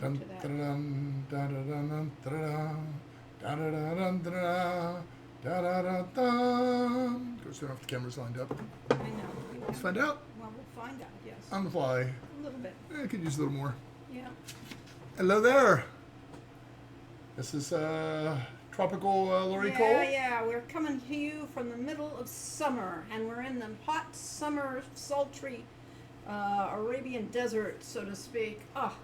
Dun, to that. dun, dun, dun, dun, dun, dun, dun, dun, dun, dun, da da da dun. Of course, we don't have the cameras lined up. I know. Let's find out Well, we'll find out, yes. on the fly. A little bit. I could use a little more. Yeah. Hello there. This is tropical Lori Yeah, Cole. yeah. We're coming to you from the middle of summer, and we're in the hot summer, sultry Arabian desert, so to speak. Oh,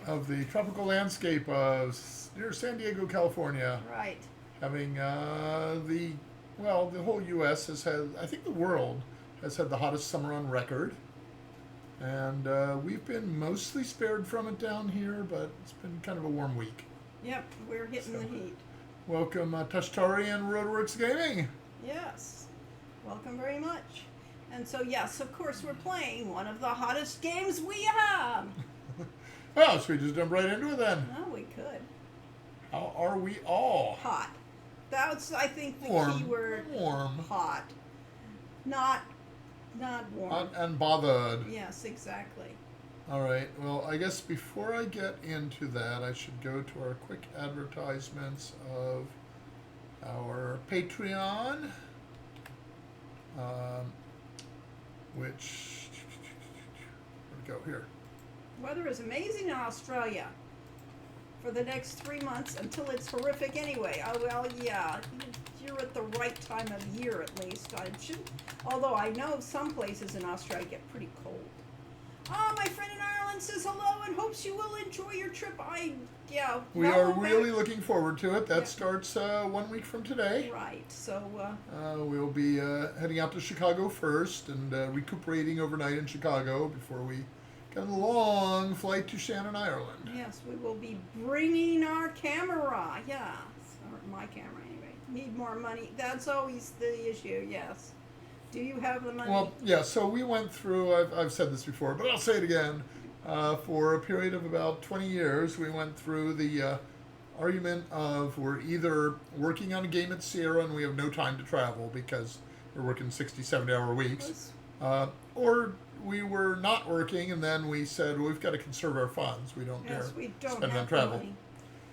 Of the tropical landscape of near San Diego, California. right. Having the whole U.S. has had, I think the world has had the hottest summer on record. And we've been mostly spared from it down here, but it's been kind of a warm week. Yep, we're hitting the heat. Welcome, Tashtari and Roadworks Gaming. Yes. Welcome very much. And so, yes, of course, we're playing one of the hottest games we have. Well, so we just jump right into it then. Oh, we could. How are we all? Hot. That's, I think, the Warm. key word. Warm. Hot. Not warm. Hot and bothered. Yes, exactly. All right. Well, I guess before I get into that, I should go to our quick advertisements of our Patreon, which where'd it go here? Weather is amazing in Australia for the next 3 months until it's horrific anyway. Oh, well, yeah. You're at the right time of year, at least. Although I know some places in Australia get pretty cold. Oh, my friend in Ireland says hello and hopes you will enjoy your trip. We are really looking forward to it. That Yeah. starts 1 week from today. Right, so, We'll be heading out to Chicago first and recuperating overnight in Chicago before we get a long flight to Shannon, Ireland. yes, we will be bringing our camera. Yeah, or my camera anyway. Need more money. That's always the issue, yes. Do you have the money? Well, yeah, so we went through, I've said this before, but I'll say it again. For a period of about 20 years, we went through the argument of we're either working on a game at Sierra and we have no time to travel because we're working 60, 70-hour weeks, or we were not working and then we said, well, we've got to conserve our funds. We don't yes, dare we don't spend it on have travel. money.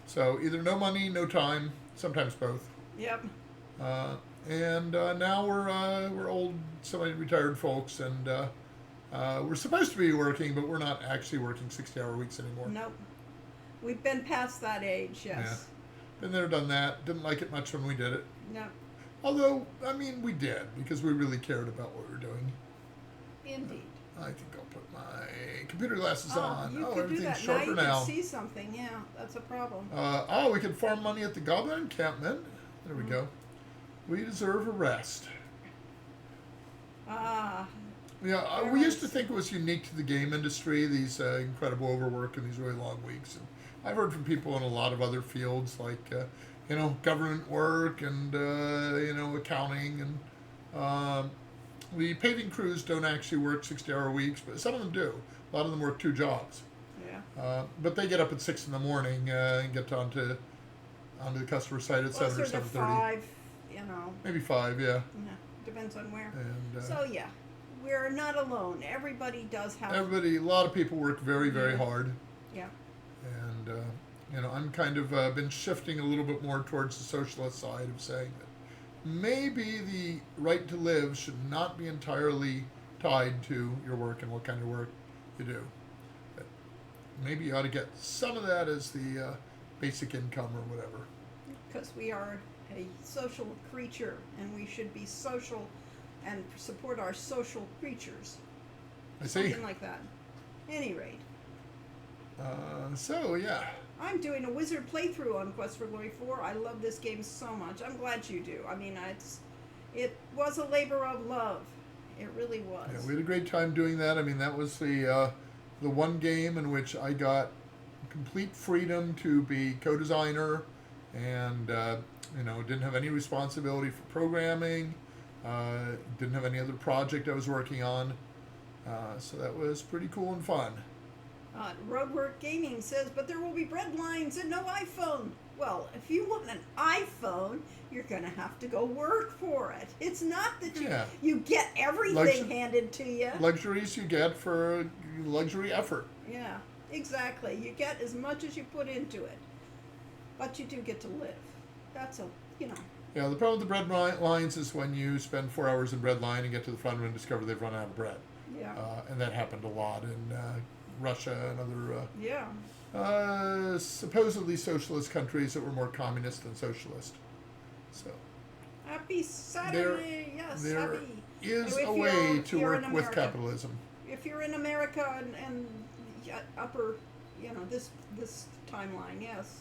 So either no money, no time, sometimes both. Yep. And now we're old, semi-retired folks, and we're supposed to be working, but we're not actually working 60-hour weeks anymore. Nope. We've been past that age, yes. Been there, done that. Didn't like it much when we did it. No. Although, I mean, we did, because we really cared about what we were doing. Indeed. I think I'll put my computer glasses on. You could do Everything's that. sharper now you now. can see something, yeah. That's a problem. We could farm money at the Goblin Encampment. There we go. We deserve a rest. Ah. Yeah, we used to think it was unique to the game industry, these incredible overwork and these really long weeks. And I've heard from people in a lot of other fields, like, government work and, accounting. And the paving crews don't actually work 60-hour weeks, but some of them do. A lot of them work 2 jobs. Yeah. But they get up at 6 in the morning and get onto the customer site at 7 or 7:30. 5, Maybe 5, yeah. Yeah, depends on where. And So, yeah, we're not alone. Everybody does have... a lot of people work very, very hard. Yeah. And, I'm kind of been shifting a little bit more towards the socialist side of saying that maybe the right to live should not be entirely tied to your work and what kind of work you do. But maybe you ought to get some of that as the basic income or whatever. Because we are a social creature, and we should be social and support our social creatures. I see. Something like that. Any rate. So, yeah. I'm doing a wizard playthrough on Quest for Glory 4. I love this game so much. I'm glad you do. I mean, it was a labor of love. It really was. Yeah, we had a great time doing that. I mean, that was the one game in which I got complete freedom to be co-designer and, didn't have any responsibility for programming, didn't have any other project I was working on. So that was pretty cool and fun. Roadwork Gaming says, but there will be bread lines and no iPhone. Well, if you want an iPhone, you're going to have to go work for it. It's not that you get everything handed to you. Luxuries you get for luxury effort. Yeah. exactly. You get as much as you put into it, but you do get to live. That's a, you know, Yeah, the problem with the bread lines is when you spend 4 hours in bread line and get to the front and discover they've run out of bread. yeah, And that happened a lot in Russia and other yeah. supposedly socialist countries that were more communist than socialist. So Happy Saturday, yes, there happy. is If a you're- way if to you're work in with America. capitalism. If you're in America and upper, you know, this timeline, yes.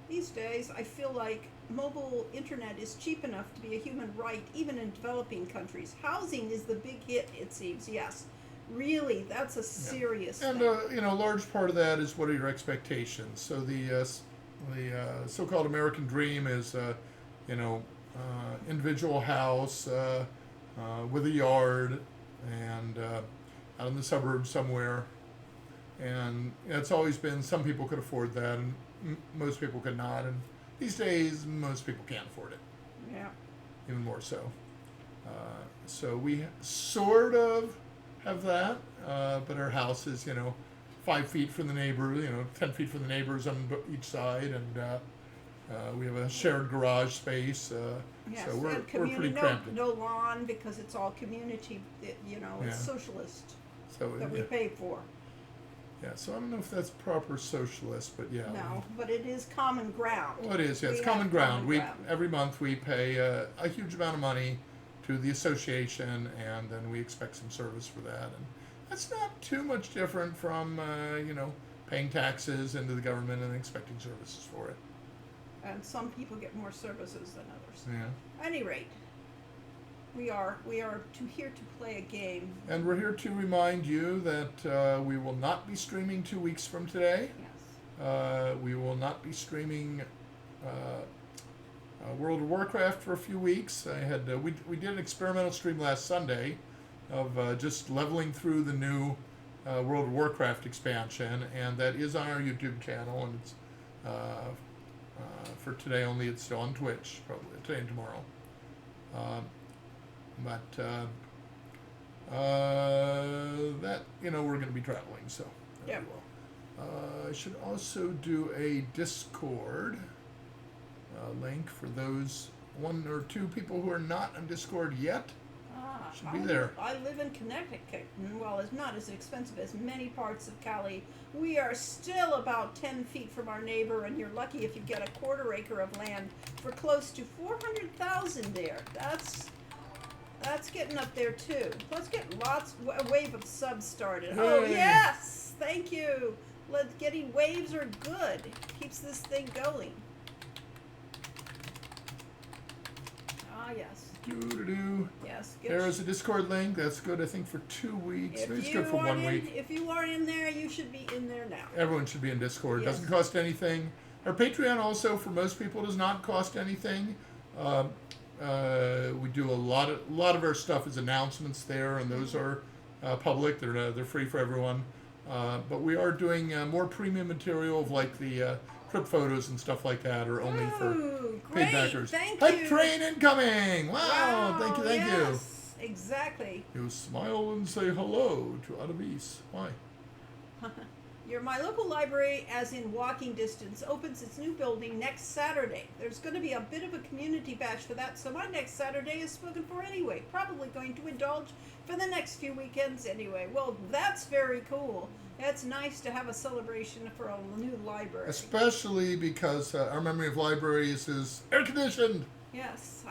These days, I feel like mobile internet is cheap enough to be a human right, even in developing countries. Housing is the big hit, it seems. Yes, really, that's a serious And thing. a large part of that is what are your expectations. So the so-called American dream is individual house with a yard and out in the suburbs somewhere. And it's always been some people could afford that and most people could not. And these days, most people can't afford it, Yeah, even more so. So we sort of have that, but our house is, 5 feet from the neighbor, 10 feet from the neighbors on each side, and we have a shared garage space. yes. So we're And community, pretty no, cramped. no lawn because it's all community. You know, it's Yeah. socialist So that we yeah, pay for. yeah. So I don't know if that's proper socialist, but yeah. No, but it is common ground. Well, it is. Yeah, We it's have common ground. common We ground. every month we pay a huge amount of money to the association, and then we expect some service for that. And that's not too much different from paying taxes into the government and expecting services for it. And some people get more services than others. Yeah. At any rate, we are here to play a game. And we're here to remind you that we will not be streaming 2 weeks from today. Yes. We will not be streaming World of Warcraft for a few weeks. I had we did an experimental stream last Sunday of just leveling through the new World of Warcraft expansion, and that is on our YouTube channel, and it's for today only. It's still on Twitch, probably today and tomorrow. That we're going to be traveling, so Yeah. I should also do a Discord link for those 1 or 2 people who are not on Discord yet. Should be there. I live in Connecticut, and while it's not as expensive as many parts of Cali, we are still about 10 feet from our neighbor, and you're lucky if you get a quarter acre of land for close to 400,000 there. That's getting up there too. Let's get a wave of subs started. Oh Yay. yes, thank you. Getting waves are good. Keeps this thing going. Ah yes, Doo-doo-doo. yes. There is a Discord link. That's good, I think, for 2 weeks. Maybe it's good for 1 week. If you are in there, you should be in there now. Everyone should be in Discord. It Yes. doesn't cost anything. Our Patreon also, for most people, does not cost anything. We do a lot of our stuff is announcements there, and those are public. They're free for everyone. But we are doing more premium material of like the trip photos and stuff like that are only for Ooh, paid great. backers. Thank Hype you. train incoming! Wow, thank you. Yes, exactly. You smile and say hello to Adavis. Why? My local library, as in walking distance, opens its new building next Saturday. There's going to be a bit of a community bash for that, so my next Saturday is spoken for anyway. Probably going to indulge for the next few weekends anyway. Well, that's very cool. It's nice to have a celebration for a new library. Especially because our memory of libraries is air conditioned. Yes.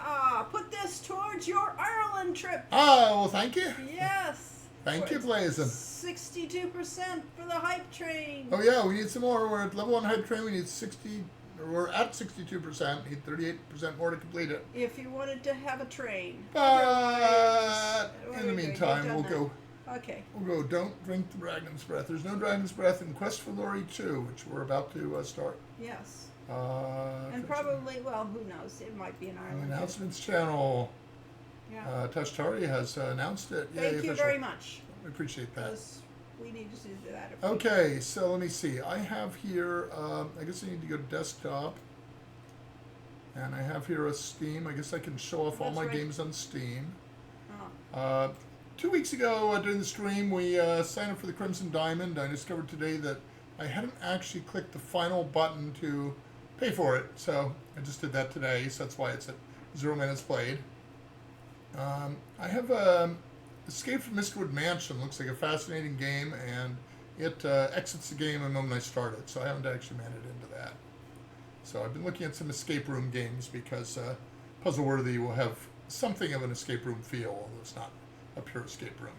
Put this towards your Ireland trip. Well, thank you. Yes. Thank you, Blazin'. 62% for the hype train. Oh yeah, we need some more. We're at level 1 hype train. We need 60. We're at 62%. Need 38% more to complete it. If you wanted to have a train. But Otherwise, in the we've meantime, done we'll that. go. Okay. We'll go. Don't drink the Dragon's Breath. There's no Dragon's Breath in Quest for Glory 2, which we're about to start. Yes. Continue. And probably, well, who knows? It might be an Ireland trip. Announcements channel. Yeah. Tashtari has announced it. Yay, Thank you official. very much. We appreciate that. Because we needed to do that. Okay, so let me see. I have here, I guess I need to go to desktop. And I have here a Steam. I guess I can show off all That's my right. games on Steam. Oh. 2 weeks ago during the stream, we signed up for the Crimson Diamond. I discovered today that I hadn't actually clicked the final button to pay for it, so I just did that today. So that's why it's at 0 minutes played. I have Escape from Mistwood Mansion. Looks like a fascinating game, and it exits the game the moment I start it. So I haven't actually made it into that. So I've been looking at some escape room games because Puzzle Worthy will have something of an escape room feel, although it's not a pure escape room.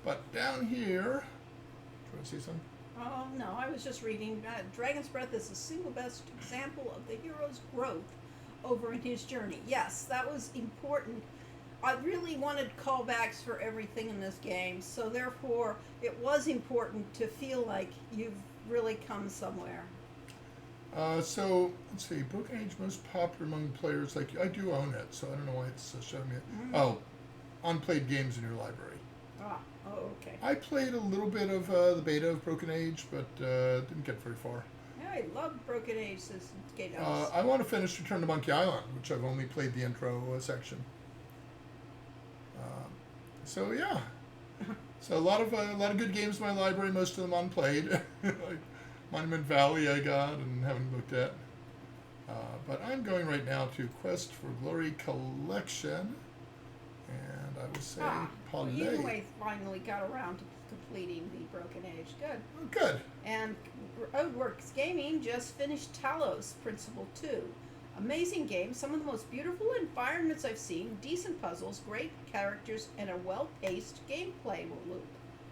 But down here, do you want to see something? Oh, no, I was just reading. Dragon's Breath is the single best example of the hero's growth over in his journey. Yes, that was important. I really wanted callbacks for everything in this game, so therefore it was important to feel like you've really come somewhere. So let's see. Broken Age most popular among players. Like I do own it, so I don't know why it's showing me. Oh, unplayed games in your library. Ah, oh, okay. I played a little bit of the beta of Broken Age, but didn't get very far. Yeah, I love Broken Age since it came I out. want to finish Return to Monkey Island, which I've only played the intro section. So yeah, so a lot of good games in my library. Most of them unplayed, like Monument Valley I got and haven't looked at. But I'm going right now to Quest for Glory Collection, and I will say Well, Palais. you anyway finally got around to completing the Broken Age. Good. Oh, good. And Roadworks Gaming just finished Talos Principle 2. Amazing game, some of the most beautiful environments I've seen, decent puzzles, great characters, and a well-paced gameplay loop.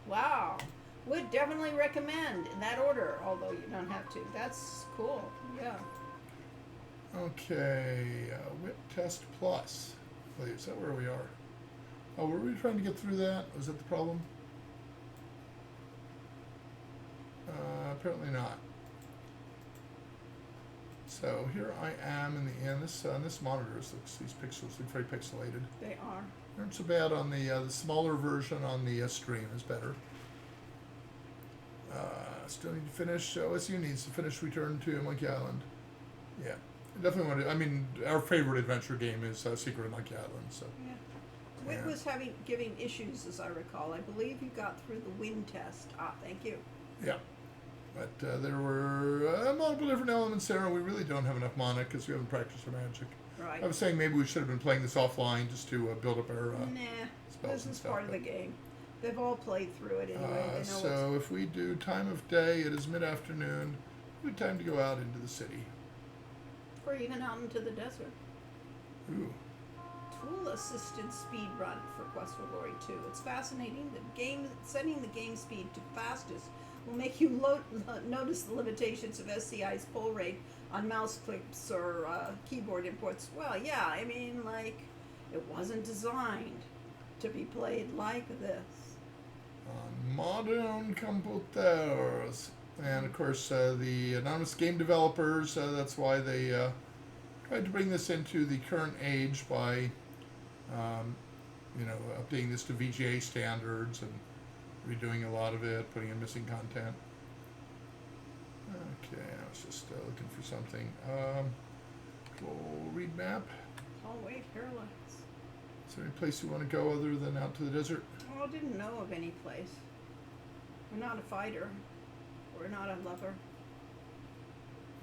Wow. Would definitely recommend in that order, although you don't have to. That's cool. Yeah. Okay, Wit Test Plus. Wait, is that where we are? Oh, were we trying to get through that? Was that the problem? Apparently not. So here I am in the end. This monitor looks, these pixels look very pixelated. They are. Aren't so bad on the smaller version on the stream is better. Still need to finish. OSU needs to finish Return to Monkey Island. Yeah, definitely want to. I mean, our favorite adventure game is Secret of Monkey Island. So. Yeah. Wit was giving issues, as I recall. I believe you got through the wind test. Thank you. Yeah. But there were multiple different elements there, and we really don't have enough mana because we haven't practiced our magic. Right. I was saying maybe we should have been playing this offline just to build up our spells This and is stuff. part of the game. They've all played through it anyway. They know So if we do time of day, it is mid-afternoon. Good time to go out into the city. or even out into the desert. Ooh. Tool-assisted speed run for Quest for Glory 2. It's fascinating. Setting the game speed to fastest will make you notice the limitations of SCI's pull rate on mouse clicks or keyboard inputs. Well, yeah, I mean, like, it wasn't designed to be played like this. On modern computers. And of course, the anonymous game developers, that's why they tried to bring this into the current age by, updating this to VGA standards and redoing a lot of it, putting in missing content. Okay, I was just looking for something. We'll read map. Oh, wait, hairlines. Is there any place you want to go other than out to the desert? Oh, I didn't know of any place. We're not a fighter. We're not a lover.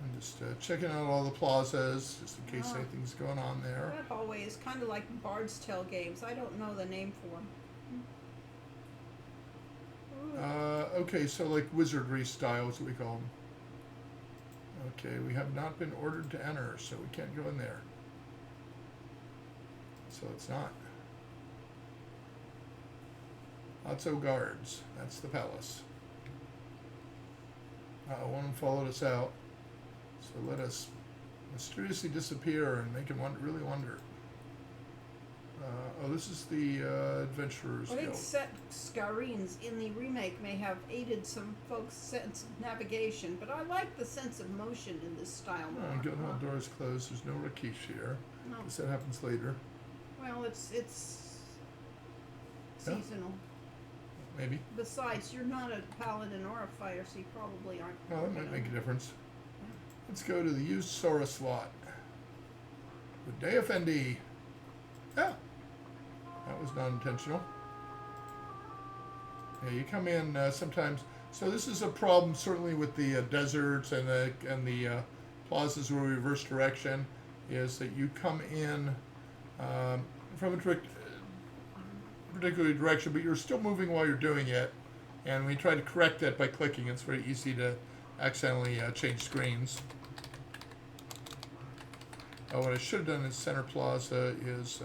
I'm just checking out all the plazas, just in case Ah. anything's going on there. That hallway is kind of like Bard's Tale games. I don't know the name for them. Okay, so like wizardry style is what we call them. Okay, we have not been ordered to enter, so we can't go in there. So it's not. Lots of guards. That's the palace. One of them followed us out. So let us mysteriously disappear and make him really wonder. This is the Adventurers I think Guild. set screens in the remake may have aided some folks' sense of navigation, but I like the sense of motion in this style more. Guildhall doors closed. There's no Rakesh here. No. Guess that happens later. Well, it's Yeah. seasonal. Maybe. Besides, you're not a paladin or a fighter, so you probably aren't. Well, that might make a difference. Let's go to the used Sora slot. Good day, FND. Yeah. That was not intentional. Yeah, you come in sometimes. So this is a problem certainly with the deserts and the plazas where we reverse direction, is that you come in from a particular direction, but you're still moving while you're doing it. And we try to correct that by clicking. It's very easy to accidentally change screens. What I should have done in Center Plaza is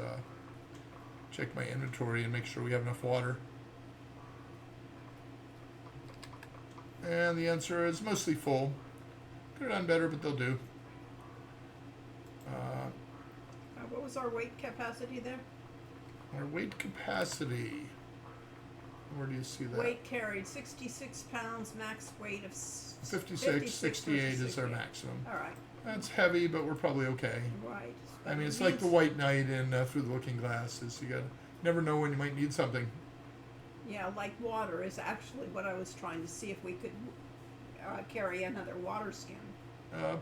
check my inventory and make sure we have enough water. And the answer is mostly full. Could have done better, but they'll do. What was our weight capacity there? Our weight capacity. Where do you see that? Weight carried 66 pounds, max weight of 56, 68 is our maximum. All right. That's heavy, but we're probably okay. Right. I mean, it's like the White Knight in Through the Looking Glass. You never know when you might need something. Yeah, like water is actually what I was trying to see if we could carry another water skin.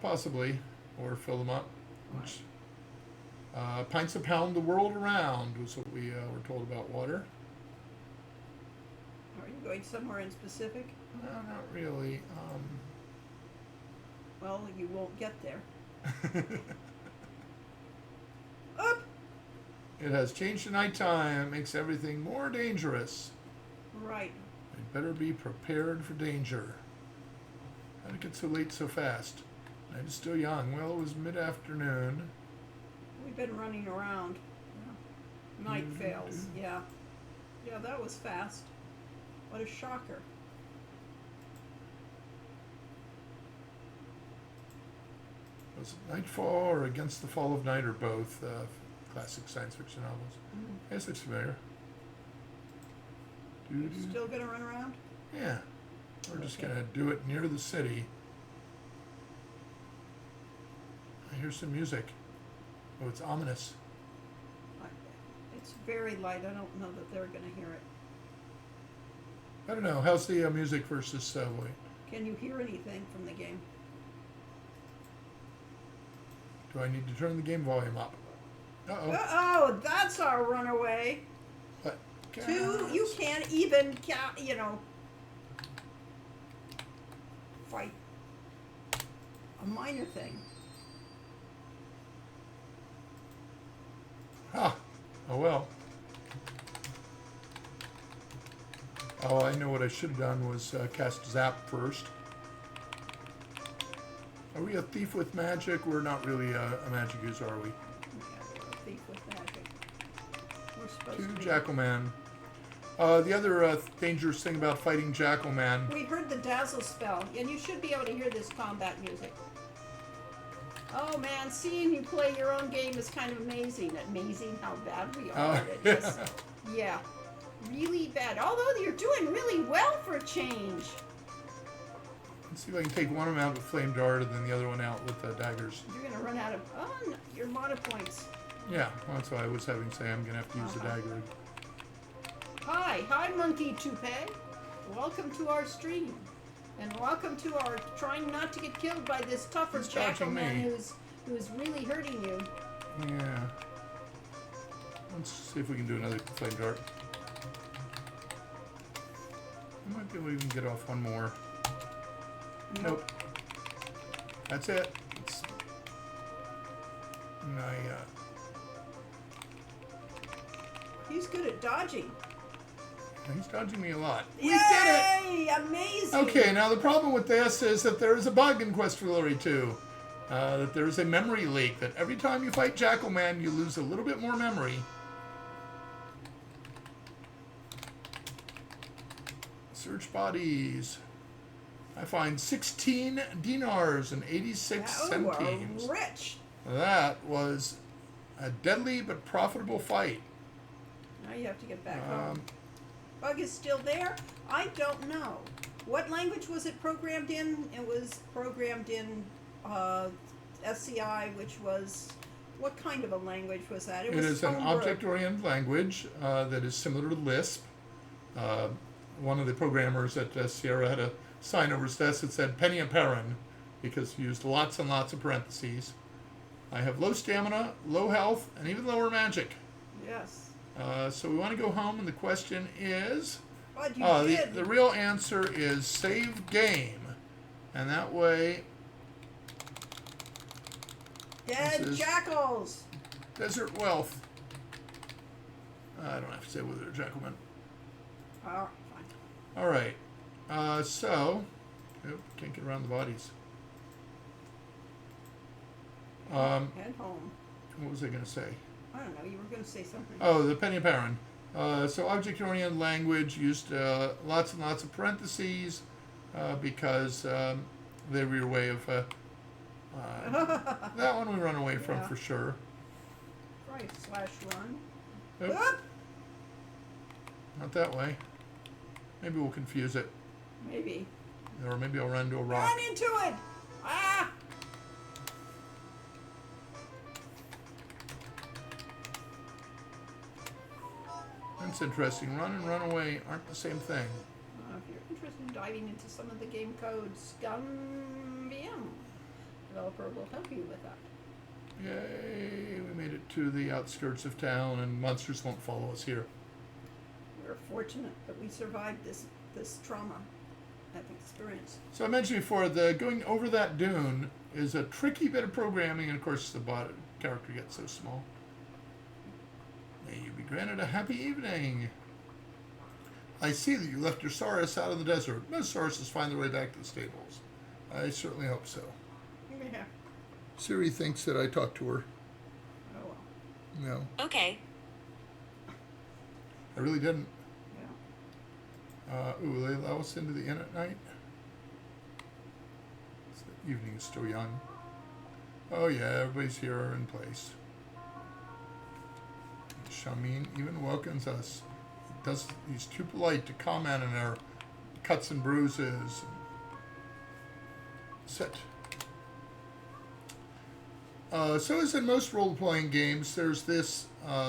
Possibly, or fill them up. Which, pints a pound the world around was what we were told about water. Are you going somewhere in specific? No, not really. Well, you won't get there. Up! It has changed to nighttime. It makes everything more dangerous. Right. You'd better be prepared for danger. How did it get so late so fast? I'm still young. Well, it was mid-afternoon. We've been running around. Yeah. Night fails. Yeah. Yeah, that was fast. What a shocker. Was it Nightfall or Against the Fall of Night or both? Classic science fiction novels. I guess it's familiar. You still gonna run around? Yeah. We're just gonna do it near the city. I hear some music. Oh, it's ominous. It's very light. I don't know that they're gonna hear it. I don't know. How's the music versus voice? Can you hear anything from the game? Do I need to turn the game volume up? Uh-oh. Uh-oh, that's our runaway. What? Two, you can't even, fight a minor thing. Ah. Oh well. Oh, I know what I should have done was cast Zap first. Are we a thief with magic? We're not really a magic user, are we? Yeah, we're a thief with magic. We're supposed Two to be. Jackalman. The other dangerous thing about fighting Jackalman. We heard the dazzle spell, and you should be able to hear this combat music. Oh man, seeing you play your own game is kind of amazing. Amazing how bad we are at this. Yeah, really bad. Although you're doing really well for a change. Let's see if I can take one of them out with Flame Dart and then the other one out with daggers. You're gonna run out of your mana points. Yeah, well, that's why I was having to say I'm gonna have to use the dagger. Hi, Monkey Toupee. Welcome to our stream. And welcome to our trying not to get killed by this tougher Jackalman who's really hurting you. Yeah. Let's see if we can do another Flame Dart. I might be able to even get off one more. Nope. That's it. He's good at dodging. He's dodging me a lot. Yay! We did it! Amazing! Okay, now the problem with this is that there is a bug in Quest for Glory 2. That there is a memory leak, that every time you fight Jackalman, you lose a little bit more memory. Search bodies. I find 16 dinars and 86 centimes. Rich. That was a deadly but profitable fight. Now you have to get back home. Bug is still there? I don't know. What language was it programmed in? It was programmed in SCI, which was... What kind of a language was that? It is an object-oriented language that is similar to Lisp. One of the programmers at Sierra had a sign over his desk that said penny a parent because he used lots and lots of parentheses. I have low stamina, low health, and even lower magic. Yes. So we want to go home, and the question is, But you The, did. the real answer is save game. And that way, Dead this is- jackals. desert wealth. I don't have to say whether they're jackalmen. Oh, fine. All right. Can't get around the bodies. Head home. What was I going to say? I don't know. You were going to say something. Oh, the penny parent. So object-oriented language used lots and lots of parentheses because they were your way of... that one we run away from Yeah. for sure. Right. /run. Oop, Oop. not that way. Maybe we'll confuse it. Maybe. Or maybe I'll run into a rock. Run into it. Ah. That's interesting. Run and run away aren't the same thing. If you're interested in diving into some of the game codes, ScumVM developer will help you with that. Yay, we made it to the outskirts of town and monsters won't follow us here. We're fortunate that we survived this trauma, that experience. So I mentioned before, the going over that dune is a tricky bit of programming, and of course the character gets so small. May you be granted a happy evening. I see that you left your Saurus out in the desert. Most Sauruses find their way back to the stables. I certainly hope so. Yeah. Siri thinks that I talked to her. Oh well. No, Okay. I really didn't. Yeah. Will they allow us into the inn at night? The evening is still young. Oh yeah, everybody's here in place. Shamin even welcomes us. He's too polite to comment on our cuts and bruises. Sit. So as in most role-playing games, there's this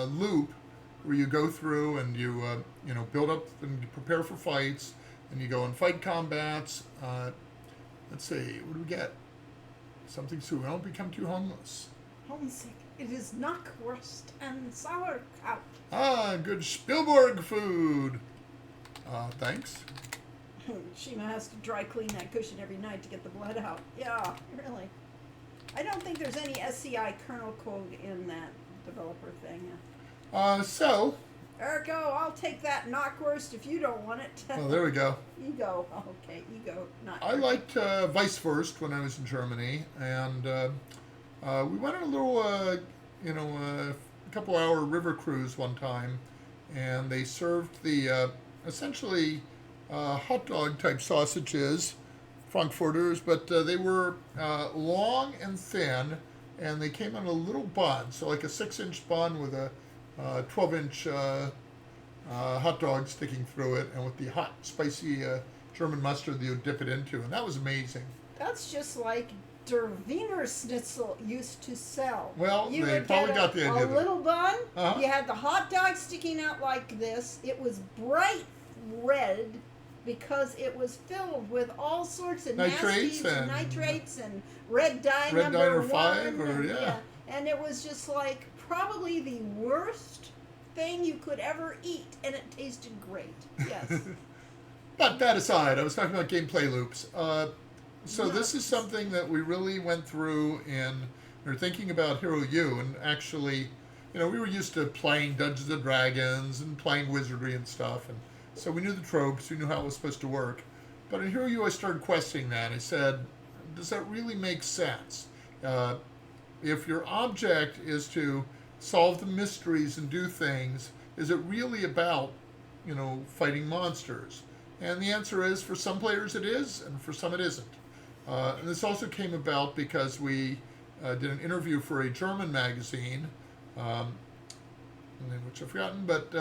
loop where you go through and you build up and you prepare for fights, and you go and fight combats. Let's see, what do we get? Something so we don't become too homeless. Homesick. It is knockwurst and sauerkraut. Good Spielberg food. Thanks. Shima has to dry clean that cushion every night to get the blood out. Yeah, really. I don't think there's any SCI kernel code in that developer thing. So, Ergo, I'll take that knockwurst if you don't want it. well, there we go. Ego. Okay, ego. Not I liked Weisswurst when I was in Germany, and we went on a little, a couple hour river cruise one time, and they served the essentially hot dog type sausages, Frankfurters, but they were long and thin, and they came on a little bun, so like a 6-inch bun with a 12-inch hot dog sticking through it, and with the hot, spicy German mustard that you dip it into, and that was amazing. That's just like Der Wiener Schnitzel used to sell. Well, You they would probably get got the idea a of it. little bun. Uh-huh. You had the hot dog sticking out like this. It was bright red because it was filled with all sorts of Nitrates nasties, and- nitrates and red dye Red number dye or 1. 5, or and, yeah. And it was just like probably the worst thing you could ever eat, and it tasted great. Yes. But that aside, I was talking about gameplay loops. So this is Nuts. something that we really went through we were thinking about Hero U, and actually, we were used to playing Dungeons and Dragons and playing wizardry and stuff, and so we knew the tropes, we knew how it was supposed to work. But in Hero U, I started questioning that. I said, does that really make sense? If your object is to solve the mysteries and do things, is it really about, fighting monsters? And the answer is, for some players it is, and for some it isn't. And this also came about because we did an interview for a German magazine, which I've forgotten, but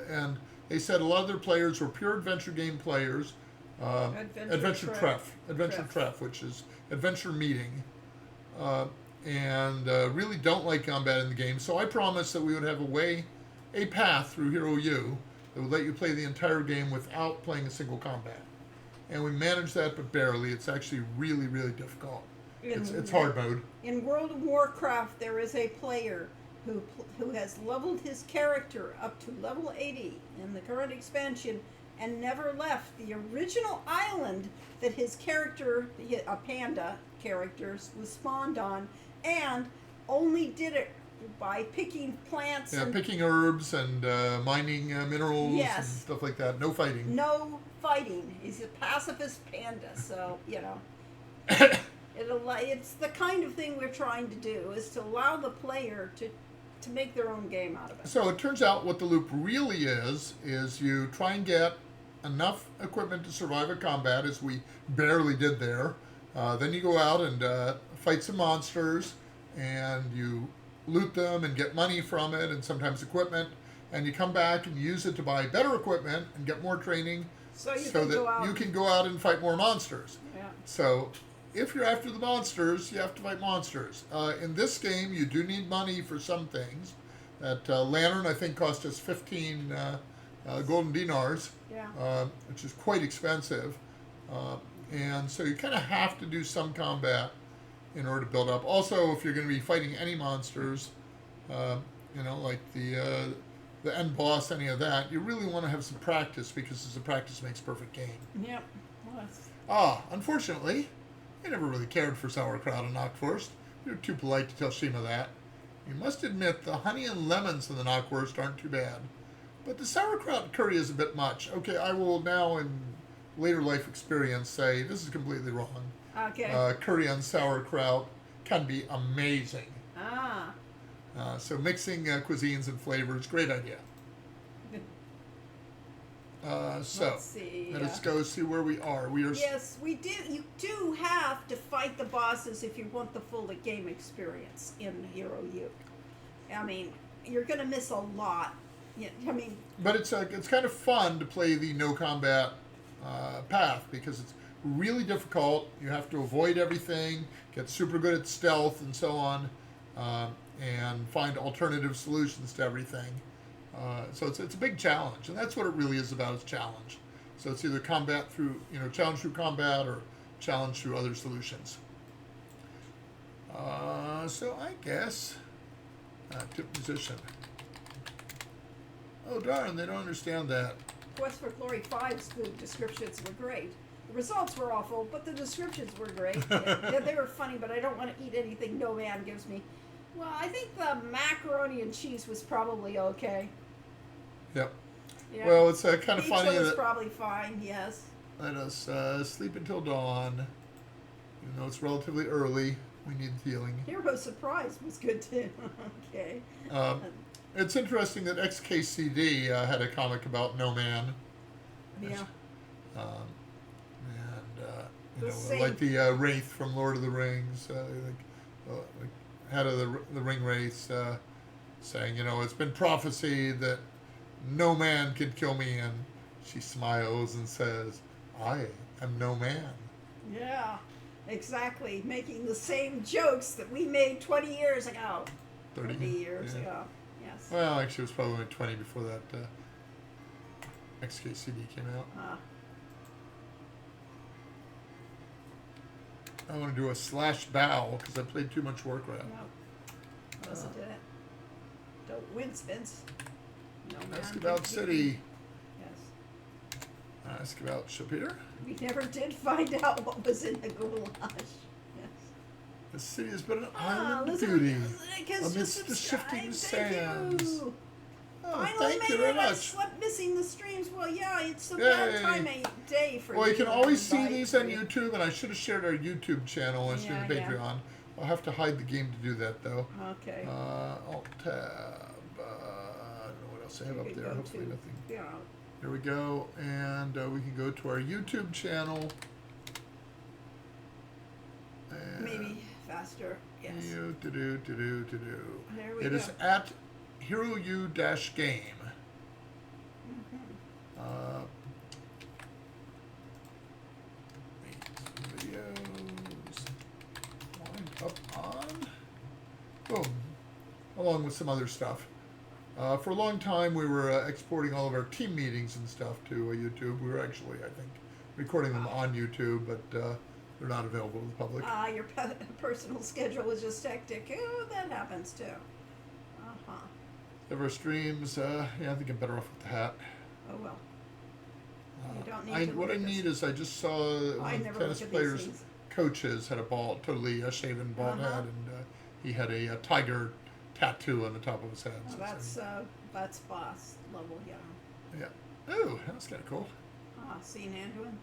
and they said a lot of their players were pure adventure game players. Adventure Treff, which is adventure meeting, and really don't like combat in the game. So I promised that we would have a path through Hero U that would let you play the entire game without playing a single combat. And we managed that, but barely. It's actually really, really difficult. It's hard mode. In World of Warcraft, there is a player who has leveled his character up to level 80 in the current expansion and never left the original island that his character, a panda character, was spawned on, and only did it by picking plants Yeah, and picking herbs and mining minerals and Yes. stuff like that. No fighting. no fighting. He's a pacifist panda, so it's the kind of thing we're trying to do, is to allow the player to make their own game out of it. So it turns out what the loop really is you try and get enough equipment to survive a combat, as we barely did there. Then you go out and fight some monsters, and you loot them and get money from it, and sometimes equipment, and you come back and use it to buy better equipment and get more training, So you so can that go out. you can go out and fight more monsters. Yeah. So if you're after the monsters, you have to fight monsters. In this game, you do need money for some things. That lantern, I think, cost us 15 golden dinars, Yeah. which is quite expensive. And so you kind of have to do some combat in order to build up. Also, if you're going to be fighting any monsters, like the end boss, any of that, you really want to have some practice, because the practice makes perfect game. Yep. Well, Unfortunately, I never really cared for sauerkraut in Knockwurst. You're too polite to tell Shima that. You must admit the honey and lemons in the Knockwurst aren't too bad. But the sauerkraut curry is a bit much. Okay, I will now, in later life experience, say this is completely wrong. okay. Curry and sauerkraut can be amazing. Ah. So mixing cuisines and flavors, great idea. So Let's see. let's go see where we are. We are. Yes, we do. You do have to fight the bosses if you want the full game experience in Hero U. I mean, you're going to miss a lot. Yeah, I mean, But it's kind of fun to play the no combat path, because it's really difficult. You have to avoid everything, get super good at stealth and so on, and find alternative solutions to everything. So it's a big challenge, and that's what it really is about, is challenge. So it's either combat through, challenge through combat, or challenge through other solutions. So I guess tip musician. Oh darn, they don't understand that. Quest for Glory 5's food descriptions were great. The results were awful, but the descriptions were great. Yeah, they were funny, but I don't want to eat anything no man gives me. Well, I think the macaroni and cheese was probably okay. Yep. Yeah. Well, it's kind of Pizza funny was that probably fine, yes. let us sleep until dawn. Even though it's relatively early, we need healing. Hero Surprise was good too. Okay. It's interesting that XKCD had a comic about No Man. Yeah. The same- Like the Wraith from Lord of the Rings, like head of the Ring Wraiths, saying, it's been prophesied that no man can kill me, and she smiles and says, I am no man. Yeah, exactly. Making the same jokes that we made 20 years ago. 30 years yeah. ago. Yes. Well, actually, it was probably 20 before that XKCD came out. I want to do a slash bow because I played too much Warcraft. No. Wasn't it? Don't wince, Vince. No man Ask can about beat City. you. Yes. Ask about Shapir. We never did find out what was in the goulash. Yes. The city has been an island of listen, beauty because amidst the shifting Thank sands. you. Oh, Finally thank made you very it. I much. slept missing the streams. Well, yeah, it's a Yay. bad time of day for Well, you can to always see invite these on you. YouTube, and I should have shared our YouTube channel instead of Yeah. Patreon. I'll have to hide the game to do that, though. Okay. Alt tab. I don't know what else I have You up can there. go Hopefully to, nothing. you know, Here we go, and we can go to our YouTube channel. And maybe faster. Yes. Do. There we It go. is at HeroU-game. Videos wind up on. Boom. Along with some other stuff. For a long time, we were exporting all of our team meetings and stuff to YouTube. We were actually, I think, recording them on YouTube, but they're not available to the public. Your personal schedule was just hectic. Oh, that happens too. of our streams. Yeah, I think I'm better off with the hat. Oh well. You don't need to What look I at need this. is I just saw one I of the never tennis look at these players' things. coaches had a totally shaven bald Uh-huh. head, and he had a tiger tattoo on the top of his head. Well, that's boss level, yeah. yeah. Oh, that's kind of cool. St. Antoine.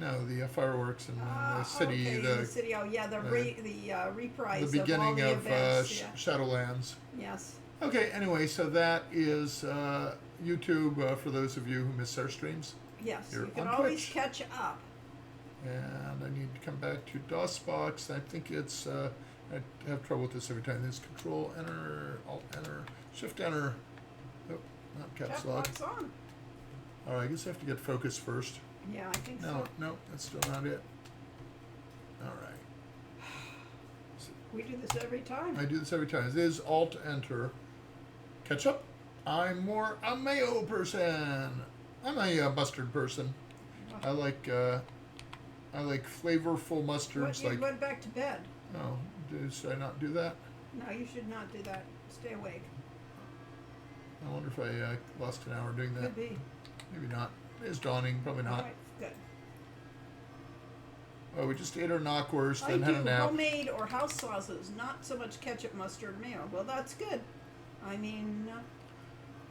No, the fireworks and the city, Okay, the city. Oh yeah, the reprise the beginning of all the of events. Yeah. Shadowlands. Yes. Okay, anyway, so that is YouTube for those of you who miss our streams. Yes. You're You can on always Twitch. catch up. And I need to come back to DOSBox. I think it's, I have trouble with this every time. There's Control Enter, Alt Enter, Shift Enter. Nope, not Caps Lock. Lock's on. All right, I guess I have to get focus first. Yeah, I think No, so. no, that's still not it. All right. We do this every time. I do this every time. It is Alt Enter. Catch up. I'm more a mayo person. I'm a mustard person. I like flavorful mustards. You Like, went back to bed. oh, should I not do that? No, you should not do that. Stay awake. I wonder if I lost an hour doing that. Could be. Maybe not. It is dawning. Probably All not. right, good. Oh, we just ate our knockwurst, I then had do a nap. homemade or house sauces, not so much ketchup, mustard, mayo. Well, that's good. I mean,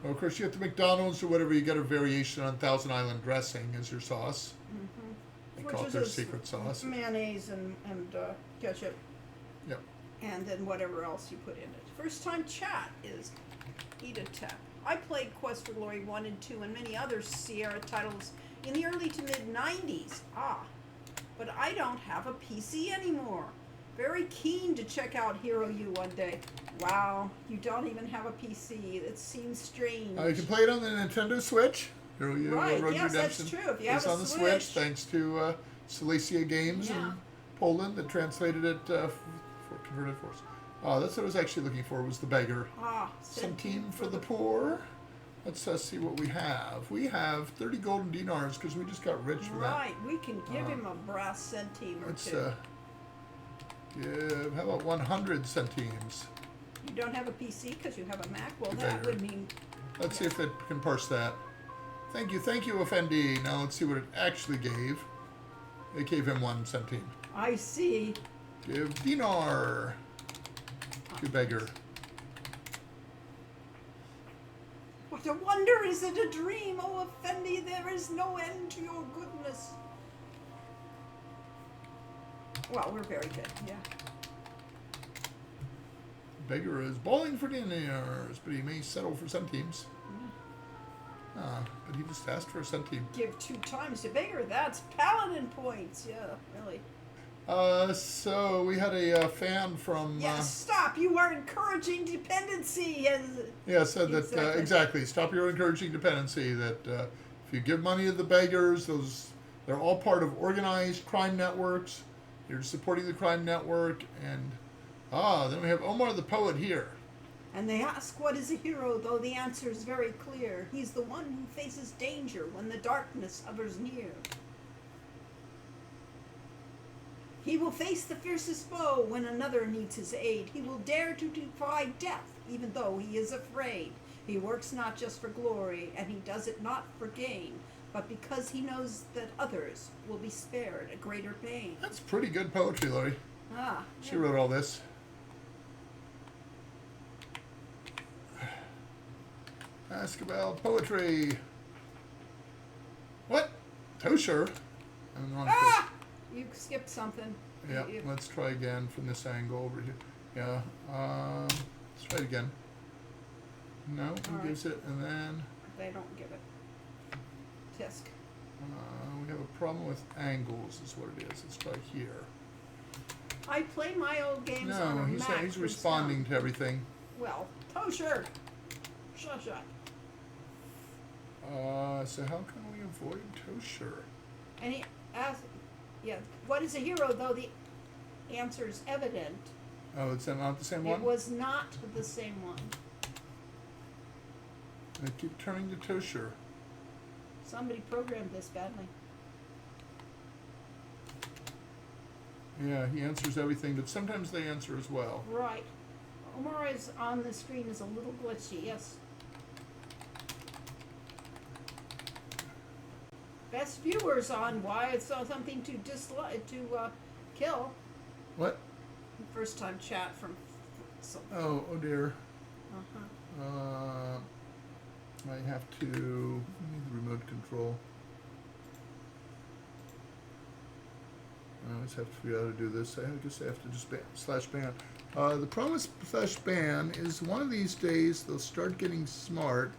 Well, of course, you have the McDonald's or whatever. You get a variation on Thousand Island dressing as your sauce. They which call it is their a secret sauce. mayonnaise and ketchup, Yep. and then whatever else you put in it. First time chat is Edatep. I played Quest for Glory 1 and 2 and many other Sierra titles in the early to mid 90s. But I don't have a PC anymore. Very keen to check out Hero U one day. Wow, you don't even have a PC. It seems strange. You can play it on the Nintendo Switch. Hero U Right, Road yes, that's Redemption true. If you have is a on the Switch. thanks to Silesia Games Yeah. in Poland that translated it for converted for us. That's what I was actually looking for, was the beggar. Centime for the poor. Let's see what we have. We have 30 golden dinars because we just got rich from that. Right, we can give him a brass centime or Let's two. how about 100 centimes? You don't have a PC because you have a Mac? Well, The that beggar. would mean Let's see if it can parse that. Thank you, Effendi. Now let's see what it actually gave. It gave him 1 centime. I see. Give dinar to beggar. What a wonder! Is it a dream? Oh, Effendi, there is no end to your goodness. Well, we're very good, yeah. Beggar is bowling for dinars, but he may settle for centimes. But he just asked for a centime. Give 2 times to beggar. That's paladin points. Yeah, really. So we had a fan from. Yes, stop. You are encouraging dependency. Said that exactly. Stop your encouraging dependency. That if you give money to the beggars, they're all part of organized crime networks. You're supporting the crime network, and then we have Omar the poet here. And they ask, what is a hero, though the answer is very clear. He's the one who faces danger when the darkness hovers near. He will face the fiercest foe when another needs his aid. He will dare to defy death, even though he is afraid. He works not just for glory, and he does it not for gain, but because he knows that others will be spared a greater pain. That's pretty good poetry, Lori. She wrote all this. Ask about poetry. What? Tosher? I'm the wrong place. You skipped something. Yeah, let's try again from this angle over here. Yeah, let's try it again. No, who gives it? And then They don't give it. Tisk. we have a problem with angles, is what it is. Let's try here. I play my old games on No, a he's Mac. he's responding to everything. Well, Tosher. Shush. So how can we avoid Tosher? And he asks, what is a hero, though the answer is evident? Oh, it's not the same one? It was not the same one. I keep turning to Tosher. Somebody programmed this badly. Yeah, he answers everything, but sometimes they answer as well. Right. Omar is on the screen is a little glitchy, yes. Best viewers on why it's something to dislike to kill. What? First time chat from. Oh dear. Uh-huh. I have to. I need the remote control. I always have to figure out how to do this. I guess I have to just /ban. The problem with /ban is one of these days they'll start getting smart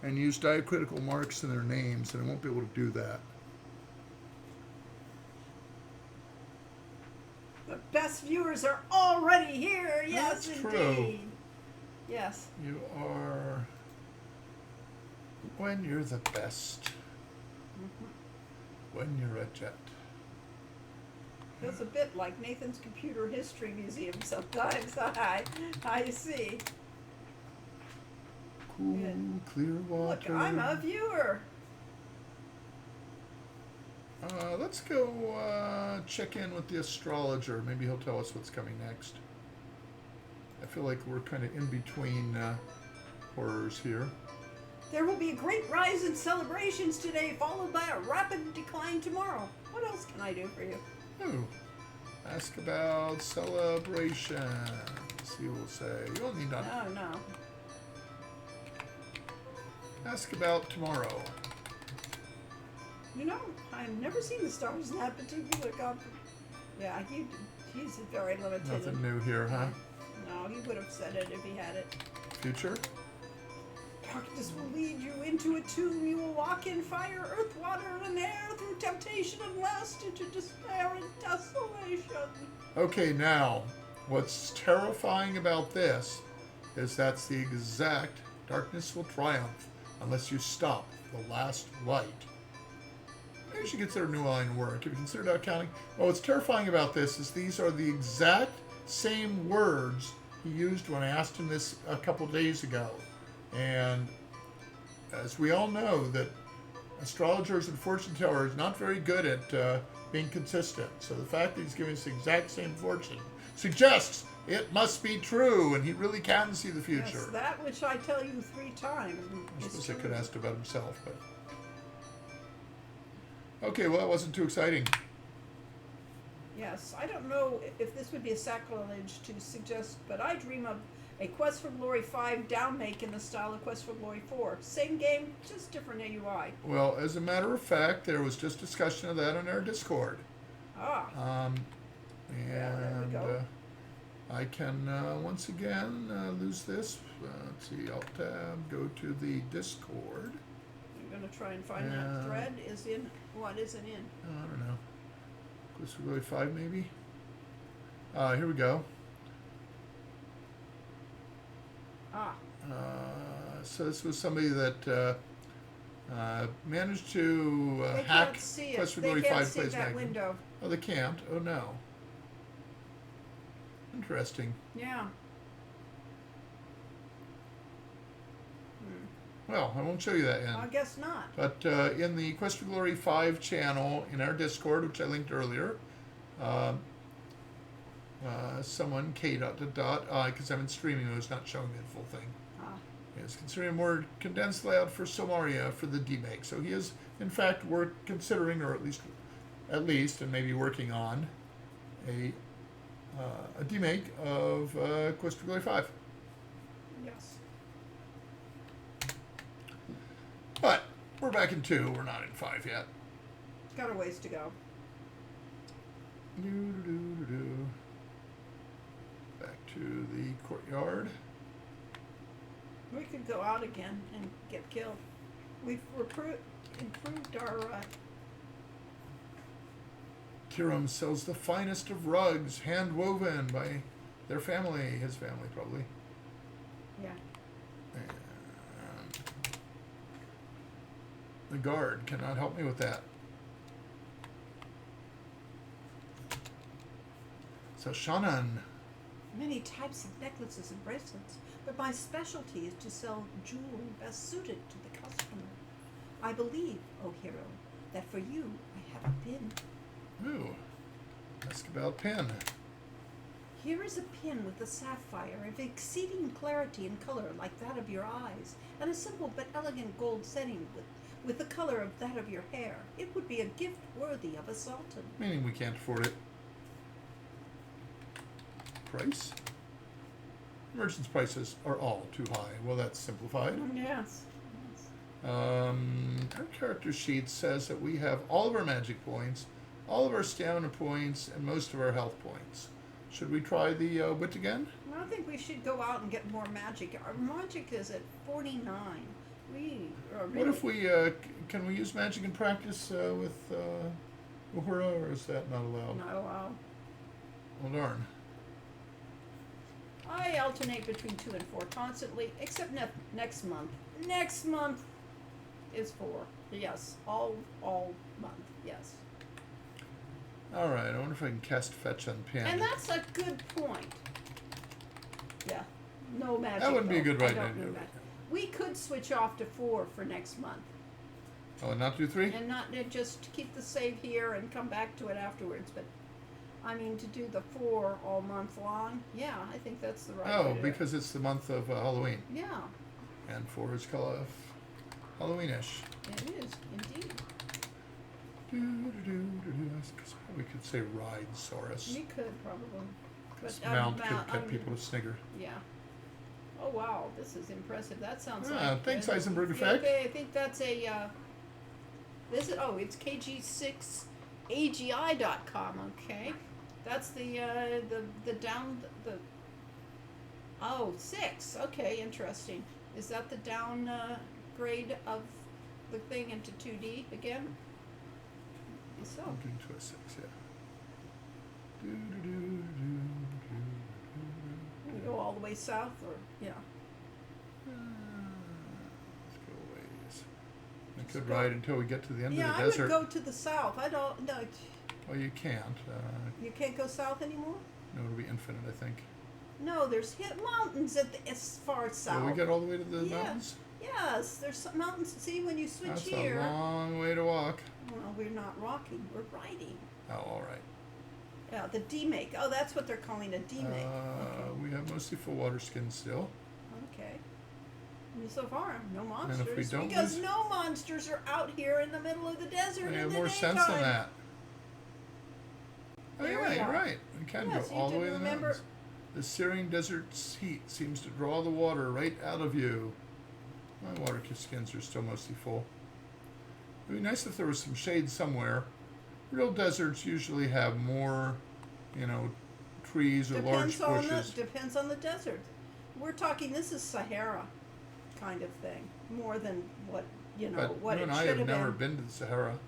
and use diacritical marks in their names, and I won't be able to do that. The best viewers are already here. Yes, That's indeed. true. Yes. You are when you're the best. Mm-hmm. When you're a jet. Feels a bit like Nathan's Computer History Museum sometimes. I see. Cool, Good. clear water. Look, I'm a viewer. Let's go check in with the astrologer. Maybe he'll tell us what's coming next. I feel like we're kind of in between horrors here. There will be a great rise in celebrations today, followed by a rapid decline tomorrow. What else can I do for you? Oh, ask about celebrations. He will say. You'll need not. No. Ask about tomorrow. You know, I've never seen the stars in that particular conference. Yeah, he's very limited. Nothing new here, huh? No, he would have said it if he had it. Future? Darkness will lead you into a tomb. You will walk in fire, earth, water, and air through temptation and lust into despair and desolation. Okay, now, what's terrifying about this is that's the exact darkness will triumph unless you stop the last light. Maybe you should consider a new line of work. Have you considered out counting? Well, what's terrifying about this is these are the exact same words he used when I asked him this a couple days ago. And as we all know, that astrologers and fortune tellers are not very good at being consistent. So the fact that he's giving us the exact same fortune suggests it must be true, and he really can see the future. Yes, that which I tell you 3 times. I suppose I could have asked about himself, but... Okay, well, that wasn't too exciting. Yes, I don't know if this would be a sacrilege to suggest, but I dream of a Quest for Glory 5 downmake in the style of Quest for Glory 4. Same game, just different AUI. Well, as a matter of fact, there was just discussion of that on our Discord. Ah. There we go. I can once again lose this. Let's see, Alt tab, go to the Discord. I'm going to try and find that thread. What is it in? I don't know. Quest for Glory 5 maybe? Here we go. So this was somebody that managed to They hack can't see Quest it. for They Glory can't 5 see plays that magazine. window. Oh, they can't? Oh, no. Interesting. Yeah. Well, I won't show you that I yet. guess not. But in the Quest for Glory 5 channel in our Discord, which I linked earlier, someone, because I've been streaming, it was not showing me the full thing. Is considering a more condensed layout for Somaria for the demake. So he is, in fact, considering, or at least, and maybe working on a demake of Quest for Glory 5. Yes. But we're back in 2. We're not in 5 yet. Got a ways to go. Back to the courtyard. We could go out again and get killed. We've improved our... Kiram sells the finest of rugs, hand-woven by their family, his family probably. Yeah. And the guard cannot help me with that. So Shannon. Many types of necklaces and bracelets, but my specialty is to sell jewelry best suited to the customer. I believe, O hero, that for you I have a pin. Ooh. Ask about pen. Here is a pin with a sapphire of exceeding clarity and color like that of your eyes, and a simple but elegant gold setting with the color of that of your hair. It would be a gift worthy of a sultan. Meaning we can't afford it. Price? Merchant's prices are all too high. Well, that's simplified. Yes. Our character sheet says that we have all of our magic points, all of our stamina points, and most of our health points. Should we try the wit again? I think we should go out and get more magic. Our magic is at 49. We are really... What if we, can we use magic in practice with Uhura, or is that not allowed? Not allowed. Well, darn. I alternate between 2 and 4 constantly, except next month. Next month is 4. Yes, all month. Yes. All right. I wonder if I can cast fetch on Pin. And that's a good point. Yeah, no magic. That wouldn't be a good I right don't idea. do that. We could switch off to 4 for next month, Oh, and not do 3? and not and just keep the save here and come back to it afterwards. But I mean, to do the 4 all month long, yeah, I think that's the right way Oh, to do it. because it's the month of Halloween, Yeah, and 4 is color Halloweenish. it is indeed. We could say ride Saurus. We could probably, but Mount could get people to snigger. Yeah. Oh wow, this is impressive. That sounds Ah, like. thanks, Eisenberg Yeah, effect. okay, I think that's a. This is it's kg6agi.com. Okay, that's the down the. Oh, 6. Okay, interesting. Is that the down grade of the thing into 2D again? So. I'm doing 2 6, yeah. We go all the way south, or yeah. Let's go ways. I Let's could go. ride until we get to the end Yeah, of the I desert. would go to the south. I don't. No, Well, you can't. you can't go south anymore. No, it'll be infinite, I think. No, there's mountains as far south. Will we get all the way to the Yeah. mountains? Yes, there's some mountains. See, when you switch That's here. a long way to walk. Well, we're not rocking. We're riding. Oh, all right. Yeah, the D-make. Oh, that's what they're calling a D-make. We have mostly full water skins still. Okay. And so far, no And monsters. if we don't because lose- no monsters are out here in the middle of the desert They in have the more daytime. sense than that. Oh, There yeah, we you're are. right. We can Yes, go you all the did way to the remember- mountains. The searing desert's heat seems to draw the water right out of you. My water skins are still mostly full. It would be nice if there was some shade somewhere. Real deserts usually have more, trees or large bushes. Depends on the desert. We're talking. This is Sahara, kind of thing, more than what But what you it and I should have have never been. been to the Sahara.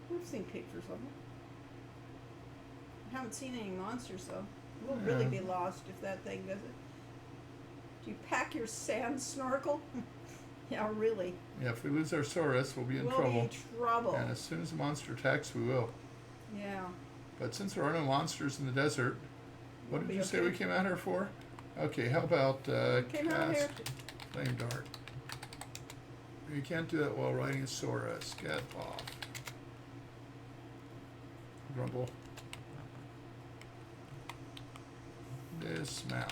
We've seen pictures of them. Haven't seen any monsters though. We'll really Yeah. be lost if that thing does it. Do you pack your sand snorkel? Yeah, really. Yeah, if we lose our Saurus, we'll be in We'll trouble. be in trouble. And as soon as the monster attacks, we will. Yeah. But since there are no monsters in the desert, what We'll did be you say okay. we came out here for? Okay, how about Came out here. cast flame dart? You can't do that while riding a Saurus. Get off. Grumble. Dismount.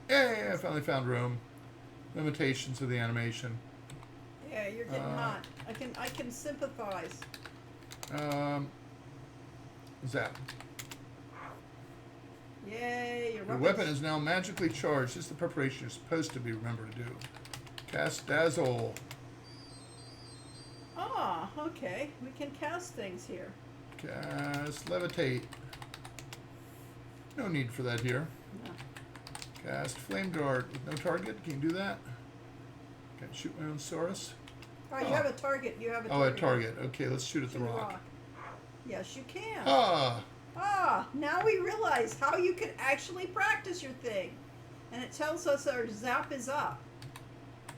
Yay, I finally found room. Limitations of the animation. Yeah, you're getting hot. I can sympathize. Zap. Yay, your Your weapon is now magically charged. This is the preparation you're supposed to be remembered to do. Cast Dazzle. Ah, okay. We can cast things here. Cast Levitate. No need for that here. No. Cast Flame Dart with no target. Can you do that? Can I shoot my own Saurus? Oh, you have a target. You have a Oh, target. a target. Okay, let's shoot at the Shoot a rock. Yes, you can. Ah! Now we realize how you can actually practice your thing. And it tells us our zap is up.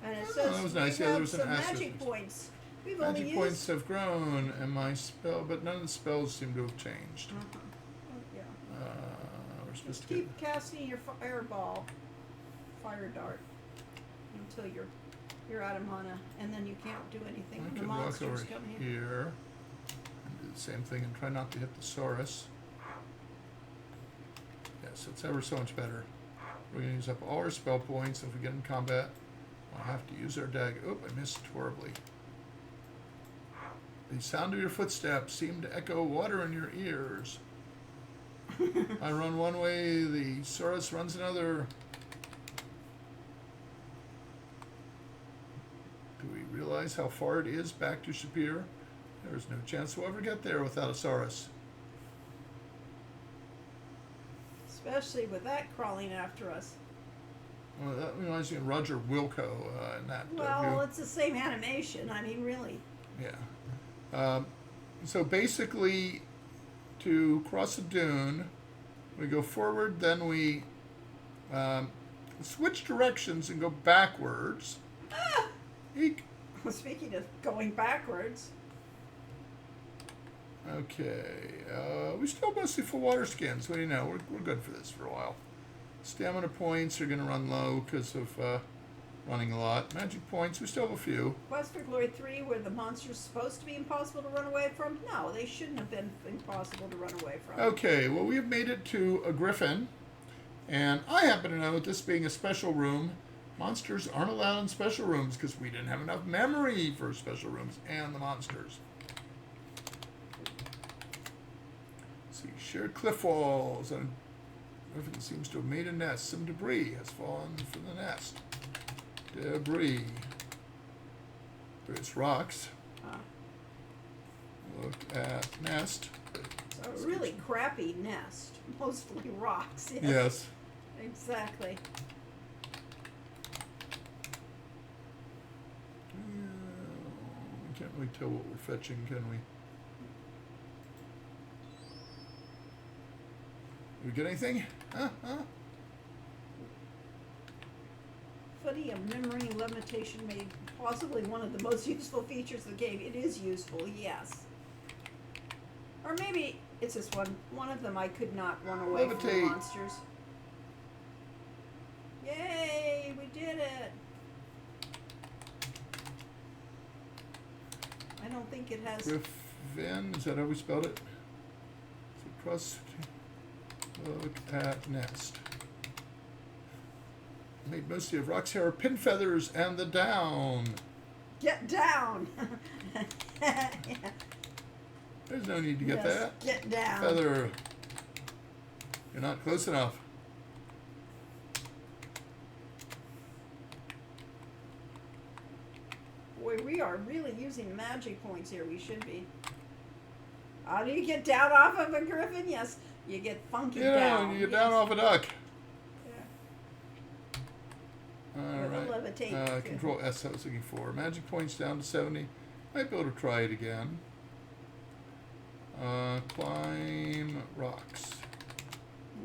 And it Oh, says that was nice. we Yeah, there have was an some asterisk. magic points. We've only Magic used... points have grown, and my spell, but none of the spells seem to have changed. Uh-huh. Oh, yeah. We're supposed Just to keep casting your fireball, fire dart, until you're out of mana, and then you can't do anything. I when the could walk monsters over come here. here and do the same thing and try not to hit the Saurus. Yes, it's ever so much better. We're going to use up all our spell points. If we get in combat, we'll have to use our dagger. Oh, I missed horribly. The sound of your footsteps seem to echo water in your ears. I run one way, the Saurus runs another. Do we realize how far it is back to Shapir? There's no chance we'll ever get there without a Saurus. Especially with that crawling after us. Well, that reminds me of Roger Wilco in that Well, view. it's the same animation. I mean, really. Yeah. So basically, to cross a dune, we go forward, then we switch directions and go backwards. Ah! Eek. Speaking of going backwards. Okay. We still mostly full water skins. What do you know? We're good for this for a while. Stamina points are going to run low because of running a lot. Magic points, we still have a few. Quest for Glory 3, were the monsters supposed to be impossible to run away from? No, they shouldn't have been impossible to run away from. Okay, well, we have made it to a griffin. And I happen to know, this being a special room, monsters aren't allowed in special rooms because we didn't have enough memory for special rooms and the monsters. Let's see, shared cliff walls. And griffin seems to have made a nest. Some debris has fallen from the nest. Debris. There's rocks. Ah. Look at nest. So a really crappy nest. Mostly rocks. Yes. Yes. Exactly. We can't really tell what we're fetching, can we? Did we get anything? Huh? Funny, a memory limitation made possibly one of the most useful features of the game. It is useful, yes. Or maybe it's just one of them I could not run away from the Levitate. monsters. Yay, we did it. I don't think it has... Griffin, is that how we spelled it? So cross, look at nest. Made mostly of rocks, hair, pin feathers, and the down. Get down! Yeah. There's no need to get Yes, that. get down. Feather. You're not close enough. Boy, we are really using magic points here. We should be. How do you get down off of a griffin? Yes, you get funky down. You get down off a duck. Yeah. All Or the right. levitate. Control S I was looking for. Magic points down to 70. Might be able to try it again. Climb rocks.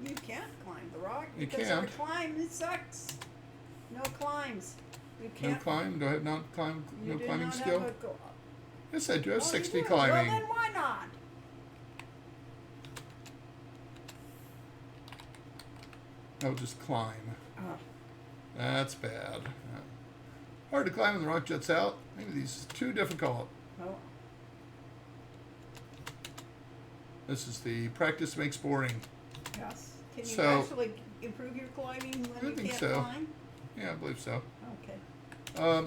You can't climb the rock. You because can't. Our climb, it sucks. No climbs. You No can't. climb? Do I have not climb? You No do climbing not skill? Have a go up. Yes, I do have Oh, you 60 do? climbing. Well, then why not? I'll just climb. Oh. That's bad. Hard to climb when the rock juts out. Maybe these is too difficult. Oh. This is the practice makes boring. Yes. Can you So- actually improve your climbing when I you think can't so. climb? Yeah, I believe so. Okay.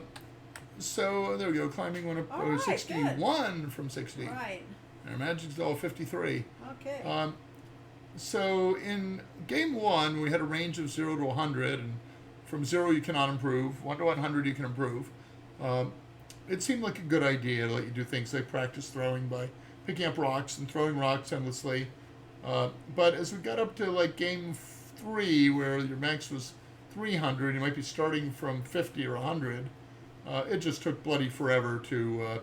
So there we go. Climbing went up All right, 61 from 60. Right. Our magic's all 53. Okay. So in game 1, we had a range of 0 to 100, and from 0 you cannot improve. 1 to 100 you can improve. It seemed like a good idea to let you do things like practice throwing by picking up rocks and throwing rocks endlessly. But as we got up to like game 3, where your max was 300, you might be starting from 50 or 100. It just took bloody forever to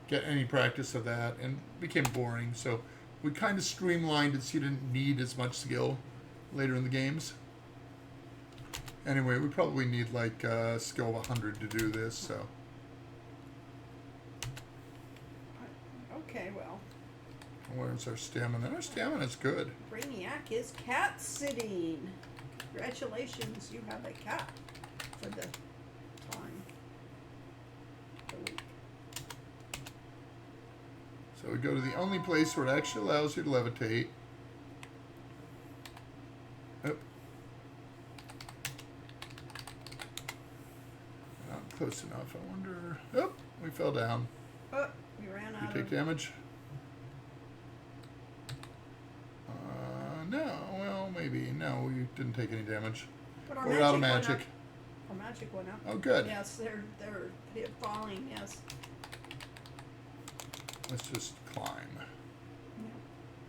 get any practice of that, and became boring. So we kind of streamlined it so you didn't need as much skill later in the games. Anyway, we probably need like a skill of 100 to do this. So Okay, well, where's our stamina? Our stamina's good. Brainiac is cat sitting. Congratulations, you have a cat for the time. The week. So we go to the only place where it actually allows you to levitate. Yep. close enough. I wonder. Oh, we fell down. Oh, we ran We out take of. damage? No. Well, maybe. No, we didn't take any damage. But our We're out of went up. magic. Our magic went up. Oh, good. Yes, they're falling. Yes. Let's just climb.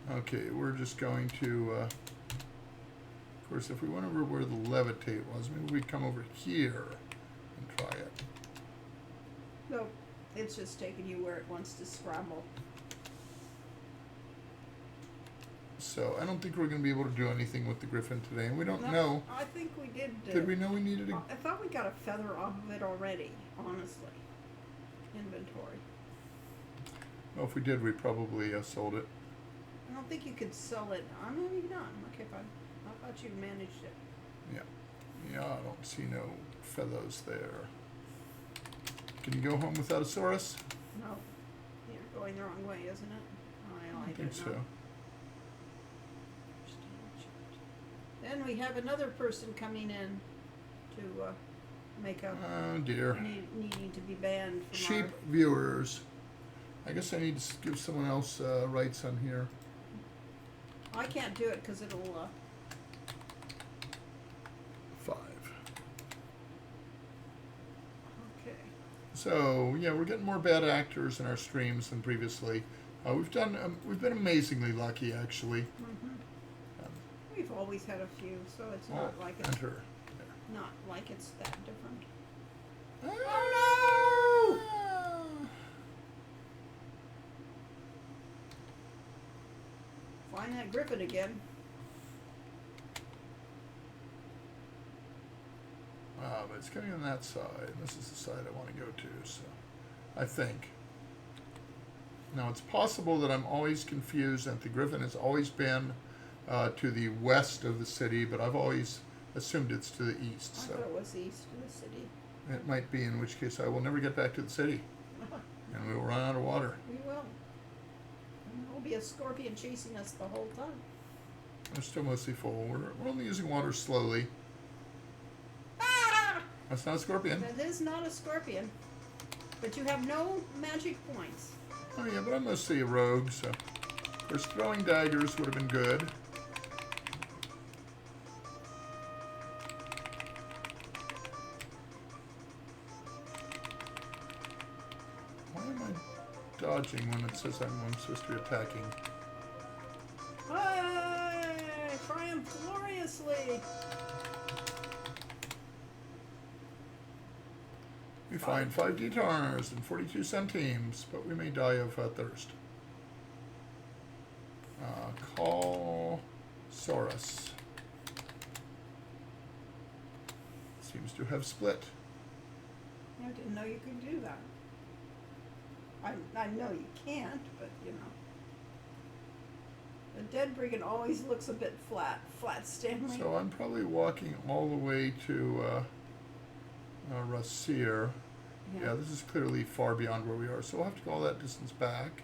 Yeah. Okay, we're just going to. Of course, if we went over where the levitate was, maybe we'd come over here and try it. No, it's just taking you where it wants to scramble. So I don't think we're going to be able to do anything with the griffin today, and we don't No, know. I think we did. Did we know we needed a? I thought we got a feather off of it already. Honestly, inventory. Well, if we did, we probably sold it. I don't think you could sell it. I'm maybe not. Okay, fine. I thought you managed it. Yeah, I don't see no feathers there. Can you go home without a Saurus? No, you're going the wrong way, isn't it? I think so. know. Then we have another person coming in to make a Oh dear. needing to be banned from Sheep viewers. I guess I need to give someone else rights on here. I can't do it because it'll. 5. Okay. So yeah, we're getting more bad actors in our streams than previously. We've been amazingly lucky actually. Mm-hmm. We've always had a few, so it's Oh, not like it's enter. not like it's that different. Oh no! Find that griffin again. But it's coming on that side. This is the side I want to go to, so I think. Now it's possible that I'm always confused and the griffin has always been to the west of the city, but I've always assumed it's to the east. I So thought it was east of the city. it might be, in which case I will never get back to the city, and we will run out of water. We will. And there'll be a scorpion chasing us the whole time. We're still mostly full. We're only using water slowly. Ah! That's not a scorpion. That is not a scorpion. But you have no magic points. Oh yeah, but I'm mostly a rogue, so of course throwing daggers would have been good. Why am I dodging when it says I'm supposed to be attacking? I triumph gloriously. We find 5 detars and 42 centimes, but we may die of thirst. Call Saurus. Seems to have split. I didn't know you could do that. I know you can't, but you know. The dead brigand always looks a bit flat, Stanley. So I'm probably walking all the way to Rasir. Yeah, this is clearly far beyond where we are, so we'll have to go all that distance back.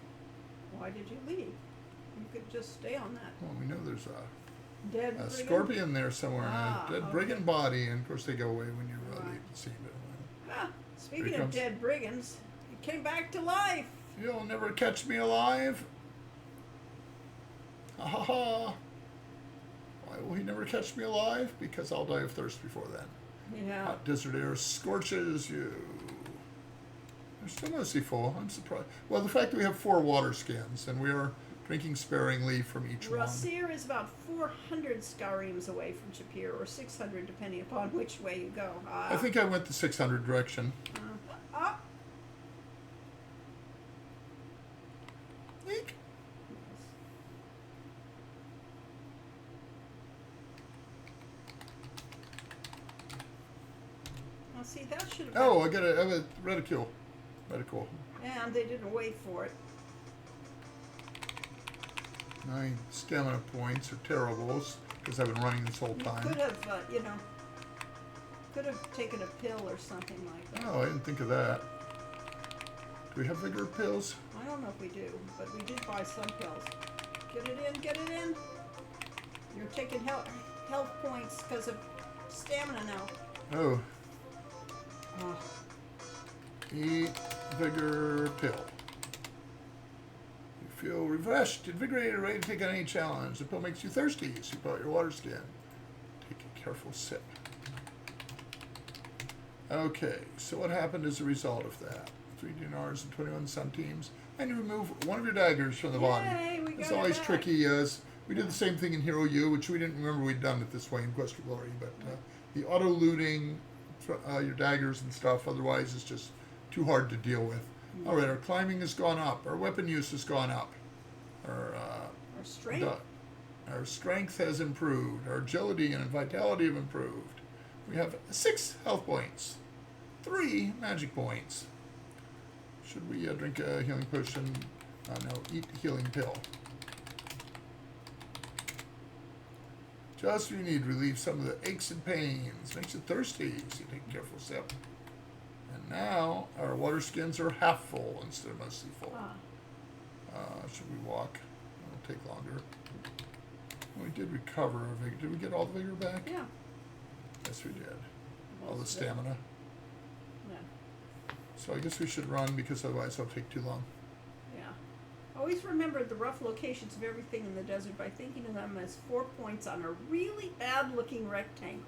Why did you leave? You could just stay on that. Well, we know there's a Dead brigand? scorpion there somewhere, Ah, and a dead okay. brigand body, and of course they go away when you Right. leave the scene. Ah, speaking Here of comes. dead brigands, he came back to life. You'll never catch me alive. Ha ha ha. Why will he never catch me alive? Because I'll die of thirst before then. Yeah. Hot desert air scorches you. They're still mostly full. I'm surprised. Well, the fact that we have 4 water skins and we are drinking sparingly from each one. Rasir is about 400 scarims away from Shapir, or 600 depending upon which way you go. I think I went the 600 direction. Ah. Eek. Well, see, that should have been. Oh, I got a reticule. Reticle. And they didn't wait for it. 9 stamina points are terribles because I've been running this whole You time. could have, could have taken a pill or something like that. Oh, I didn't think of that. Do we have vigor pills? I don't know if we do, but we did buy some pills. Get it in, get it in. You're taking health points because of stamina now. Oh, Oh. Eat vigor pill. You feel refreshed, invigorated, ready to take on any challenge. The pill makes you thirsty, so you pull out your water skin. Take a careful sip. Okay, so what happened as a result of that? 3 dinars and 21 centimes. And you remove one of your daggers from the body. We got It's it always back. tricky. We did the same thing in Hero U, which we didn't remember we'd done it this way in Quest for Glory. But the auto-looting, your daggers and stuff, otherwise it's just too hard to deal with. All right, our climbing has gone up. Our weapon use has gone up. Our strength. Our strength has improved. Our agility and vitality have improved. We have 6 health points, 3 magic points. Should we drink a healing potion? No, eat healing pill. Just what you need to relieve some of the aches and pains. Makes you thirsty, so you take a careful sip. And now our water skins are half full instead of mostly full. Should we walk? It'll take longer. We did recover our vigor. Did we get all the vigor back? Yeah. Yes, we did. All the Most of it. stamina. Yeah. So I guess we should run because otherwise it'll take too long. Yeah. Always remember the rough locations of everything in the desert by thinking of them as 4 points on a really bad-looking rectangle.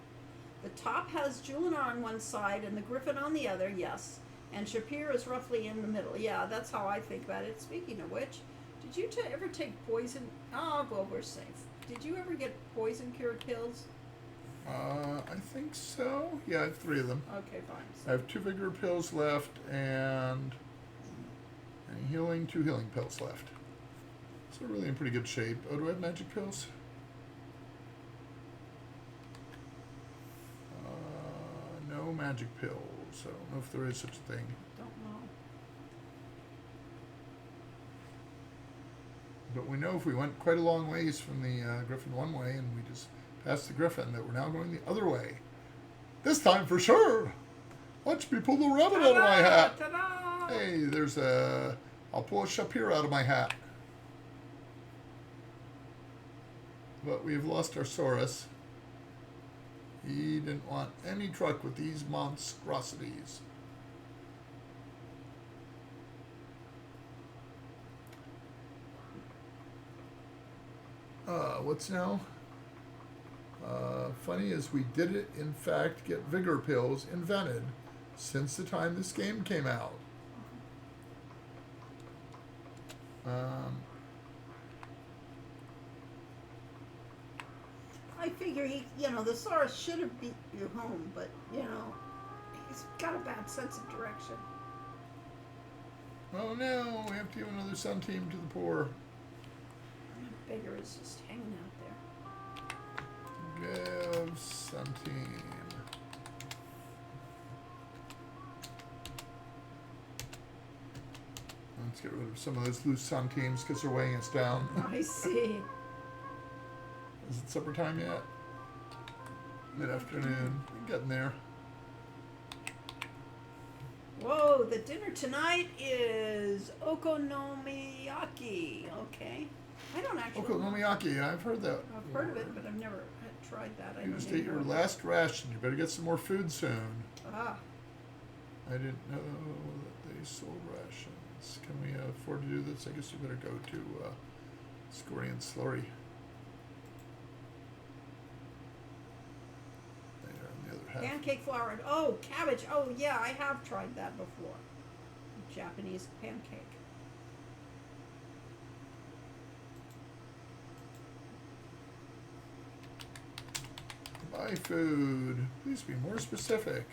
The top has Julinar on one side and the Griffin on the other, yes. And Shapir is roughly in the middle. Yeah, that's how I think about it. Speaking of which, did you ever take poison? Oh, well, we're safe. Did you ever get poison-cured pills? I think so. Yeah, I have 3 of them. Okay, fine. I have 2 vigor pills left and 2 healing pills left. So we're really in pretty good shape. Oh, do I have magic pills? No magic pills. I don't know if there is such a thing. Don't know. But we know if we went quite a long ways from the Griffin one way and we just passed the Griffin that we're now going the other way. This time for sure! Watch me pull the rabbit out of my hat! Ta-da! Hey, I'll pull a Shapir out of my hat. But we've lost our Saurus. He didn't want any truck with these monstrosities. What's now? Funny is we did it, in fact, get vigor pills invented since the time this game came out. I figure the Saurus should have beat you home, but, he's got a bad sense of direction. Oh no, we have to give another sun team to the poor. Vigor is just hanging out there. Give sun team. Let's get rid of some of those loose sun teams because they're weighing us down. I see. Is it supper time yet? Mid-afternoon. We're getting there. Whoa, the dinner tonight is okonomiyaki. Okay. I don't actually. Okonomiyaki, I've heard that. I've heard of it, but I've never tried that. I You don't just even ate your know. last ration. You better get some more food soon. Ah. I didn't know that they sold rations. Can we afford to do this? I guess we better go to Scorian Slurry. There on the other half. Pancake flour and cabbage. Oh yeah, I have tried that before. Japanese pancake. Buy food. Please be more specific.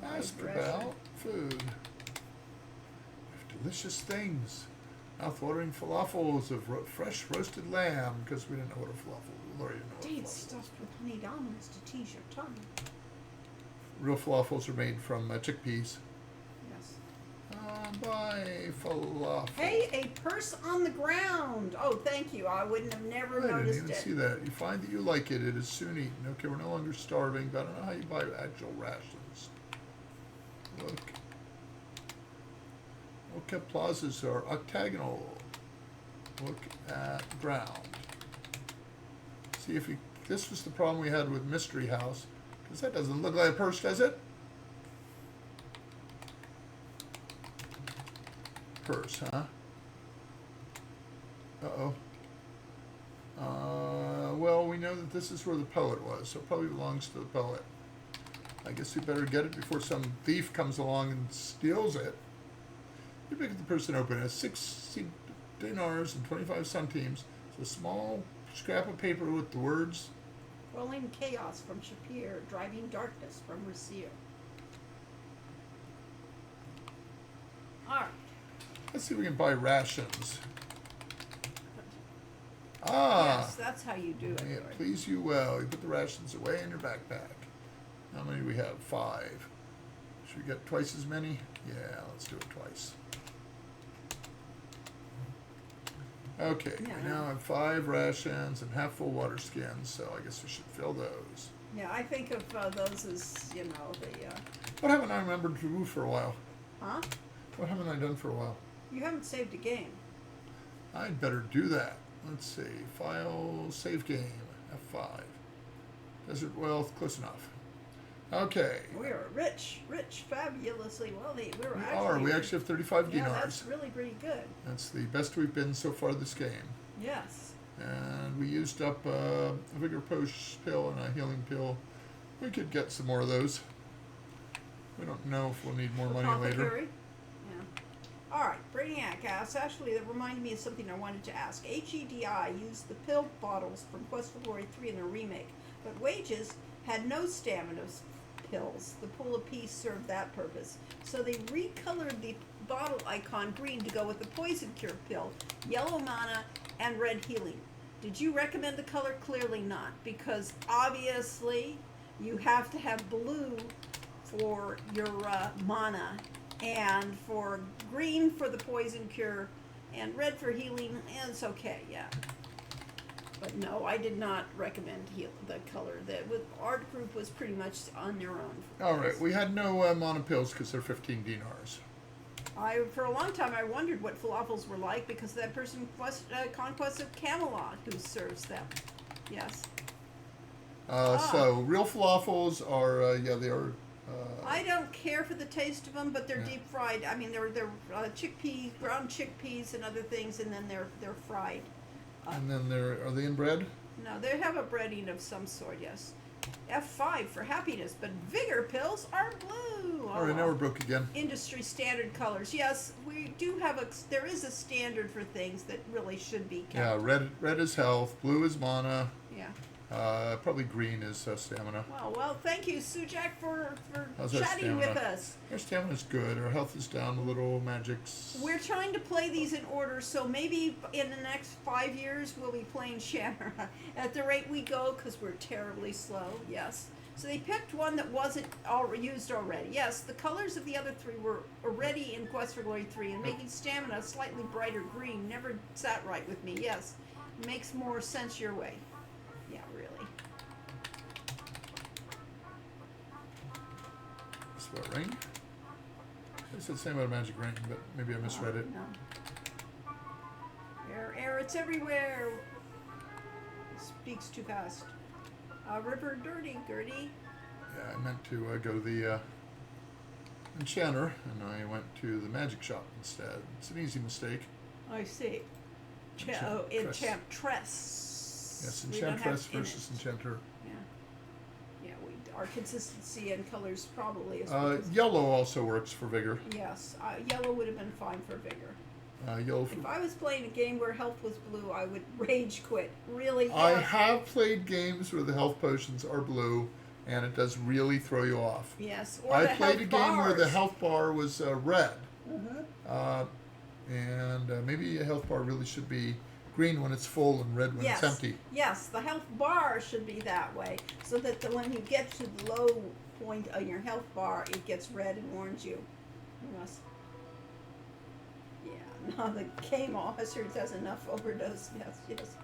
Ask Ration. about food. We have delicious things. Mouth-watering falafels of fresh roasted lamb, because we didn't know what a falafel was. Lori didn't know what a Dates falafel was. stuffed with honeyed almonds to tease your tongue. Real falafels are made from chickpeas. Yes. Buy falafel. Hey, a purse on the ground. Oh, thank you. I wouldn't have never I didn't noticed even it. see that. You find that you like it, it is soon eaten. Okay, we're no longer starving, but I don't know how you buy actual rations. Look. Okay, plazas are octagonal. Look at ground. See if this was the problem we had with Mystery House, because that doesn't look like a purse, does it? purse, huh? Uh-oh. Well, we know that this is where the poet was, so it probably belongs to the poet. I guess we better get it before some thief comes along and steals it. You pick the purse and open it. It has 6 dinars and 25 centimes. It's a small scrap of paper with the words, Rolling chaos from Shapir, driving darkness from Rasir. Alright. let's see if we can buy rations. Ah! Yes, that's how you do it. May it Lord. please you well. You put the rations away in your backpack. How many do we have? 5. Should we get twice as many? Yeah, let's do it twice. Okay, Yeah. we now have 5 rations and half full water skins, so I guess we should fill those. Yeah, I think of those as, you know, the, What haven't I remembered to do for a while? huh? What haven't I done for a while? You haven't saved a game. I'd better do that. Let's see. File, save game, F5. Desert Wealth, close enough. Okay. We are rich, fabulously wealthy. We actually have 35 yeah, dinars. that's really pretty good. That's the best we've been so far this game. Yes. And we used up a vigor post pill and a healing pill. We could get some more of those. We don't know if we'll need more money later. Apothecary? Yeah. All right, Brainiac asks, actually, that reminded me of something I wanted to ask. HEDI used the pill bottles from Quest for Glory 3 in their remake, but Wages had no stamina pills. The pool of peace served that purpose. So they recolored the bottle icon green to go with the poison cure pill, yellow mana, and red healing. Did you recommend the color? Clearly not, because obviously you have to have blue for your mana, and for green for the poison cure, and red for healing. And it's okay, yeah. But no, I did not recommend the color. With Art Group was pretty much on their own. All right, we had no mana pills because they're 15 dinars. For a long time, I wondered what falafels were like because that person Conquest of Camelot who serves them. Yes. So real falafels are, they are. I don't care for the taste of them, but they're Yeah. deep fried. I mean, they're chickpea, ground chickpeas, and other things, and then they're fried. And then are they in bread? No, they have a breading of some sort. Yes. F5 for happiness, but vigor pills are blue. All right, now we're broke again. Industry standard colors. Yes, we do have there is a standard for things that really should be kept. Yeah, red is health, blue is mana, Yeah. probably green is stamina. Well, thank you, Sujak, for How's that chatting with stamina? us. Our stamina's good. Our health is down a little. Magic's. We're trying to play these in order, so maybe in the next 5 years we'll be playing Shamrock at the rate we go, because we're terribly slow. Yes. So they picked one that wasn't used already. Yes, the colors of the other 3 were already in Quest for Glory 3, and making stamina a slightly brighter green never sat right with me. Yes, makes more sense your way. Yeah, really. That's about rain. I said the same about magic rain, but maybe I misread it. No. Error, it's everywhere. Speaks too fast. River dirty, Gertie. Yeah, I meant to go to the enchanter, and I went to the magic shop instead. It's an easy mistake. I see. Enchantress. Enchantress. Yes, We don't have enchantress in versus it. enchanter. Yeah, our consistency in colors probably is. Yellow also works for vigor. Yes, yellow would have been fine for vigor. Yellow. If I was playing a game where health was blue, I would rage quit. Really. I have played games where the health potions are blue, and it does really throw you off. Yes. Or I the played a health game where the bars. health bar was red, Mhm. and maybe a health bar really should be green when it's full and red when Yes. it's empty. Yes, the health bar should be that way, so that when you get to the low point on your health bar, it gets red and warns you. Yes. Yeah, no, the game officer does enough overdose. Yes.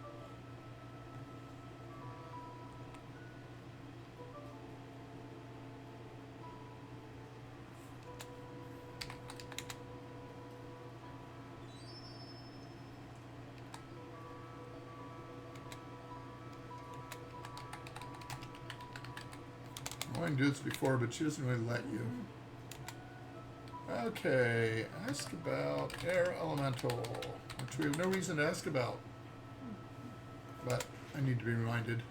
I wanted to do this before, but she doesn't really let you. Okay, ask about air elemental, which we have no reason to ask about, but I need to be reminded.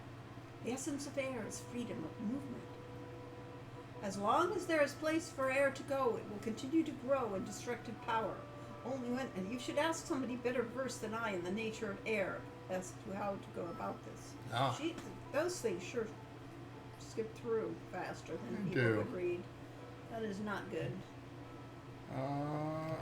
The essence of air is freedom of movement. As long as there is place for air to go, it will continue to grow in destructive power. Only when, and you should ask somebody better versed than I in the nature of air as to how to go about this. Ah. Those things sure skip through faster than They people do. would read. That is not good.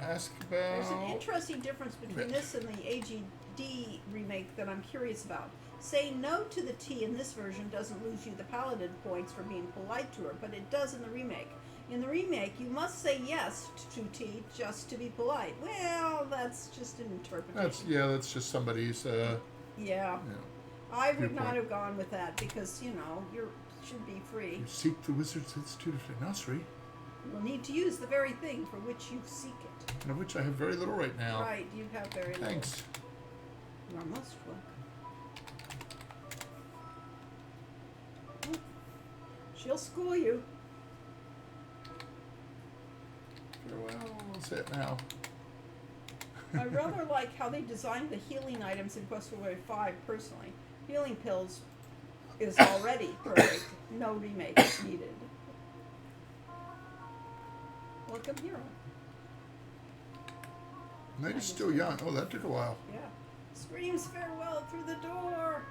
Ask There's an about. interesting difference between this and the AGD remake that I'm curious about. Saying no to the T in this version doesn't lose you the paladin points for being polite to her, but it does in the remake. In the remake, you must say yes to T just to be polite. Well, that's just an interpretation. That's just somebody's. Yeah. You know, I would viewpoint. not have gone with that because, you should be free. You seek the Wizards Institute of Technosry, You will need to use the very thing for which you seek it. and of which I have very little right now. Right, you have very little. Thanks. You are most welcome. She'll school you. Farewell. I'll say it now. I rather like how they designed the healing items in Quest for Glory 5 personally. Healing pills is already perfect. No remake is needed. Welcome hero. Night is still young. Oh, that took a while. Yeah. Screams farewell through the door.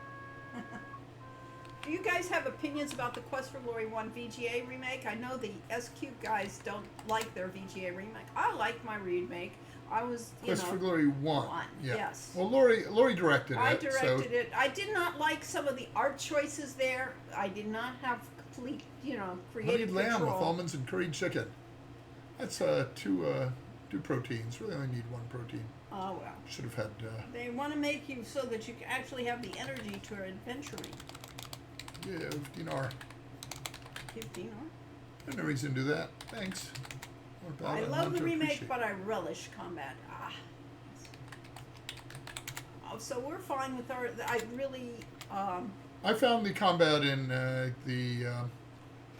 Do you guys have opinions about the Quest for Glory 1 VGA remake? I know the SQ guys don't like their VGA remake. I like my remake. I was, Quest for Glory 1. One, Yeah. yes. Well, Lori directed I it. directed it. I did not like some of the art choices there. I did not have complete, creative Honeyed lamb with control. almonds and curried chicken. That's two proteins. Really only need one protein. Oh well. Should have had. They want to make you so that you can actually have the energy to adventuring. Yeah, dinar. Give Dino. There's no reason to do that. Thanks. I love the remake, but I relish combat. Oh, so we're fine with our. I really. I found the combat in the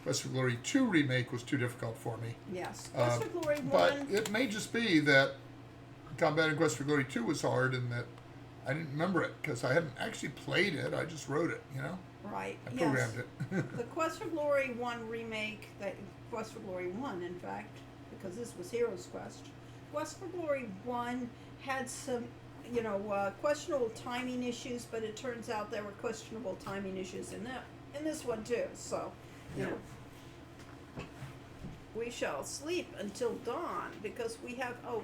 Quest for Glory 2 remake was too difficult for me. Yes. Quest for Glory 1. But it may just be that combat in Quest for Glory 2 was hard and that I didn't remember it because I hadn't actually played it. I just wrote it, Right. I programmed it. The Quest for Glory 1 remake, Quest for Glory 1, in fact, because this was Heroes Quest. Quest for Glory 1 had some, questionable timing issues, but it turns out there were questionable timing issues in this one too. So, we shall sleep until dawn because we have. Oh,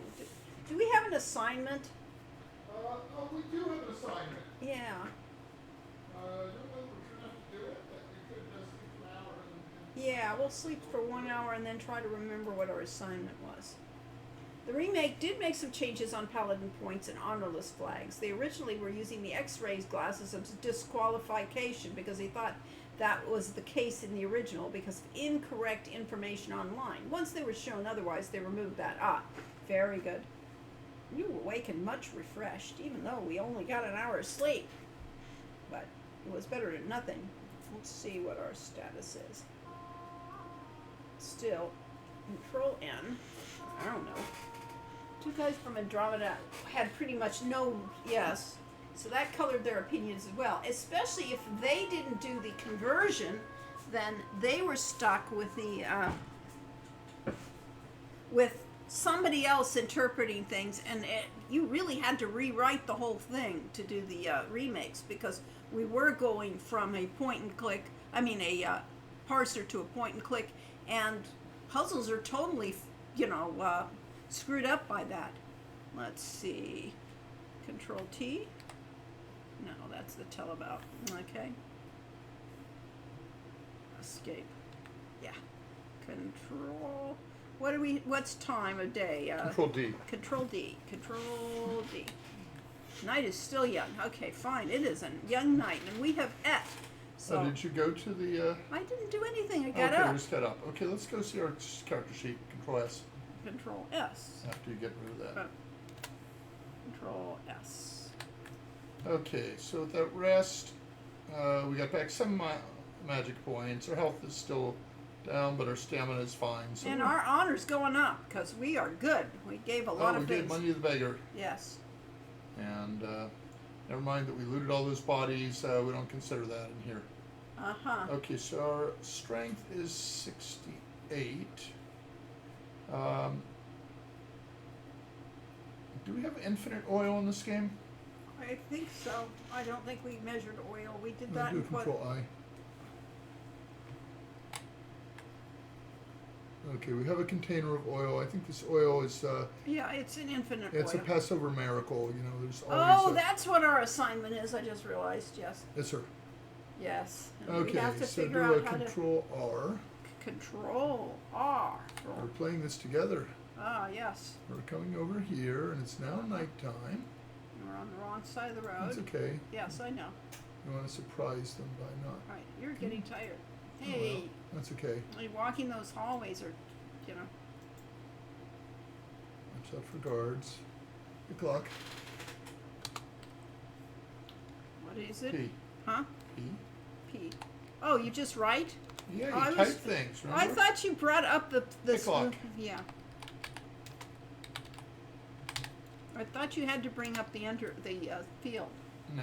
do we have an assignment? We do have an assignment. Yeah. I don't know if we're going to have to do it, but we could sleep for an hour. Yeah, we'll sleep for 1 hour and then try to remember what our assignment was. The remake did make some changes on paladin points and honorless flags. They originally were using the X-rays glasses as disqualification because they thought that was the case in the original because of incorrect information online. Once they were shown otherwise, they removed that. Very good. You awakened much refreshed, even though we only got an hour's sleep. But it was better than nothing. Let's see what our status is. Still, Control N. I don't know. Two guys from Andromeda had pretty much no yes. So that colored their opinions as well. Especially if they didn't do the conversion, then they were stuck with the with somebody else interpreting things, and you really had to rewrite the whole thing to do the remakes because we were going from a parser to a point and click, and puzzles are totally, screwed up by that. Let's see. Control T. No, that's the tell about. Okay. Escape. Yeah. Control. What's time of day? Control D. Control D. Control D. Night is still young. Okay, fine. It is a young night, and we have F. So did you go to the... I didn't do anything. I got okay, up. just got up. Okay, let's go see our character sheet. Control S. Control S. After you get rid of that. Control S. Okay, so with that rest, we got back some magic points. Our health is still down, but our stamina is fine. So And our honor's going up because we are good. We gave a lot of we things. gave money to the beggar. Yes. And never mind that we looted all those bodies. We don't consider that in here. Okay, so our strength is 68. Do we have infinite oil in this game? I think so. I don't think we measured oil. We did I'm that gonna in do Control I. Okay, we have a container of oil. I think this oil is. Yeah, it's an infinite It's oil. a Passover miracle. You know, there's always. Oh, that's what our assignment is. I just realized. Yes. Yes, sir. Yes. And Okay, we have to so figure do out a how Control R. to control R. We're playing this together. Ah, yes. We're coming over here, and it's now nighttime. We're on the wrong side of the road. That's okay. Yes, I know. You want to surprise them by not. Right, you're getting tired. Oh, Hey, well, that's okay. like walking those hallways are, you know. Watch out for guards. The clock. What is it? P. Huh? P. P. Oh, you just write? Yeah, I you was- type things. I Remember? thought you brought up the clock. Yeah. I thought you had to bring up the field. No. You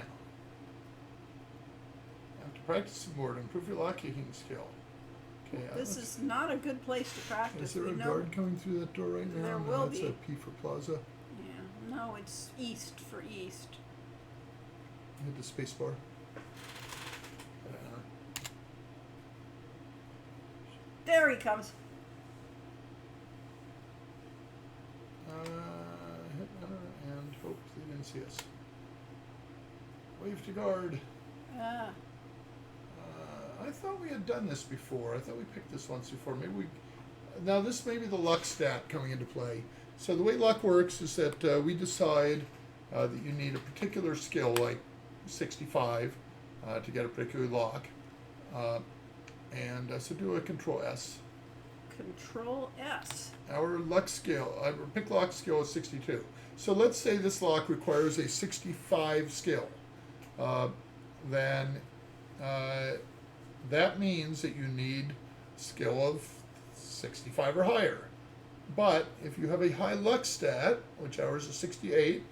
have to practice some more to improve your lock picking skill. Okay. This is not a good place to practice. Is there we a know. guard coming through that door right now? There No, will that's be. a P for Plaza. Yeah. No, it's east for east. Hit the space bar. There he comes. Hit enter and hope they didn't see us. Wave to guard. Ah. I thought we had done this before. I thought we picked this once before. Maybe we. Now this may be the luck stat coming into play. So the way luck works is that we decide that you need a particular skill, like 65, to get a particular lock, and so do a Control S. Control S. Our luck skill, our pick lock skill is 62. So let's say this lock requires a 65 skill. Then that means that you need skill of 65 or higher. But if you have a high luck stat, which ours is 68,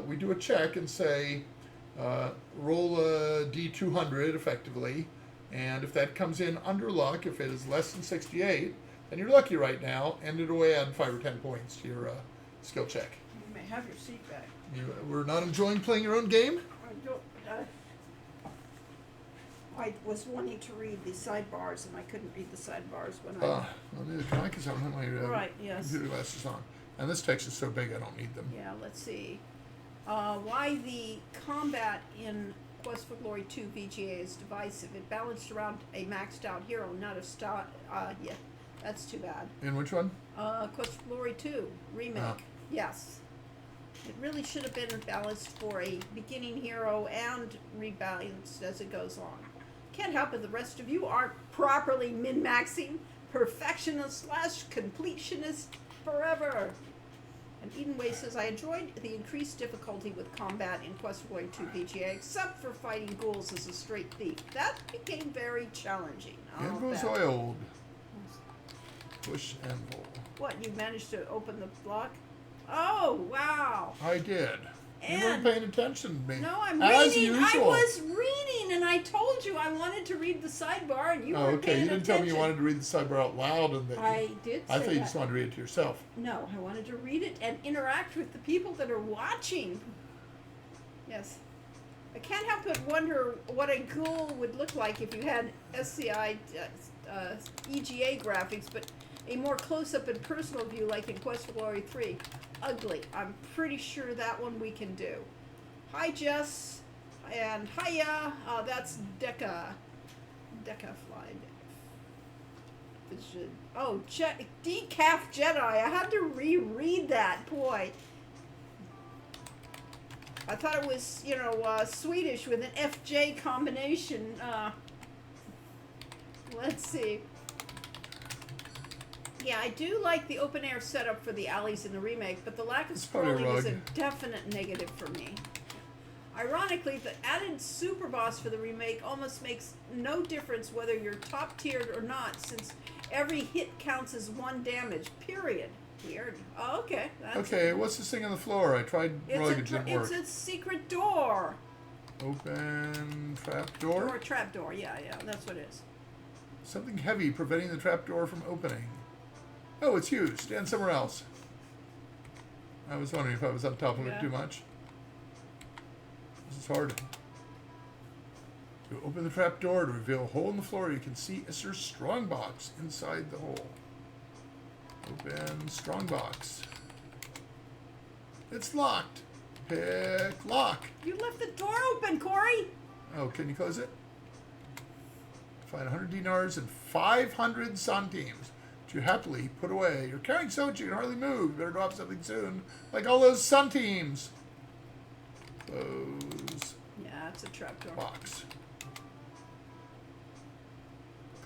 we do a check and say roll a D200 effectively. And if that comes in under luck, if it is less than 68, then you're lucky right now, and it'll add 5 or 10 points to your skill check. You may have your seat back. We're not enjoying playing your own game? I was wanting to read the sidebars, and I couldn't read the sidebars when Well, neither can I because I don't have my Right, yes. computer glasses on. And this text is so big I don't need them. Yeah, let's see. Why the combat in Quest for Glory 2 VGA is divisive. It balanced around a maxed out hero, not a star. Yeah, that's too bad. In which one? Quest for Glory 2 remake. Ah. Yes. It really should have been balanced for a beginning hero and rebalanced as it goes on. Can't help it, the rest of you aren't properly min-maxing. Perfectionist / completionist forever. And Eden Way says, I enjoyed the increased difficulty with combat in Quest for Glory 2 VGA, except for fighting ghouls as a straight thief. That became very challenging. It I'll was bet. oiled. Push and pull. What, you managed to open the block? Oh, wow. I did. You And- weren't paying attention to me. No, I'm As reading. usual. I was reading, and I told you I wanted to read the sidebar, and you Oh, weren't okay. paying You didn't tell me you attention. wanted to read the sidebar out loud, and that I did say I thought you that. just wanted to read it to yourself. No, I wanted to read it and interact with the people that are watching. Yes. I can't help but wonder what a ghoul would look like if you had SCI EGA graphics, but a more close-up and personal view like in Quest for Glory 3. Ugly. I'm pretty sure that one we can do. Hi, Jess. And hiya. That's Deca. Deca Fly. Oh, Decaf Jedi. I had to reread that. Boy. I thought it was, Swedish with an FJ combination. Let's see. Yeah, I do like the open air setup for the alleys in the remake, but the lack of It's probably a scrolling is a rug. definite negative for me. Ironically, the added super boss for the remake almost makes no difference whether you're top tiered or not, since every hit counts as 1 damage. Period. Weird. Oh, okay. Okay, what's this thing on the floor? I tried rug, it didn't work. It's a secret door. Open trap door? Or a trap door, yeah, that's what it is. Something heavy preventing the trap door from opening. Oh, it's huge. Stand somewhere else. I was wondering if I was on top of it too much. This is hard. To open the trap door to reveal a hole in the floor, you can see Isser's strongbox inside the hole. Open strongbox. It's locked. Pick lock. You left the door open, Corey. Oh, can you close it? Find 100 dinars and 500 centimes, which you happily put away. You're carrying so much you can hardly move. You better drop something soon, like all those centimes. Close. Yeah, it's a trapdoor. Box.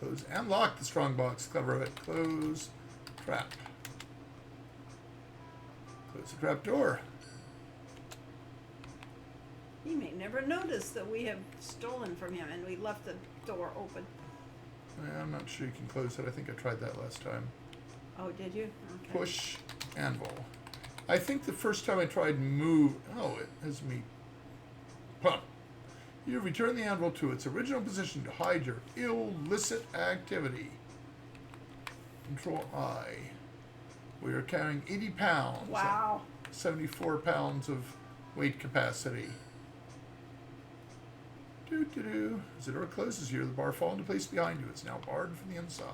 Close and lock the strong box. Clever of it. Close. Trap. Close the trap door. He may never notice that we have stolen from him and we left the door open. I'm not sure you can close it. I think I tried that last time. Oh, did you? Okay. Push anvil. I think the first time I tried move... Oh, it has me... Huh. You return the anvil to its original position to hide your illicit activity. Control I. We are carrying 80 pounds. Wow. 74 pounds of weight capacity. Doo-doo-doo. As the door closes here, the bar falls into place behind you. It's now barred from the inside.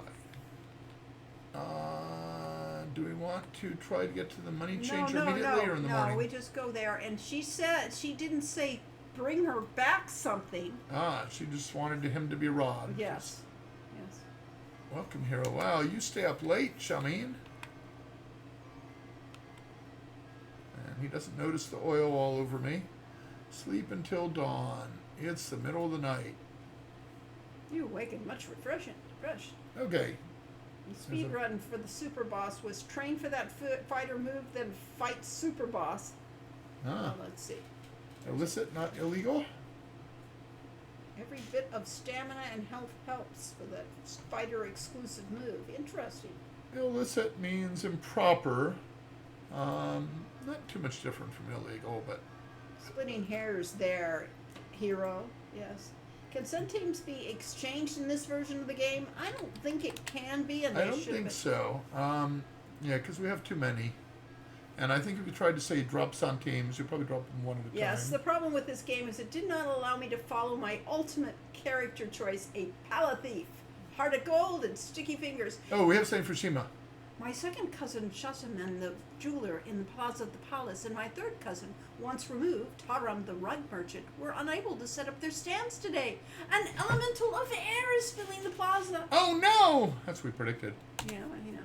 Do we want to try to get to the money changer immediately or in the morning? No, we just go there. And she said, she didn't say bring her back something. She just wanted him to be robbed. Yes. Yes. Welcome, hero. Wow, you stay up late, Shamin. And he doesn't notice the oil all over me. Sleep until dawn. It's the middle of the night. You awakened much refreshed. Okay. The speed run for the super boss was train for that fighter move, then fight super boss. Let's see. Illicit, not illegal? Every bit of stamina and health helps for that fighter exclusive move. Interesting. Illicit means improper. Not too much different from illegal, but... Splitting hairs there, hero. Yes. Can centimes be exchanged in this version of the game? I don't think it can be, and I don't think so. Yeah, because we have too many. And I think if you tried to say drop centimes, you'd probably drop them one at a time. Yes, the problem with this game is it did not allow me to follow my ultimate character choice, a pala thief. Heart of gold and sticky fingers. Oh, we have same for Shima. My second cousin, Shasaman, the jeweler in the Plaza of the Palace, and my third cousin, once removed, Taram, the rug merchant, were unable to set up their stands today. An elemental of air is filling the plaza. Oh, no! That's what we predicted. Yeah, you know.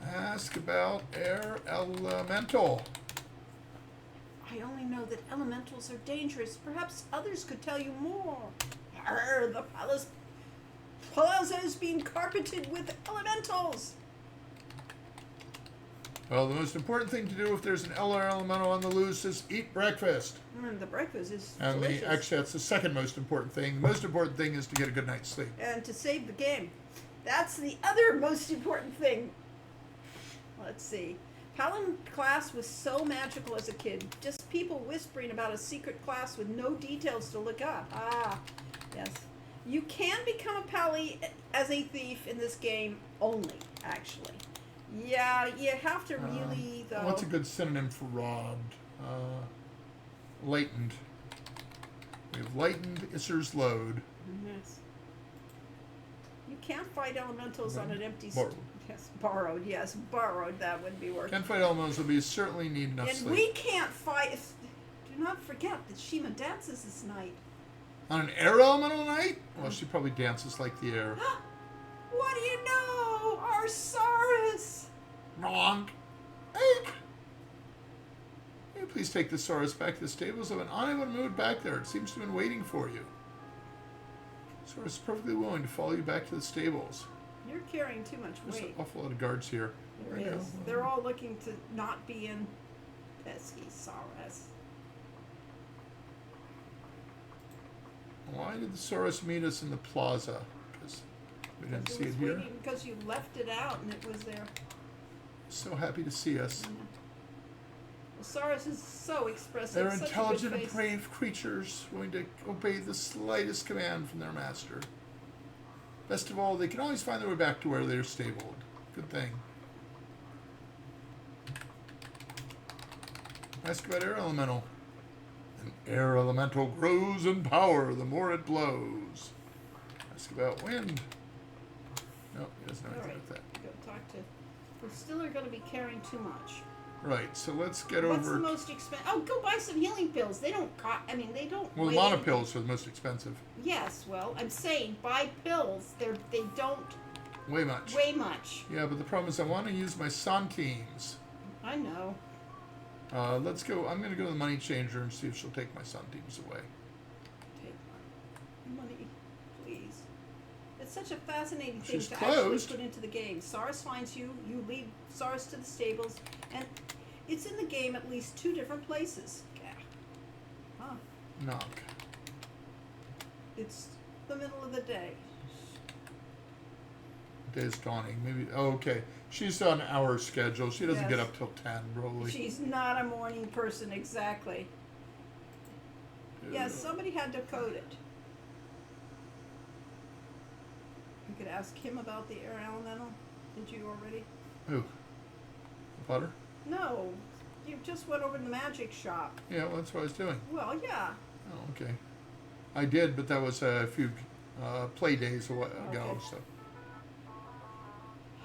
Ask about air elemental. I only know that elementals are dangerous. Perhaps others could tell you more. Arr, the plaza is being carpeted with elementals. Well, the most important thing to do if there's an air elemental on the loose is eat breakfast. The breakfast is and delicious. Actually, that's the second most important thing. The most important thing is to get a good night's sleep. And to save the game. That's the other most important thing. Let's see. Paladin class was so magical as a kid. Just people whispering about a secret class with no details to look up. Yes. You can become a pally as a thief in this game only, actually. Yeah, you have to really, though. What's a good synonym for robbed? Lightened. We have lightened Isser's load. Yes. You can't fight elementals on an empty... Borrowed. Yes, borrowed. Yes, borrowed. That would be worth. Can't fight elementals, but you certainly need enough And sleep. we can't fight... Do not forget that Shima dances this night. On an air elemental night? Well, she probably dances like the air. What do you know? Our Saurus! Wrong. Hey, please take the Saurus back to the stables. I've been unable to move it back there. It seems to have been waiting for you. Saurus is perfectly willing to follow you back to the stables. You're carrying too much There's an weight. awful lot of guards here. There is. They're all looking to not be in pesky Saurus. Why did the Saurus meet us in the plaza? Because we didn't see it here. Because you left it out and it was there. So happy to see us. Yeah. Saurus is so expressive. They're such a good intelligent and face. brave creatures, willing to obey the slightest command from their master. Best of all, they can always find their way back to where they're stabled. Good thing. Ask about air elemental. An air elemental grows in power the more it blows. Ask about wind. No, he doesn't know All anything right. about that. Go talk to. We still are going to be carrying too much. Right, so let's get What's over. the most expensive? Oh, go buy some healing pills. They don't cost. I mean, they don't. Well, the weigh mana anything. pills are the most expensive. Yes, well, I'm saying buy pills. They don't Way much. weigh much. Yeah, but the problem is I want to use my Santimes. I know. Let's go. I'm going to go to the money changer and see if she'll take my Santimes away. Take money, please. It's such a fascinating thing She's to closed. actually put into the game. Saurus finds you. You lead Saurus to the stables, and it's in the game at least 2 different places. Yeah. Huh. Knock. It's the middle of the day. Day's dawning. Maybe. Oh, okay. She's on our schedule. She doesn't get Yes. up till 10, probably. She's not a morning person exactly. Yes, somebody had to code it. You could ask him about the air elemental. Did you already? Who? Butter? No. You just went over to the magic shop. Yeah, well, that's what I was doing. Well, yeah. Oh, okay. I did, but that was a few play days ago, Okay. so.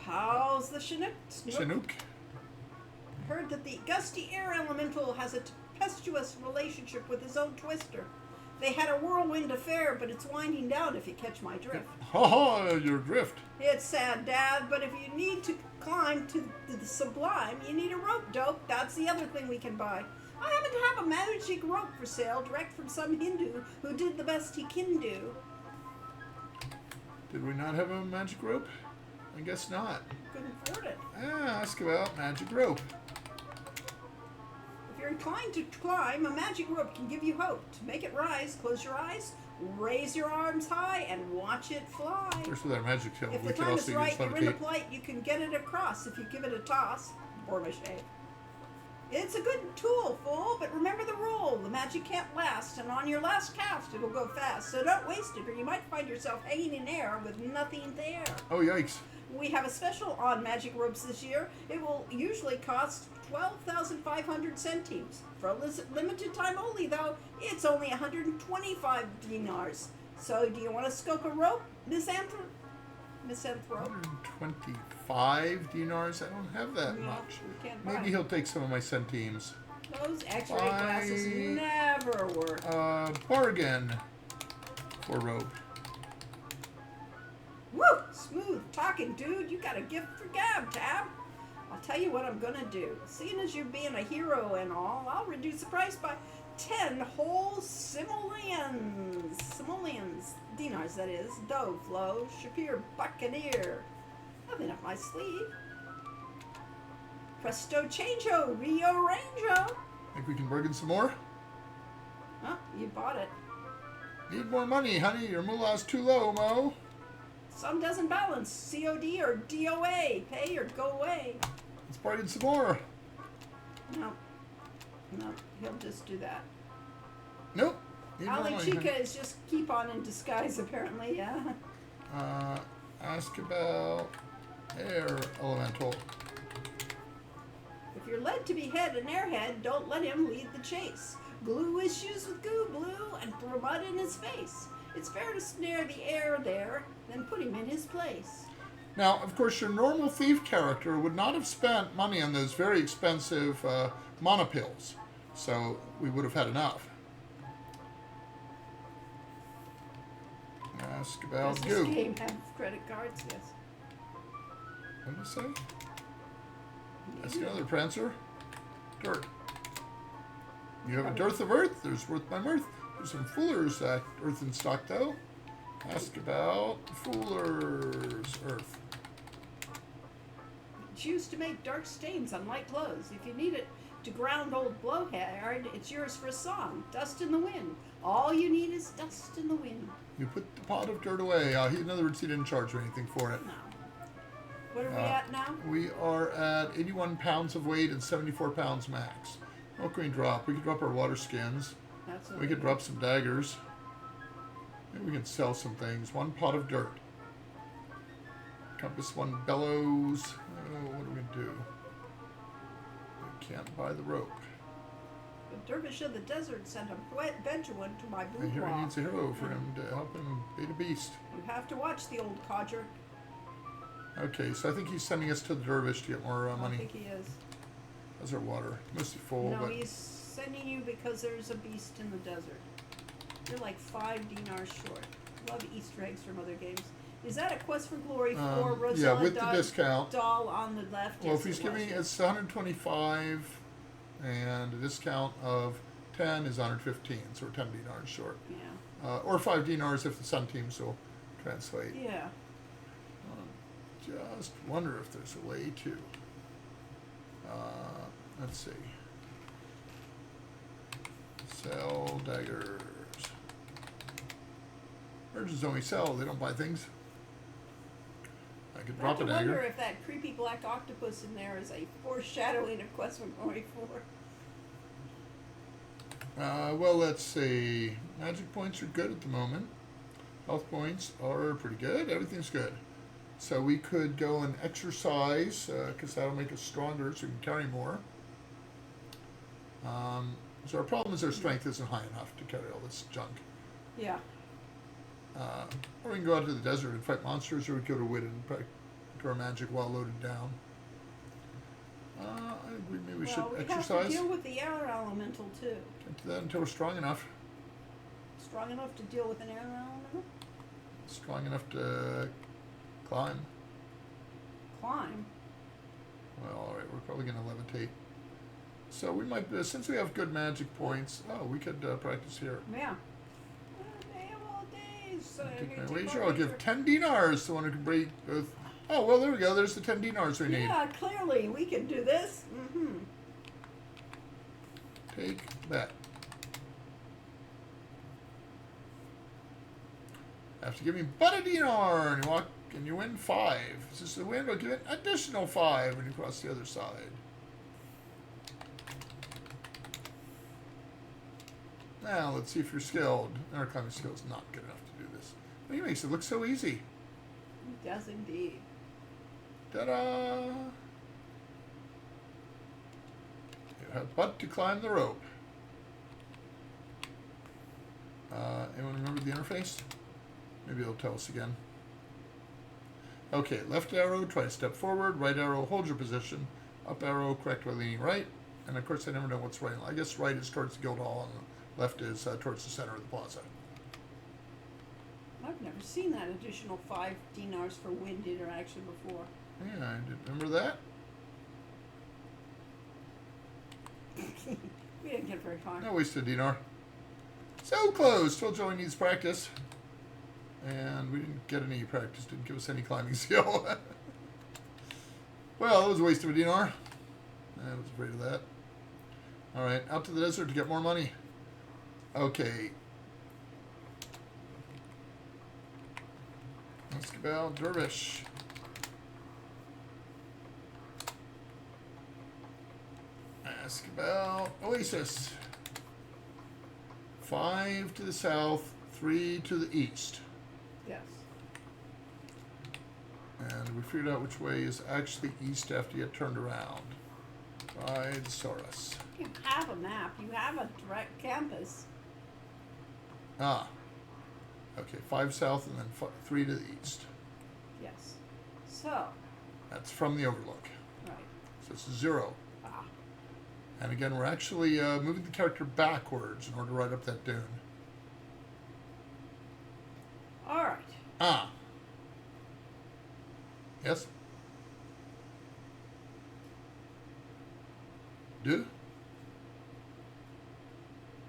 How's the Chinook? Chinook. Heard that the gusty air elemental has a tempestuous relationship with his own twister. They had a whirlwind affair, but it's winding down if you catch my drift. Ha ha, your drift. It's sad, Dad, but if you need to climb to the sublime, you need a rope, dope. That's the other thing we can buy. I happen to have a magic rope for sale, direct from some Hindu who did the best he can do. Did we not have a magic rope? I guess not. Couldn't afford it. Ask about magic rope. If you're inclined to climb, a magic rope can give you hope. To make it rise, close your eyes, raise your arms high, and watch it fly. Of course, with our magic tail, If we the could time also is right, use you're in a levitate. plight, you can get it across if you give it a toss. Or mache. It's a good tool, fool, but remember the rule. The magic can't last, and on your last cast, it'll go fast. So don't waste it, or you might find yourself hanging in air with nothing there. Oh, yikes. We have a special on magic ropes this year. It will usually cost 12,500 centimes. For a limited time only, though, it's only 125 dinars. So do you want to scope a rope, Misanthrope? 125 dinars? I don't have that No, much. we can't buy. Maybe he'll take some of my centimes. Those x-ray glasses never work. Bargain for rope. Woo! Smooth talking, dude. You got a gift for gab, Tab. I'll tell you what I'm gonna do. Seeing as you're being a hero and all, I'll reduce the price by 10 whole simoleons, dinars that is, Dove, Flo, Shapir, Buccaneer. Nothing up my sleeve. Presto changeo, Rio Rango. Think we can bargain some more? Oh, you bought it. Need more money, honey. Your moolah's too low, Mo. Some doesn't balance. COD or DOA. Pay or go away. Let's bargain some more. No, he'll just do that. Nope. Need more Ali money, Chica honey. is just keep on in disguise, apparently, yeah. Ask about air elemental. If you're led to behead an airhead, don't let him lead the chase. Glue his shoes with goo blue and throw mud in his face. It's fair to snare the air there, then put him in his place. Now, of course, your normal thief character would not have spent money on those very expensive mana pills, so we would have had enough. Ask about Does goo. this game have credit cards? Yes. What did I say? Ask another prancer. Dirt. You have a dearth of earth. There's worth my mirth. There's some fuller's earth in stock, though. Ask about fuller's earth. It's used to make dark stains on light clothes. If you need it to ground old blowhard, it's yours for a song. Dust in the wind. All you need is dust in the wind. You put the pot of dirt away. In other words, he didn't charge me anything for it. No. What are we at now? We are at 81 pounds of weight and 74 pounds max. What can we drop? We could drop our water skins. That's We could drop some daggers. Maybe we can sell some things. One pot of dirt. Compass, one bellows. Oh, what are we going to do? We can't buy the rope. The dervish of the desert sent a Benjamin to my And here he boudoir. needs a hero for him to help him beat a beast. You have to watch the old codger. Okay, so I think he's sending us to the dervish to get more I money. think he is. How's our water? Mostly full, No, but he's sending you because there's a beast in the desert. You're like 5 dinars short. Love Easter eggs from other games. Is that a quest for glory for yeah, Rosella with the discount. doll on the left? Well, Yes, if he's it giving was. it's 125, and a discount of 10 is 115, so we're 10 dinars short. Yeah. Or 5 dinars if the Sun teams will translate. Yeah. Just wonder if there's a way to. Let's see. Sell daggers. Merchants only sell, they don't buy things. I could I drop a have to wonder dagger. if that creepy black octopus in there is a foreshadowing of Quest for Glory 4. Well, let's see. Magic points are good at the moment. Health points are pretty good. Everything's good. So we could go and exercise, because that'll make us stronger so we can carry more. So our problem is our strength isn't high enough to carry all this junk. Yeah. Or we can go out to the desert and fight monsters, or we could go to Wit and practice our magic while loaded down. I think maybe we should We have exercise. to deal with the air elemental too. Can't do that until we're strong enough. Strong enough to deal with an air elemental? Strong enough to climb. Climb. Well, all right, we're probably going to levitate. So we might, since we have good magic points, we could practice here. Yeah. Day of all days. Take my wager. I'll give 10 dinars to one who can break both. Oh, well, there we go. There's the 10 dinars we need. Yeah, clearly we can do this. Mm-hmm. Take that. Have to give me but a dinar, and you walk, and you win 5. Is this the win? I'll give it an additional 5 when you cross the other side. Now, let's see if you're skilled. Our climbing skill is not good enough to do this. But he makes it look so easy. He does indeed. Ta-da! You have but to climb the rope. Anyone remember the interface? Maybe it'll tell us again. Okay, left arrow, try to step forward. Right arrow, hold your position. Up arrow, correct by leaning right. And of course, I never know what's right. I guess right is towards the guild hall, and left is towards the center of the plaza. I've never seen that additional 5 dinars for wind interaction before. Yeah, I did remember that. We didn't get very far. No wasted dinar. So close. Told Joey needs practice. And we didn't get any practice. Didn't give us any climbing skill. Well, that was a waste of a dinar. I was afraid of that. Alright, out to the desert to get more money. Okay. Let's go about Dervish. Ask about Oasis. 5 to the south, 3 to the east. Yes. And we figured out which way is actually east after you get turned around. Ride Saurus. You have a map. You have a direct campus. Ah. Okay, 5 south and then 3 to the east. Yes. So, That's from the overlook. right. So it's 0. Ah. And again, we're actually moving the character backwards in order to ride up that dune. All right. Ah. Yes? Do?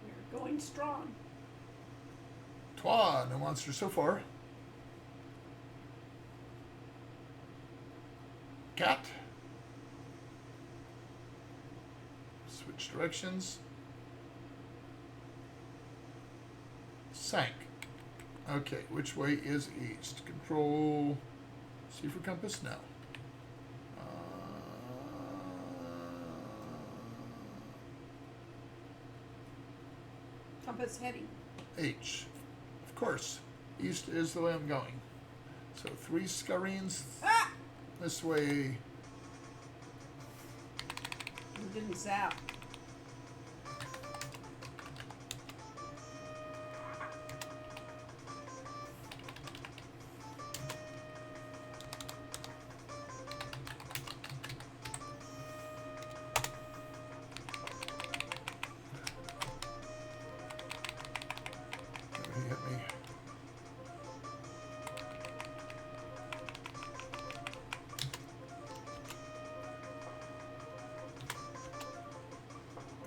We're going strong. Twa, no monsters so far. Cat. Switch directions. Sank. Okay, which way is east? Control C for compass? No. Compass heading. H. Of course. East is the way I'm going. So 3 scarines Ah! this way. You didn't zap. He hit me.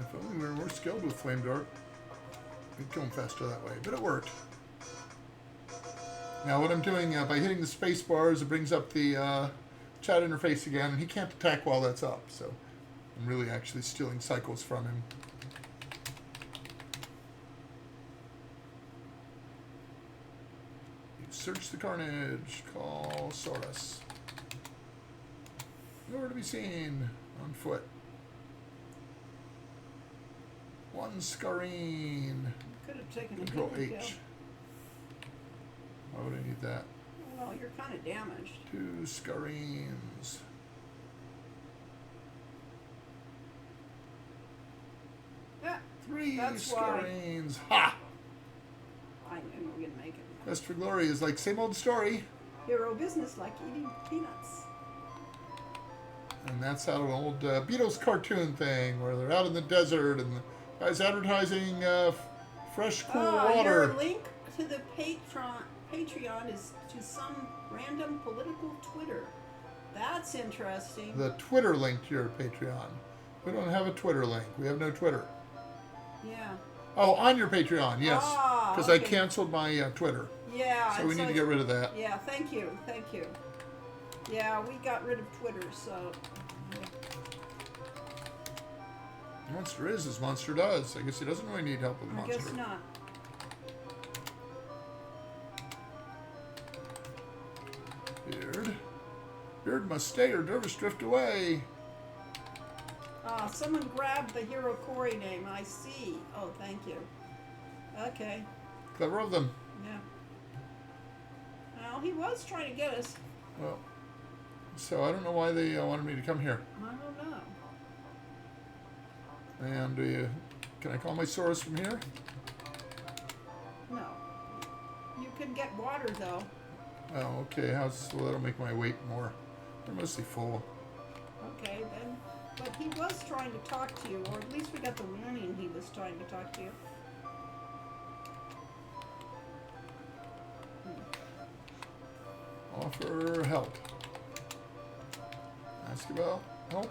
If only we were more skilled with Flame Dart, we'd kill him faster that way. But it worked. Now what I'm doing, by hitting the space bars, it brings up the chat interface again, and he can't attack while that's up. So I'm really actually stealing cycles from him. Search the carnage. Call Saurus. Nowhere to be seen. On foot. 1 scarine. Could have taken Control a hidden H. kill. Why would I need that? Well, you're kind of damaged. 2 scarines. Yeah, 3 That's why. scarines. Ha! I knew you were gonna make it. Quest for Glory is like same old story. Hero business like eating peanuts. And that's out of an old Beatles cartoon thing where they're out in the desert and the guy's advertising fresh, cool Your water. link to the Patreon is to some random political Twitter. That's interesting. The Twitter link to your Patreon. We don't have a Twitter link. We have no Twitter. Yeah. Oh, on your Patreon, yes. Ah, Because okay. I canceled my Twitter. Yeah. So and we need to get rid of that. Yeah, thank you. Thank you. Yeah, we got rid of Twitter, so. Monster is as Monster does. I guess he doesn't really need help with I Monster. guess not. Beard. Beard must stay or Dervish drift away. Someone grabbed the Hero Corey name. I see. Oh, thank you. Okay. Clever of them. Yeah. Well, he was trying to get us. Well, so I don't know why they wanted me to come here. I don't know. And can I call my Saurus from here? No. You can get water, though. Oh, okay. Well, that'll make my weight more. They're mostly full. Okay, then. But he was trying to talk to you, or at least we got the warning he was trying to talk to you. Offer help. Ask about help.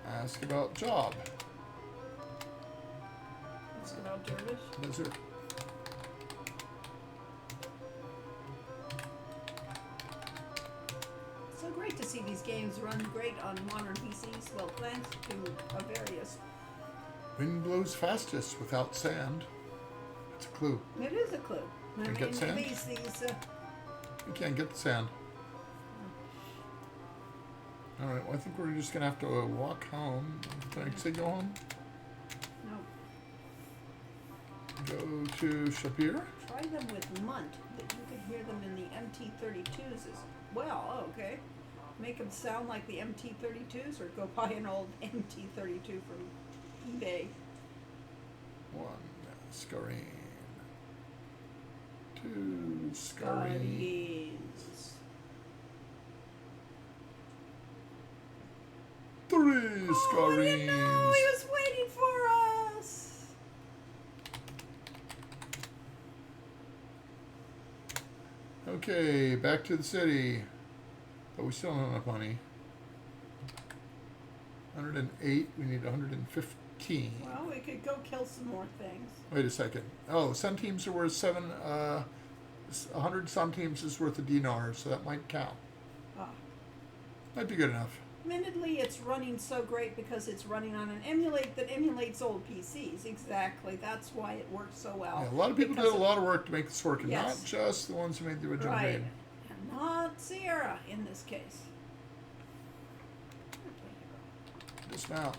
Ask about job. Ask about Dervish. Desert. So great to see these games run great on modern PCs. Well, thanks to various. Wind blows fastest without sand. That's a clue. It is a clue. I Can mean, get sand? these. You can't get the sand. Alright, well I think we're just gonna have to walk home. Can I say go home? No. Go to Shapir. Try them with Munt, but you can hear them in the MT32s as well. Oh, okay. Make them sound like the MT32s, or go buy an old MT32 from eBay. 1 scarine. 2 scarine. Sardines. 3 Oh, I didn't scarines. know he was waiting for us. Okay, back to the city. But we still don't have enough money. 108, we need 115. Well, we could go kill some more things. Wait a second. Oh, some teams are worth 100 some teams is worth a dinar, so that might count. Ah, Might be good enough. Admittedly, it's running so great because it's running on an emulate that emulates old PCs. Exactly. That's why it works so well. Yeah, a lot of people did a lot of work to make this work, and Yes. not just the ones who made the original Right. game. And not Sierra in this case. Dismount.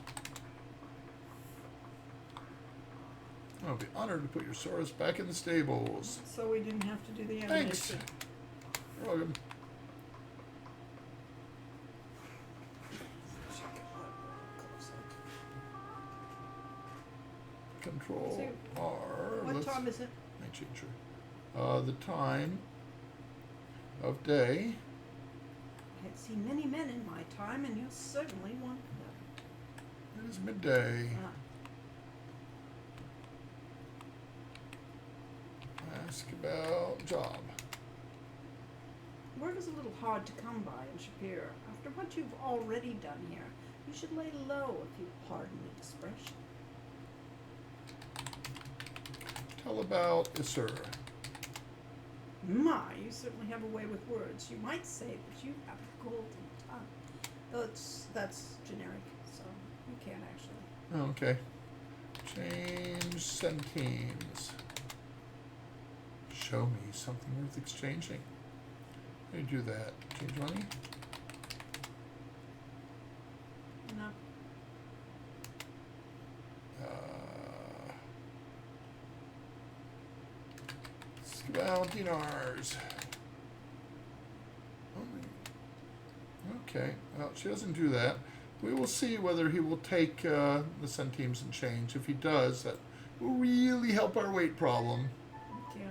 I'll be honored to put your Saurus back in the stables. So we didn't have to do the Thanks. animation. You're welcome. Control R. What Let's time is it? make change the time of day. I had seen many men in my time, and you're certainly one of It is midday. them. Ask about job. Work is a little hard to come by in Shapiro. After what you've already done here, you should lay low if you pardon the expression. Tell about Isur. My, you certainly have a way with words. You might say that you have a golden tongue. Though that's generic, so you can't actually. Oh, okay. Change centimes. Show me something worth exchanging. How do you do that? Change money? No. Ask about dinars. Okay, well, she doesn't do that. We will see whether he will take the centimes and change. If he does, that will really help our weight problem. Yeah.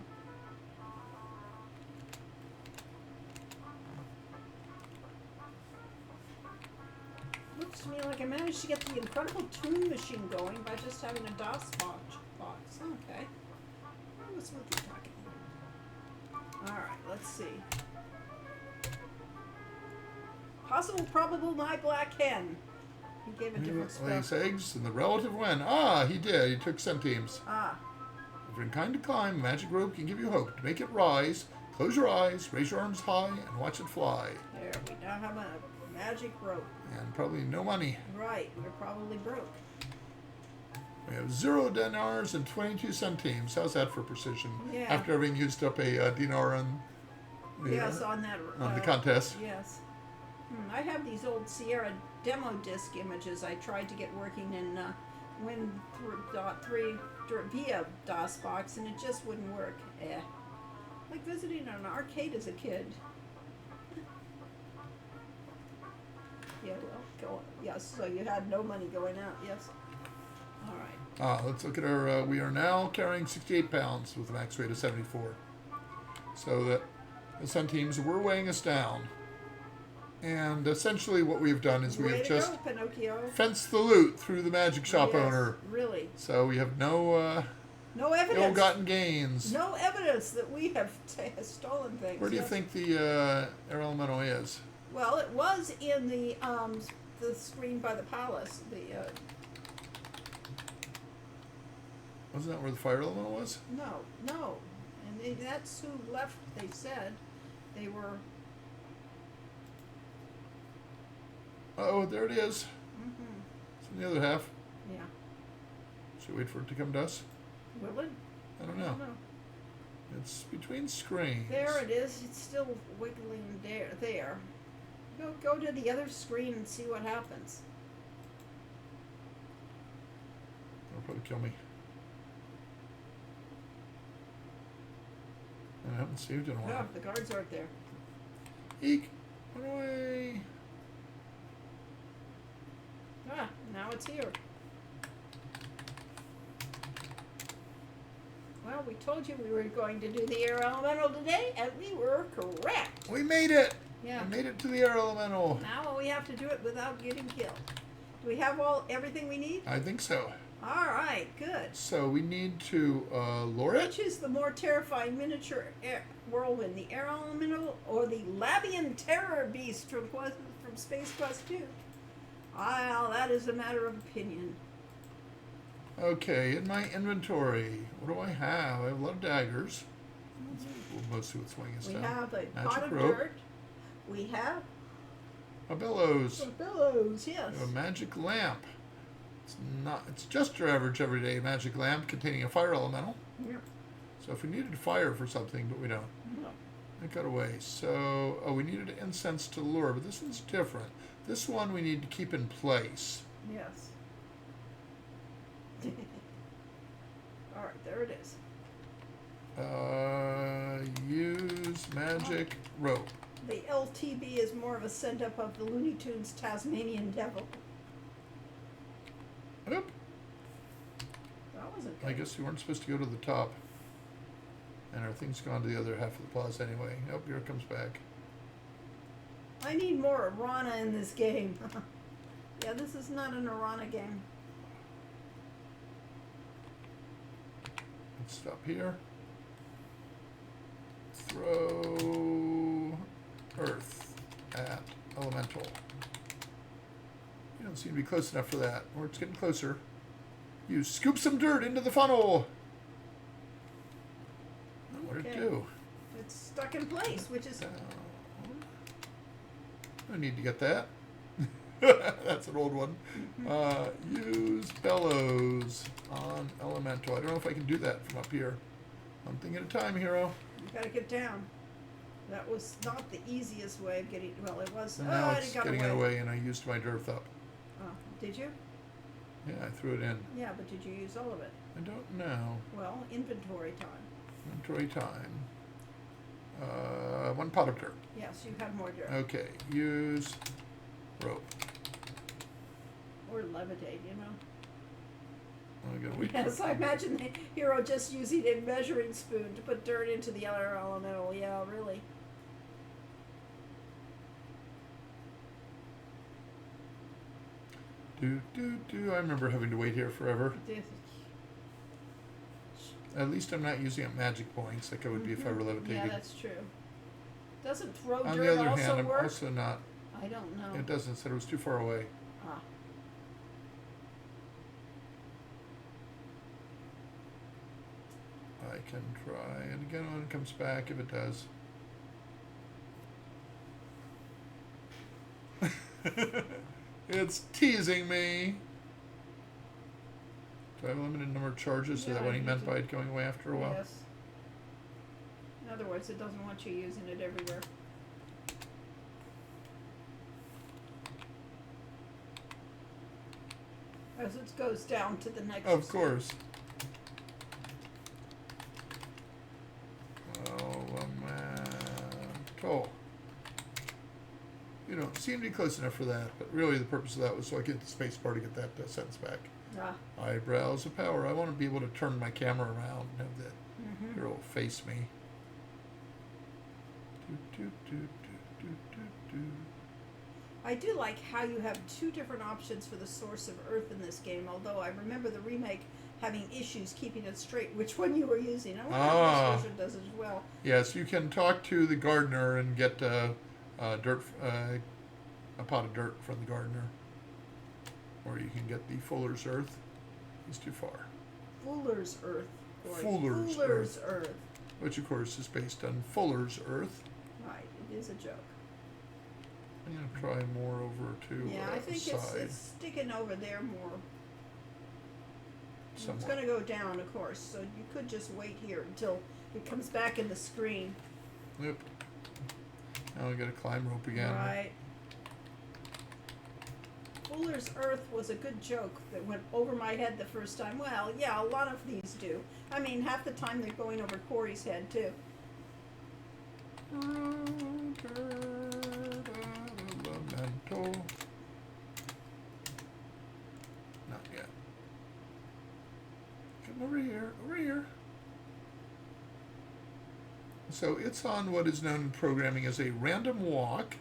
Looks to me like I managed to get the incredible tune machine going by just having a DOS box. Okay. What was Smokey talking about? Alright, let's see. Possible, probable, my black hen. He gave a different Lays spell. eggs and the relative when. Ah, he did. He took centimes. Ah, If you're inclined to climb, a magic rope can give you hope. To make it rise, close your eyes, raise your arms high, and watch it fly. there, we now have a magic rope. And probably no money. Right, we're probably broke. We have 0 dinars and 22 centimes. How's that for precision? Yeah. After having used up a dinar on the, Yes, on that. on the contest. Yes. I have these old Sierra demo disc images I tried to get working in Win.3 via DOSBox, and it just wouldn't work. Like visiting an arcade as a kid. Yeah, well, go on. Yes, so you had no money going out, yes. All right. Let's look at our. We are now carrying 68 pounds with a max weight of 74. So that the centimes were weighing us down. And essentially what we've done is we Way have to just go, Pinocchio. fenced the loot through the magic shop Yes, owner. Really. So we have no No evidence. ill-gotten gains. No evidence that we have stolen things. Where do you Yes. think the air elemental is? Well, it was in the screen by the palace. Wasn't that where the fire elemental was? No, and that's who left. They said they were. Oh, there it is. Mm-hmm. It's in the other half. Yeah. Should we wait for it to come to us? Will it? I don't know. It's between screens. There it is. It's still wiggling there. Go to the other screen and see what happens. It'll probably kill me. I haven't saved in a Yeah, while. the guards aren't there. Eek! Run away! Ah, now it's here. Well, we told you we were going to do the air elemental today, and we were correct. We made it! Yeah. We made it to the air elemental. Now we have to do it without getting killed. Do we have everything we need? I think so. All right, good. So we need to lure it. Which is the more terrifying miniature whirlwind, the air elemental or the Labian terror beast from Space Quest 2? Well, that is a matter of opinion. Okay, in my inventory, what do I have? I have a lot of daggers. That's mostly what's weighing us We down. have a Magic pot of rope. dirt. We have A bellows. Bellows, yes. A magic lamp. It's just your average everyday magic lamp containing a fire elemental. Yeah. So if we needed fire for something, but we don't. No. It got away. So, we needed incense to lure, but this one's different. This one we need to keep in place. Yes. All right, there it is. Use magic rope. The LTB is more of a send-up of the Looney Tunes Tasmanian Devil. Oop. That wasn't good. I guess we weren't supposed to go to the top. And our thing's gone to the other half of the plaza anyway. Oh, here it comes back. I need more Arana in this game. Yeah, this is not an Arana game. Let's stop here. Throw earth at elemental. You don't seem to be close enough for that. Or it's getting closer. You scoop some dirt into the funnel. What did it do? It's stuck in place, which is... I need to get that. That's an old one. Use bellows on elemental. I don't know if I can do that from up here. One thing at a time, hero. You gotta get down. That was not the easiest way of getting... Well, it was... And now it's it got getting away. it away, and I used my dearth up. Oh, did you? Yeah, I threw it in. Yeah, but did you use all of it? I don't know. Well, inventory time. Inventory time. 1 pot of dirt. Yes, you have more dirt. Okay, use rope. Or levitate, you know. I'm gonna wait. Yes, I imagine the hero just using a measuring spoon to put dirt into the other elemental. Yeah, really. I remember having to wait here forever. At least I'm not using up magic points like I would be if I were levitating. Yeah, that's true. Doesn't throw On dirt the other also hand, I'm work? also not. I don't know. It doesn't. It said it was too far away. Ah. I can try it again when it comes back, if it does. It's teasing me. Do I have a limited number of charges? Is Yeah, that what he you meant do. by it going away after a while? Yes. In other words, it doesn't want you using it everywhere. As it goes down to the next Of step. course. Elemental. You don't seem to be close enough for that, but really the purpose of that was so I get the space bar to get that sentence back. Ah. Eyebrows of power. I want to be able to turn my camera around and have the hero face me. I do like how you have 2 different options for the source of earth in this game, although I remember the remake having issues keeping it straight which one you were using. I wonder if this version does as well. Yes, you can talk to the gardener and get dirt, a pot of dirt from the gardener. Or you can get the Fuller's Earth. He's too far. Fuller's Earth. Fuller's Earth. Which, of course, is based on Fuller's Earth. Right, it is a joke. I'm going to try more over to Yeah, I think the side. it's sticking over there more. It's Somewhat. going to go down, of course, so you could just wait here until it comes back in the screen. Yep. Now we got to climb rope again. Right. Fuller's Earth was a good joke that went over my head the first time. Well, yeah, a lot of these do. I mean, half the time they're going over Corey's head, too. Elemental. Not yet. Come over here, over here. So it's on what is known in programming as a random walk.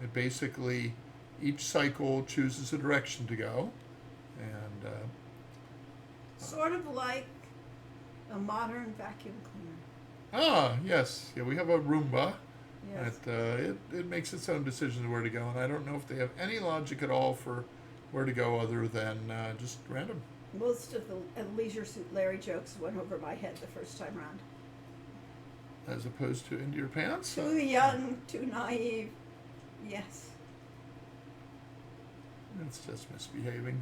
It basically each cycle chooses a direction to go, and Sort of like a modern vacuum cleaner. yes, yeah, we have a Roomba. Yes. It makes its own decisions where to go, and I don't know if they have any logic at all for where to go other than just random. Most of the Leisure Suit Larry jokes went over my head the first time round. as opposed to into your pants. Too young, too naive. Yes. It's just misbehaving.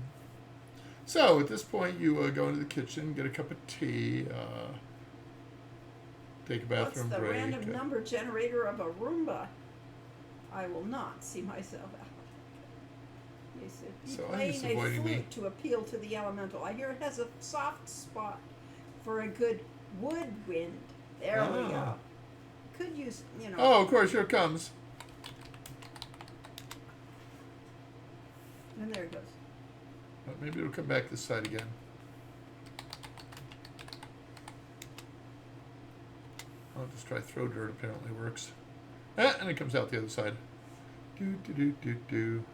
So at this point, you go into the kitchen, get a cup of tea, take a What's bathroom the break. random number generator of a Roomba? I will not see myself out. He said, So I think playing it's a avoiding flute me. to appeal to the elemental. I hear it has a soft spot for a good woodwind. There we go. Ah. Could use, you know. Oh, of course, here it comes. And there it goes. But maybe it'll come back this side again. I'll just try throw dirt. Apparently works. And it comes out the other side. Do do do do do.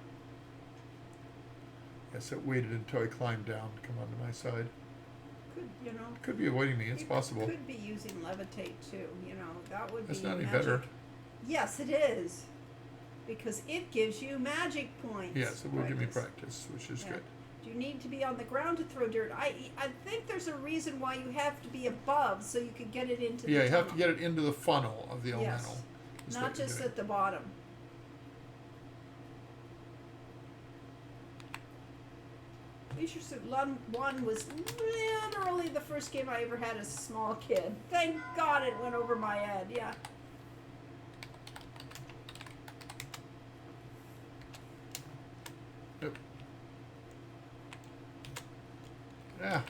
Yes, it waited until I climbed down to come onto my side. Could, you know. Could be avoiding me. It's you possible. Could be using levitate too. You know, that would That's be not any magic. better. Yes, it is. Because it gives you magic points. Yes, it will give me Practice. practice, which is Yeah. good. You need to be on the ground to throw dirt. I think there's a reason why you have to be above so you can get it into the Yeah, you have to tunnel. get it into the funnel of the Yes. elemental. Is Not what you're just doing. at the bottom. Leisure Suit 1 was literally the first game I ever had as a small kid. Thank God it went over my head, yeah. Yep. Yeah.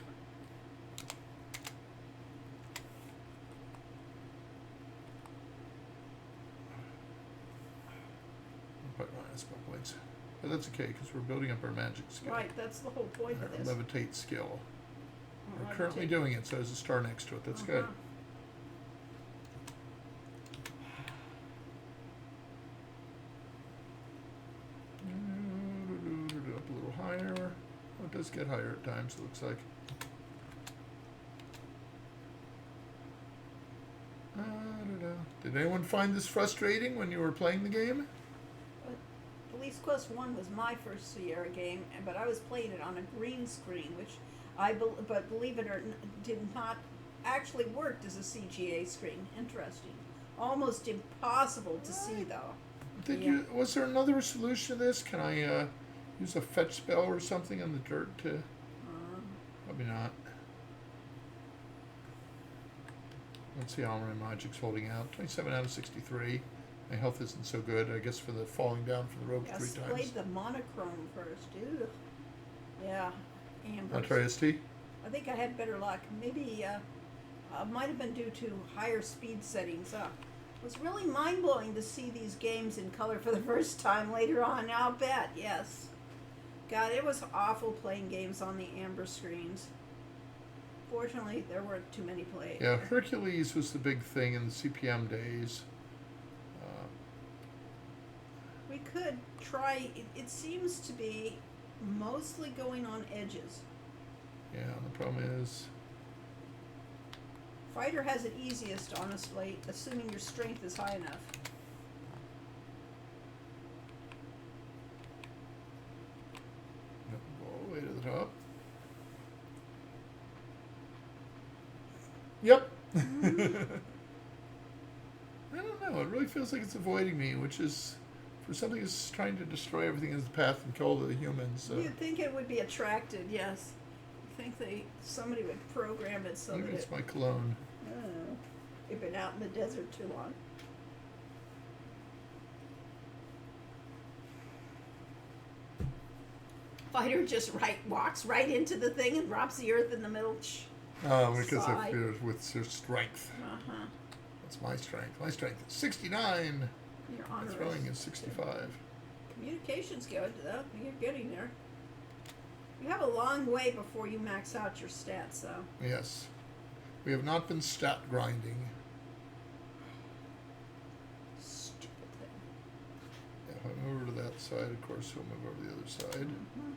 But minus 1 points. But that's okay, because we're building up our magic skill. Right, that's the whole point Our of this. levitate skill. Oh, We're currently levitate. doing it, so there's a star next to it. That's good. Uh-huh. Up a little higher. Oh, it does get higher at times, it looks like. Did anyone find this frustrating when you were playing the game? Police Quest 1 was my first Sierra game, but I was playing it on a green screen, which but believe it or not, did not actually work as a CGA screen. Interesting. Almost impossible to see, though. Was there another solution to this? Can I use a fetch spell or something on the dirt to... Probably not. Let's see how my magic's holding out. 27 out of 63. My health isn't so good, I guess, for the falling down from the rope I 3 times. played the monochrome first. Ew. Yeah, Amber. I'll try ST. I think I had better luck. Maybe might have been due to higher speed settings up. It was really mind-blowing to see these games in color for the first time later on. I'll bet, yes. God, it was awful playing games on the amber screens. Fortunately, there weren't too many played. Yeah, Hercules was the big thing in the CPM days. We could try, it seems to be mostly going on edges. Yeah, the problem is... Fighter has it easiest, honestly, assuming your strength is high enough. Go all the way to the top. Yep. I don't know. It really feels like it's avoiding me, which is for something that's trying to destroy everything in its path and kill the humans. You'd think it would be attracted, yes. You'd think somebody would program it so Maybe that it's my cologne. I don't know. You've been out in the desert too long. Fighter just walks right into the thing and drops the earth in the middle. Oh, because Sigh. of with their strength. Uh-huh. That's my strength. My strength is 69. Your My honor throwing is 65. Communication's good, though. You're getting there. You have a long way before you max out your stats, though. Yes. We have not been stat grinding. Stupid thing. If I move over to that side, of course, we'll move over to the other side. Mhm.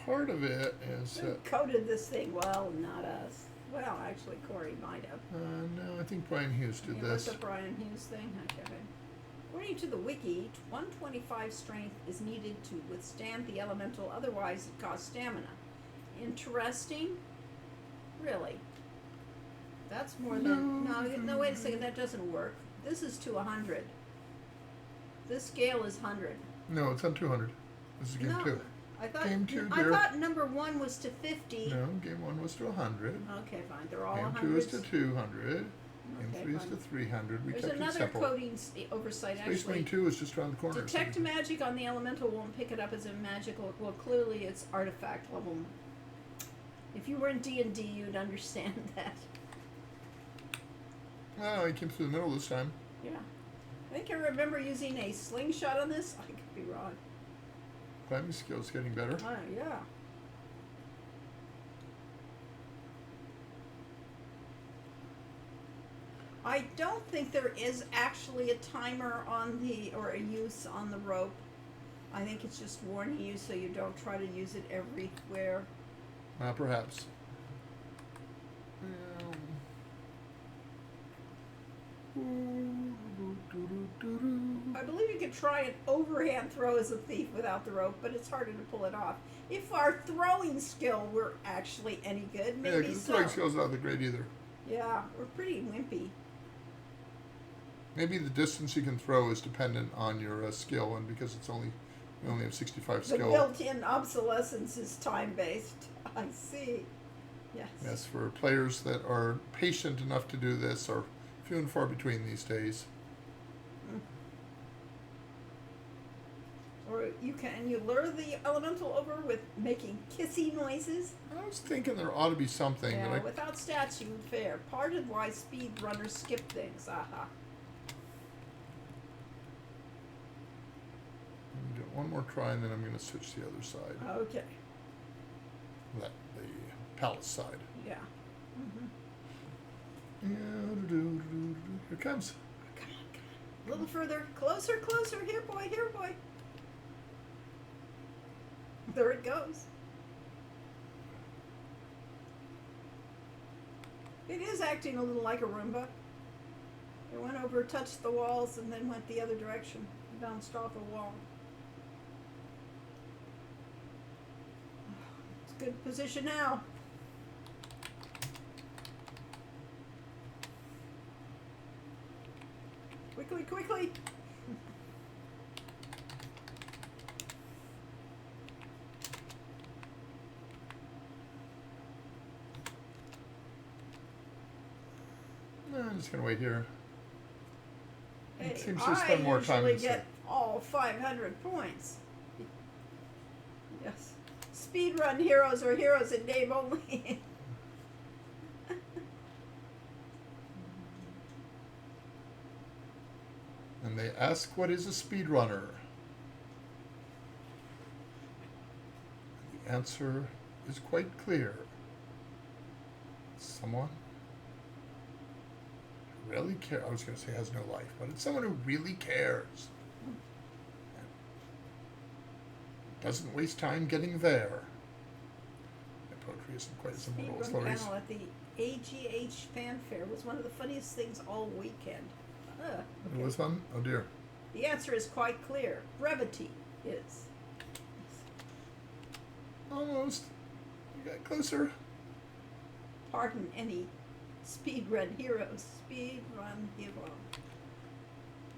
Part of it is Who coded this thing? Well, not us. Well, actually, Corey might have. no, I think Brian Hughes did Yeah, this. what's the Brian Hughes thing? Okay. According to the wiki, 125 strength is needed to withstand the elemental, otherwise it costs stamina. Interesting. Really? That's more than... No, wait a second, that doesn't work. This is to 100. This scale is 100. No, it's on 200. This is game No, 2. I thought, Game 2, I dear. thought number 1 was to 50. No, game 1 was to 100. Okay, fine. They're all Game 100s. 2 is to 200. Game Okay, 3 is fine. to 300. We There's kept it another simple. coding oversight, Space actually. Marine 2 is just around the corner. Detect so- magic on the elemental won't pick it up as a magical. Well, clearly it's artifact level. If you were in D&D, you'd understand that. Well, he came through the middle this time. Yeah. I think I remember using a slingshot on this. I could be wrong. Climbing skills getting better. Oh, yeah. I don't think there is actually a timer on the, or a use on the rope. I think it's just warning you so you don't try to use it everywhere. Perhaps. I believe you could try an overhand throw as a thief without the rope, but it's harder to pull it off. If our throwing skill were actually any good, Yeah, maybe because the so. throwing skill's not that great either. Yeah, we're pretty wimpy. Maybe the distance you can throw is dependent on your skill, and because it's only we only have 65 The skill. built-in obsolescence is time-based. I see. Yes. Yes, for players that are patient enough to do this are few and far between these days. Or you lure the elemental over with making kissy noises. I was thinking there ought to be something. Yeah, That without stats you would fare. Pardon why speed runners skip things. Aha. I'm gonna do one more try, and then I'm going to switch to the other side. Okay. The palace side. Yeah. Mm-hmm. Here it comes. Come on. A little further. Closer. Here, boy. There it goes. It is acting a little like a Roomba. It went over, touched the walls, and then went the other direction. Bounced off a wall. It's a good position now. Quickly. No, I'm just going to wait here. Hey, It seems to spend more time I in usually get all 500 points. Yes. Speedrun heroes are heroes in name only. And they ask, what is a speedrunner? The answer is quite clear. Someone who really cares. I was going to say has no life, but it's someone who really cares. Doesn't waste time getting there. My poetry isn't quite as immortal as Speedrun Lori's. panel at the AGH fanfare was one of the funniest things all weekend. It was fun? Oh dear. The answer is quite clear. Brevity is. Almost. You got closer. Pardon any speedrun heroes. Speedrun hero.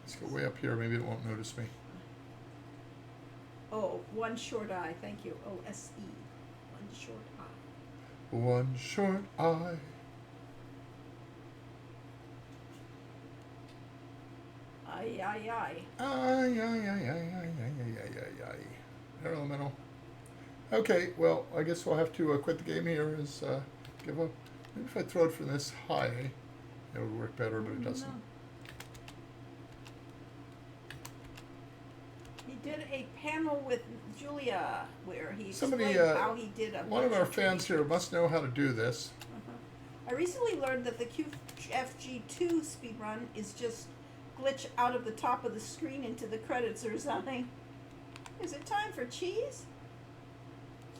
Let's go way up here. Maybe it won't notice me. Oh, one short eye. Thank you. OSE. One short eye. One short eye. Aye. Ay, ay, ay, ay, ay, ay, ay, ay, ay. Air elemental. Okay, well, I guess we'll have to quit the game here. Give up. Maybe if I throw it from this high, it would work better, but it doesn't. No. He did a panel with Julia where he Somebody, explained how he did a One of bunch our fans training. here must know how to do this. I recently learned that the QFG2 speedrun is just glitch out of the top of the screen into the credits or something. Is it time for cheese?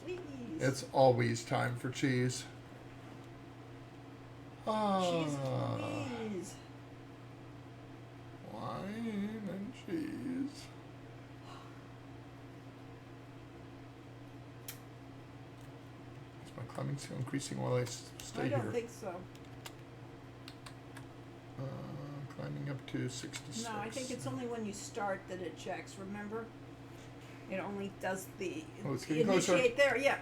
Please. It's always time for cheese. Cheese, Ah, please. wine and cheese. climbing skill increasing while I stay I here? don't think so. Climbing up to 66. No, I think it's only when you start that it checks, remember? It only does the Oh, it's getting closer. initiate there, yeah.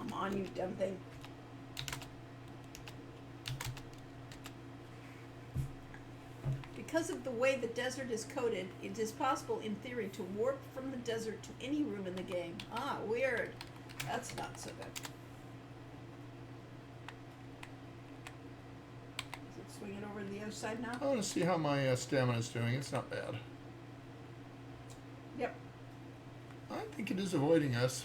I'm on, you dumb thing. Because of the way the desert is coded, it is possible in theory to warp from the desert to any room in the game. Ah, weird. That's not so good. Is it swinging over to the other side now? I want to see how my stamina is doing. It's not bad. Yep. I think it is avoiding us.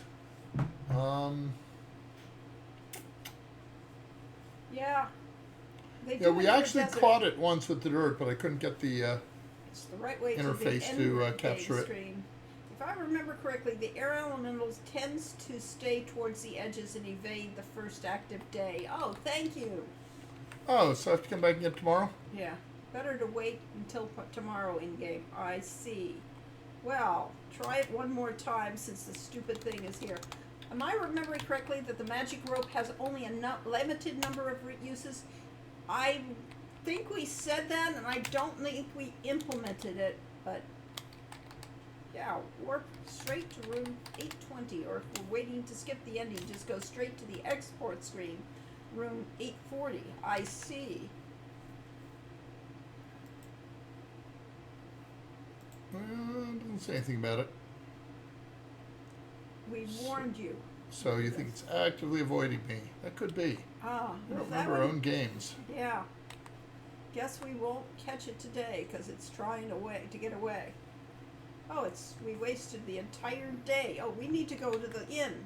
Yeah. They Yeah, do we it in the actually desert. caught it once with the dirt, but I couldn't get the. It's the right way interface to to, the end capture game it. screen. If I remember correctly, the air elementals tends to stay towards the edges and evade the first active day. Oh, thank you. Oh, so I have to come back and get it tomorrow? Yeah, better to wait until tomorrow in game. I see. Well, try it one more time since the stupid thing is here. Am I remembering correctly that the magic rope has only a limited number of uses? I think we said that, and I don't think we implemented it, but yeah, warp straight to room 820, or if we're waiting to skip the ending, just go straight to the export screen, room 840. I see. Doesn't say anything about it. We warned you. So you think it's actively avoiding me? That could be. Ah, I don't that remember our one- own games. Yeah. Guess we won't catch it today because it's trying to get away. Oh, we wasted the entire day. Oh, we need to go to the inn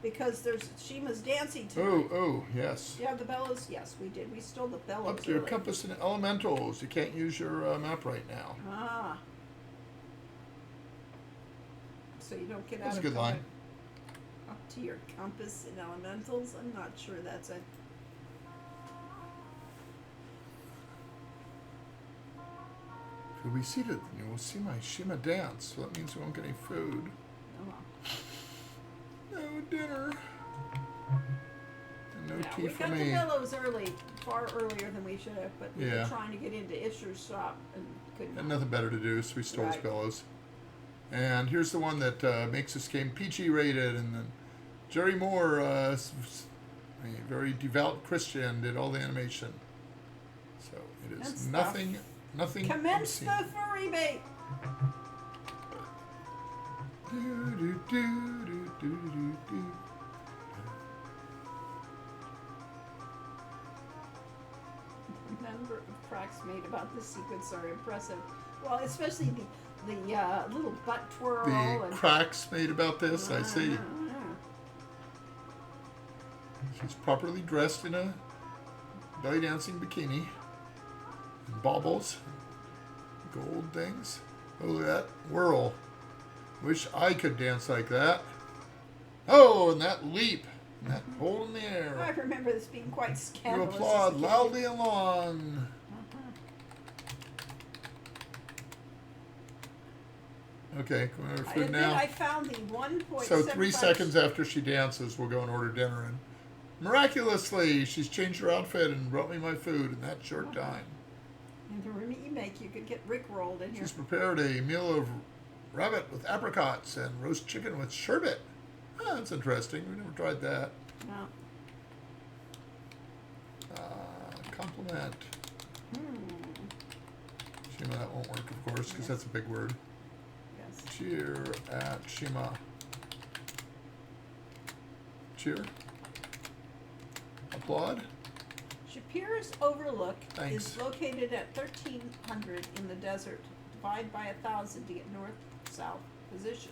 because there's Shima's dancing tonight. Oh, yes. Do you have the bellows? Yes, we did. We stole the bellows. Up to your early. compass and elementals. You can't use your map right now. Ah. So you don't get out That's a of good line. going up to your compass and elementals. I'm not sure that's a. If you'll be seated, then you will see my Shima dance. So that means we won't get any food. Oh. No dinner. And no Yeah, tea we for got me. the bellows early, far earlier than we should have, but we Yeah. were trying to get into Isher's shop and couldn't. Had nothing better to do, so we stole his Right. bellows. And here's the one that makes this game PG rated, and then Jerry Moore, a very devout Christian, did all the animation. So it is And stuff. nothing Commence obscene. the furry bait. The number of cracks made about this sequence are impressive. Well, especially the little butt twirl The and cracks made about this, I see. Yeah. She's properly dressed in a belly dancing bikini. And baubles. Gold things. Oh, look at that whirl. Wish I could dance like that. Oh, and that leap. And that hold in the I air. remember this being quite You scandalous. applaud as a kid. loudly and long. Okay, going over I food admit now. I found the 1.75. So 3 seconds after she dances, we'll go and order dinner. And miraculously, she's changed her outfit and brought me my food in that short time. In the remake, you could get Rick rolled in here. She's prepared a meal of rabbit with apricots and roast chicken with sherbet. Oh, that's interesting. We never tried that. No. Compliment. Shima, that won't work, of course, because that's a big word. Yes. Cheer at Shima. Cheer. Applaud. Shapira's Overlook Thanks. is located at 1300 in the desert. Divide by 1,000 to get north-south position.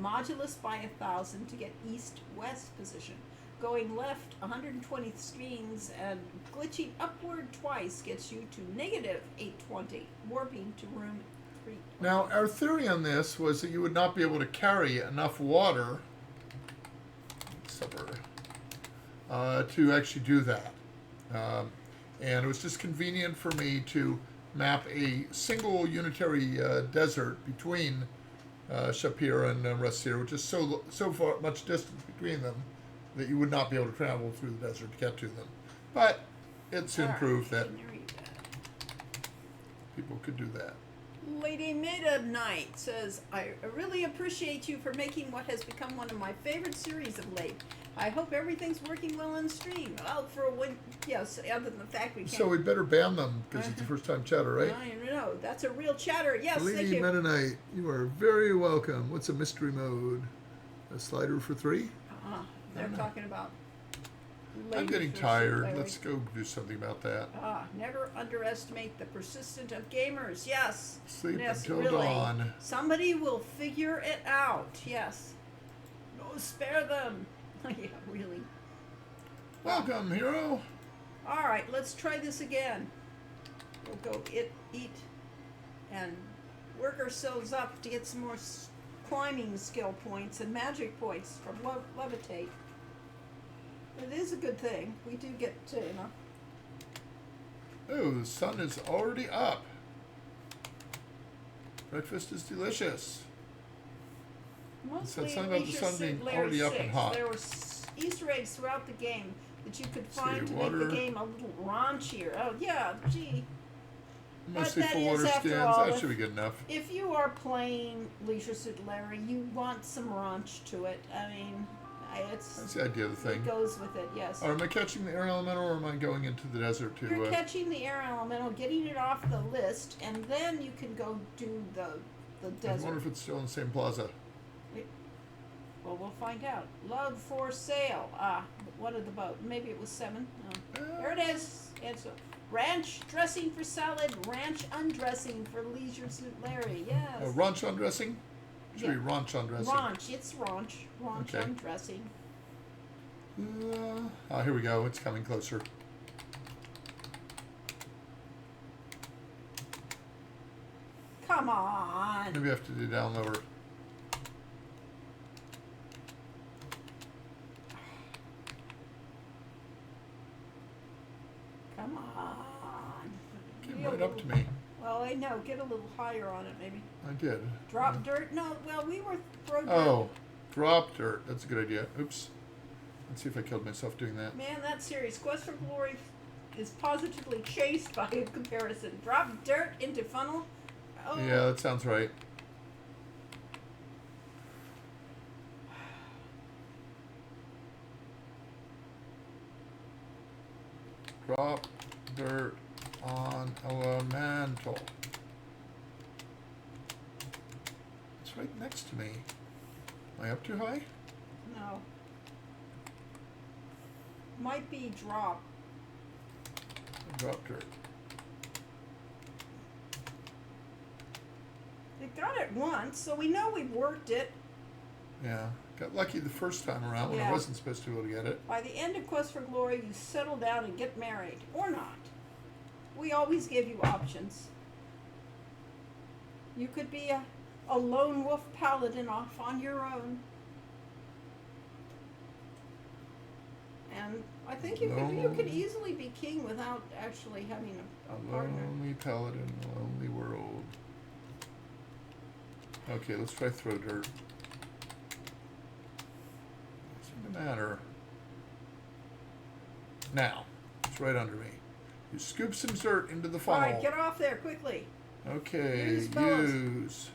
Modulus by 1,000 to get east-west position. Going left 120 screens and glitching upward twice gets you to negative 820. Warping to room 3. Now, our theory on this was that you would not be able to carry enough water to actually do that. And it was just convenient for me to map a single unitary desert between Shapira and Rasir, which is so far much distance between them, that you would not be able to travel through the desert to get to them. But it soon proved that people could do that. Lady Midnight says, I really appreciate you for making what has become one of my favorite series of late. I hope everything's working well on stream. Well, for one, yes, other than the fact we can't. So we'd better ban them because it's the first time chatter, right? I know, that's a real chatter. Yes, thank Lady you. Mennonite, you are very welcome. What's a mystery mode? A slider for 3? They're talking about. I'm getting tired. Let's go do something about that. Never underestimate the persistence of gamers. Yes. Sleep Yes, until really. dawn. Somebody will figure it out. Yes. No, spare them. Yeah, really. Welcome, hero. All right, let's try this again. We'll go eat, and work ourselves up to get some more climbing skill points and magic points from levitate. It is a good thing. We do get to, Oh, the sun is already up. Breakfast is delicious. Mostly It said something about the sun being already up and hot. There were Easter eggs throughout the game that you could find to water. make the game a little raunchier. Oh yeah, gee. Mostly that full is, water after skins. all, That should be good enough. If you are playing Leisure Suit Larry, you want some raunch to it. I mean, That's the idea of the thing. It goes with it, yes. Am I catching the air elemental or am I going into the desert to... You're catching the air elemental, getting it off the list, and then you can go do the desert. I wonder if it's still in the same plaza. Well, we'll find out. Love for sale. What of the boat? Maybe it was 7. No. There it is. It's ranch dressing for salad, ranch undressing for Leisure Suit Larry. Yes. Ranch undressing? Should be ranch undressing. Ranch. It's ranch. Ranch Okay. undressing. Here we go. It's coming closer. Come on. Maybe I have to do down lower. Come on. Came right up to me. Well, I know. Get a little higher on it, maybe. I did. Drop dirt? No, well, we were throw dirt. Oh, drop dirt. That's a good idea. Oops. Let's see if I killed myself doing that. Man, that series, Quest for Glory, is positively chased by a comparison. Drop dirt into funnel. Oh. Yeah, that sounds right. Drop dirt on elemental. It's right next to me. Am I up too high? No. Might be drop. Drop dirt. They got it once, so we know we've worked it. Yeah. Got lucky the first time around when I Yeah. wasn't supposed to be able to get it. By the end of Quest for Glory, you settle down and get married. Or not. We always give you options. You could be a lone wolf paladin off on your own. And I think you could easily be king without actually having a partner. Lonely paladin, lonely world. Okay, let's try throw dirt. Doesn't matter. Now, it's right under me. You scoop some dirt into the funnel. Alright, get off there quickly. Okay, Use bellows.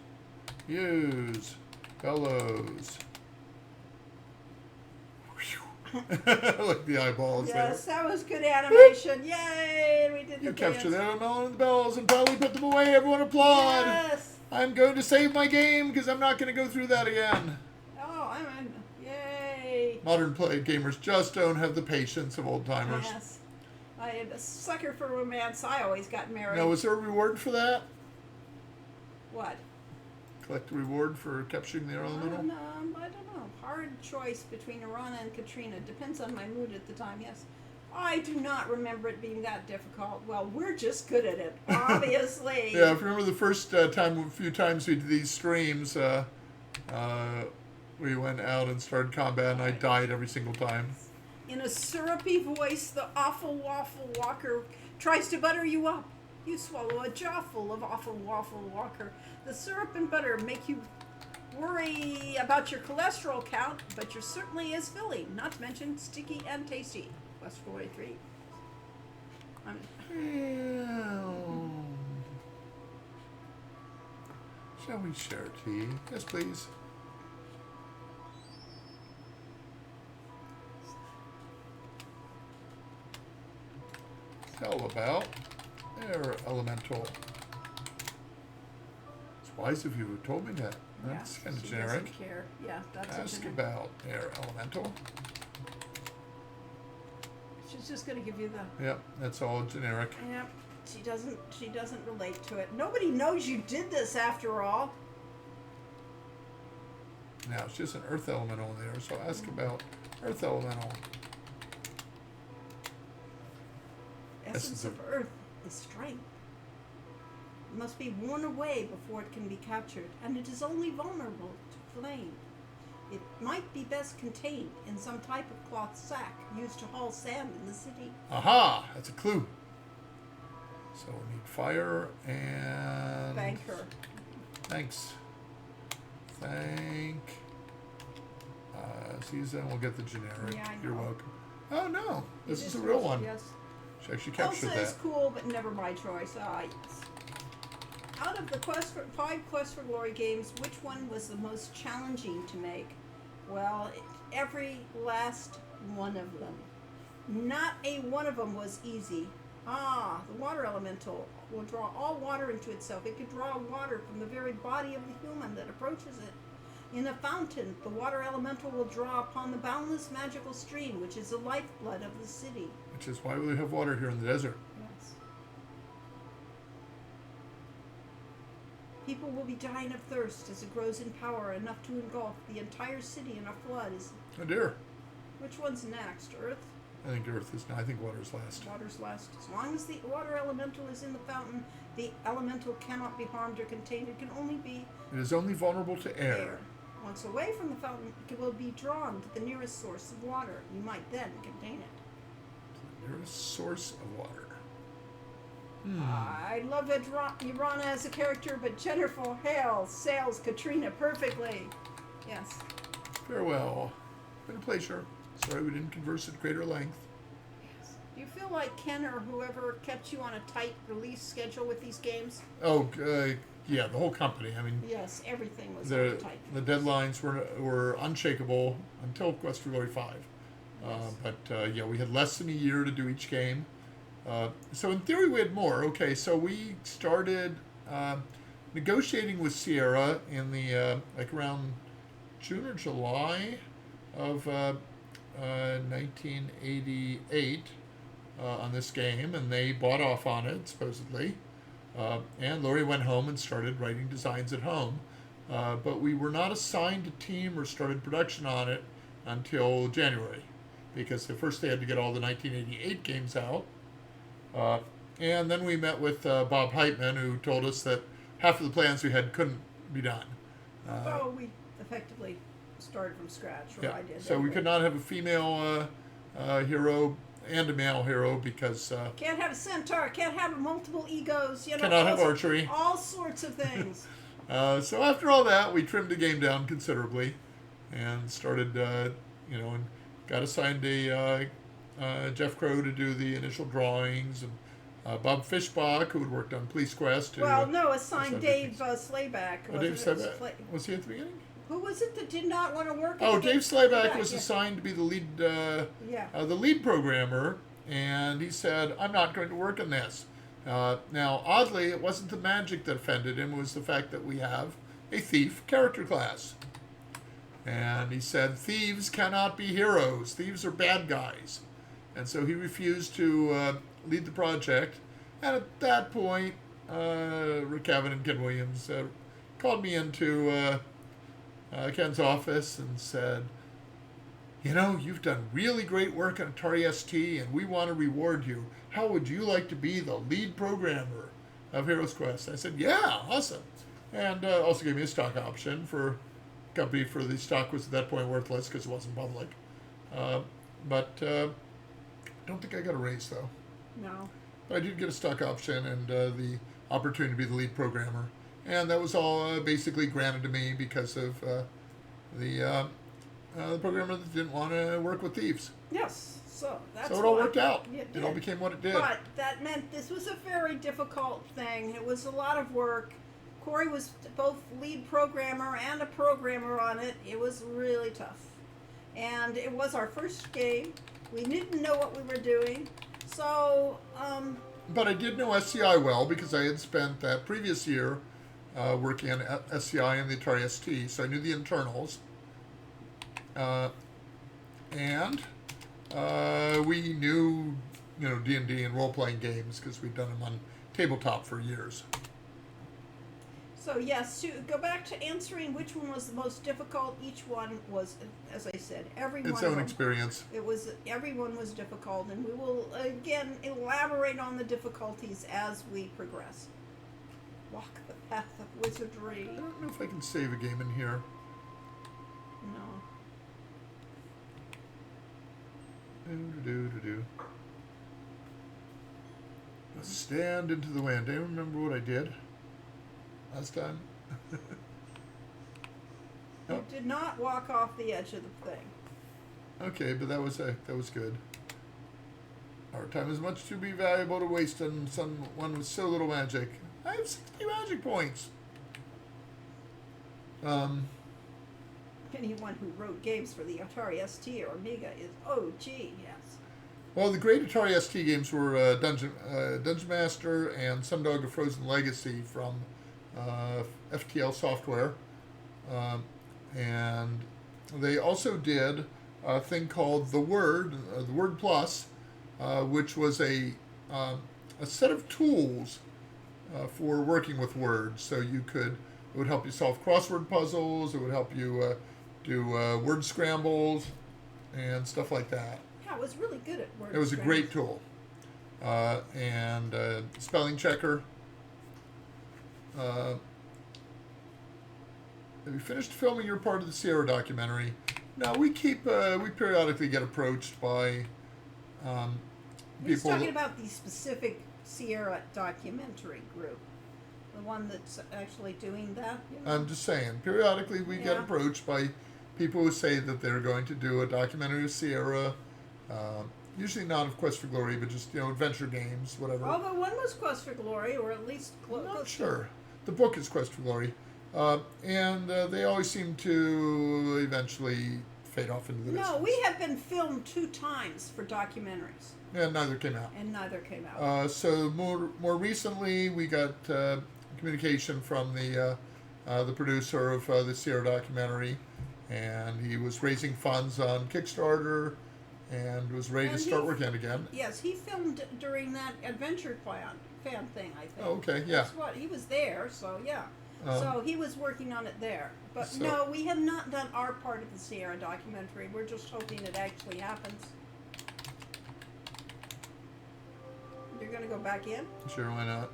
use bellows. Like the eyeballs Yes, there. that was good animation. Yay! We did the You dance. capture the watermelon and the bells and proudly put them away. Everyone applaud. Yes. I'm going to save my game because I'm not going to go through that again. Oh, I'm yay. Modern play gamers just don't have the patience of old timers. Yes. I am a sucker for romance. I always got married. Now, was there a reward for that? What? Collect a reward for capturing the elemental? I don't know. Hard choice between Arana and Katrina. Depends on my mood at the time, yes. I do not remember it being that difficult. Well, we're just good at it, obviously. Yeah, if you remember the first a few times we did these streams, we went out and started combat and I died every single time. In a syrupy voice, the awful waffle walker tries to butter you up. You swallow a jawful of awful waffle walker. The syrup and butter make you worry about your cholesterol count, but you're certainly is filling. Not to mention sticky and tasty. Quest for Glory 3. Shall we share tea? Yes, please. Tell about air elemental. It's wise of you who told me that. That's kind of generic. Doesn't care. Yeah, that's Ask about air elemental. She's just going to give you the. Yep, that's all generic. Yep. She doesn't relate to it. Nobody knows you did this after all. Now it's just an earth elemental in there, so ask about earth elemental. Essence of earth is strength. It must be worn away before it can be captured, and it is only vulnerable to flame. It might be best contained in some type of cloth sack used to haul sand in the city. Aha! That's a clue. So we need fire and... Thank her. Thanks. Thank... Caesar, and we'll get the generic. Yeah, I know. You're welcome. Oh, no. This It is a real one. Yes. She actually captured Elsa that. is cool, but never my choice. Ah, yes. Out of the 5 Quest for Glory games, which one was the most challenging to make? Well, every last one of them. Not a one of them was easy. The water elemental will draw all water into itself. It can draw water from the very body of the human that approaches it. In a fountain, the water elemental will draw upon the boundless magical stream, which is the lifeblood of the city. Which is why we have water here in the desert. Yes. People will be dying of thirst as it grows in power, enough to engulf the entire city in a flood. Oh dear. Which one's next? Earth? I think Earth is... No, I think water's last. Water's last. As long as the water elemental is in the fountain, the elemental cannot be harmed or contained. It can only be It is only vulnerable to air. Once away from the fountain, it will be drawn to the nearest source of water. You might then contain it. Nearest source of water. I love Irana as a character, but Jennifer Hale sails Katrina perfectly. Yes. Farewell. Been a pleasure. Sorry we didn't converse at greater length. Do you feel like Ken or whoever kept you on a tight release schedule with these games? Oh, yeah, the whole company. I mean, Yes, everything was on tight. the deadlines were unshakable until Quest for Glory 5. Yes. But yeah, we had less than a year to do each game. So in theory, we had more. Okay, so we started negotiating with Sierra in the like around June or July of 1988 on this game, and they bought off on it supposedly. And Lori went home and started writing designs at home. But we were not assigned a team or started production on it until January, because first they had to get all the 1988 games out. And then we met with Bob Heitman, who told us that half of the plans we had couldn't be done. We effectively started from scratch, or Yeah, I did. so we could not have a female hero and a male hero because Can't have a centaur, can't have multiple egos, cannot have archery. all sorts of things. So after all that, we trimmed the game down considerably and started, and got assigned a Jeff Crow to do the initial drawings, and Bob Fishbach, who had worked on Police Quest. Assigned Dave Slayback. Oh, Dave Slayback. Was he at the beginning? Who was it that did not want to work? Oh, Dave Slayback was yeah. assigned to be the lead programmer, and he said, "I'm not going to work on this." Now, oddly, it wasn't the magic that offended him; it was the fact that we have a thief character class. And he said, "Thieves cannot be heroes. Thieves are bad guys," and so he refused to lead the project. And at that point, Rick Cavan and Ken Williams called me into Ken's office and said, "You've done really great work on Atari ST, and we want to reward you. How would you like to be the lead programmer of Heroes Quest?" I said, "Yeah, awesome." And also gave me a stock option for company, for the stock was at that point worthless because it wasn't public. But I don't think I got a raise, though. No. But I did get a stock option and the opportunity to be the lead programmer. and that was all basically granted to me because of the programmer that didn't want to work with thieves. Yes, so that's So it all why worked out. It It all did. became what it did. But that meant this was a very difficult thing. It was a lot of work. Corey was both lead programmer and a programmer on it. It was really tough. And it was our first game. We didn't know what we were doing. So, But I did know SCI well because I had spent that previous year working on SCI and the Atari ST, so I knew the internals. And we knew, D&D and role-playing games because we'd done them on tabletop for years. so yes, to go back to answering which one was the most difficult, each one was, as I said, every one Its of own them. experience. Everyone was difficult, and we will again elaborate on the difficulties as we progress. Walk the path of wizardry. I don't know if I can save a game in here. No. Do. Stand into the wind. Do you remember what I did last time? You did not walk off the edge of the thing. Okay, but that was good. Our time is much too be valuable to waste on someone with so little magic. I have 60 magic points. Anyone who wrote games for the Atari ST or Amiga is OG, yes. Well, the great Atari ST games were Dungeon Master and Sundog: A Frozen Legacy from FTL Software, and they also did a thing called the Word Plus, which was a set of tools for working with words. So it would help you solve crossword puzzles. It would help you do word scrambles and stuff like that. Yeah, it was really good at word It was a scrambles. great tool. And spelling checker. Have you finished filming your part of the Sierra documentary? No, we periodically get approached by He's people. talking about the specific Sierra documentary group. The one that's actually doing that. I'm just saying, periodically we get Yeah. approached by people who say that they're going to do a documentary of Sierra. Usually not of Quest for Glory, but just adventure games, whatever. Although one was Quest for Glory, or at least I'm not sure. The book is Quest for Glory, and they always seem to eventually fade off into the No, distance. we have been filmed 2 times for documentaries, And neither came out. and neither came out. So more recently, we got communication from the producer of the Sierra documentary, and he was raising funds on Kickstarter, and was ready to And start he- working on it again. Yes, he filmed during that adventure fan thing, I think. Oh, okay, yeah. That's what, he was there, so yeah. So he was working on it there. But So- no, we have not done our part of the Sierra documentary. We're just hoping it actually happens. You're going to go back in? Sure, why not?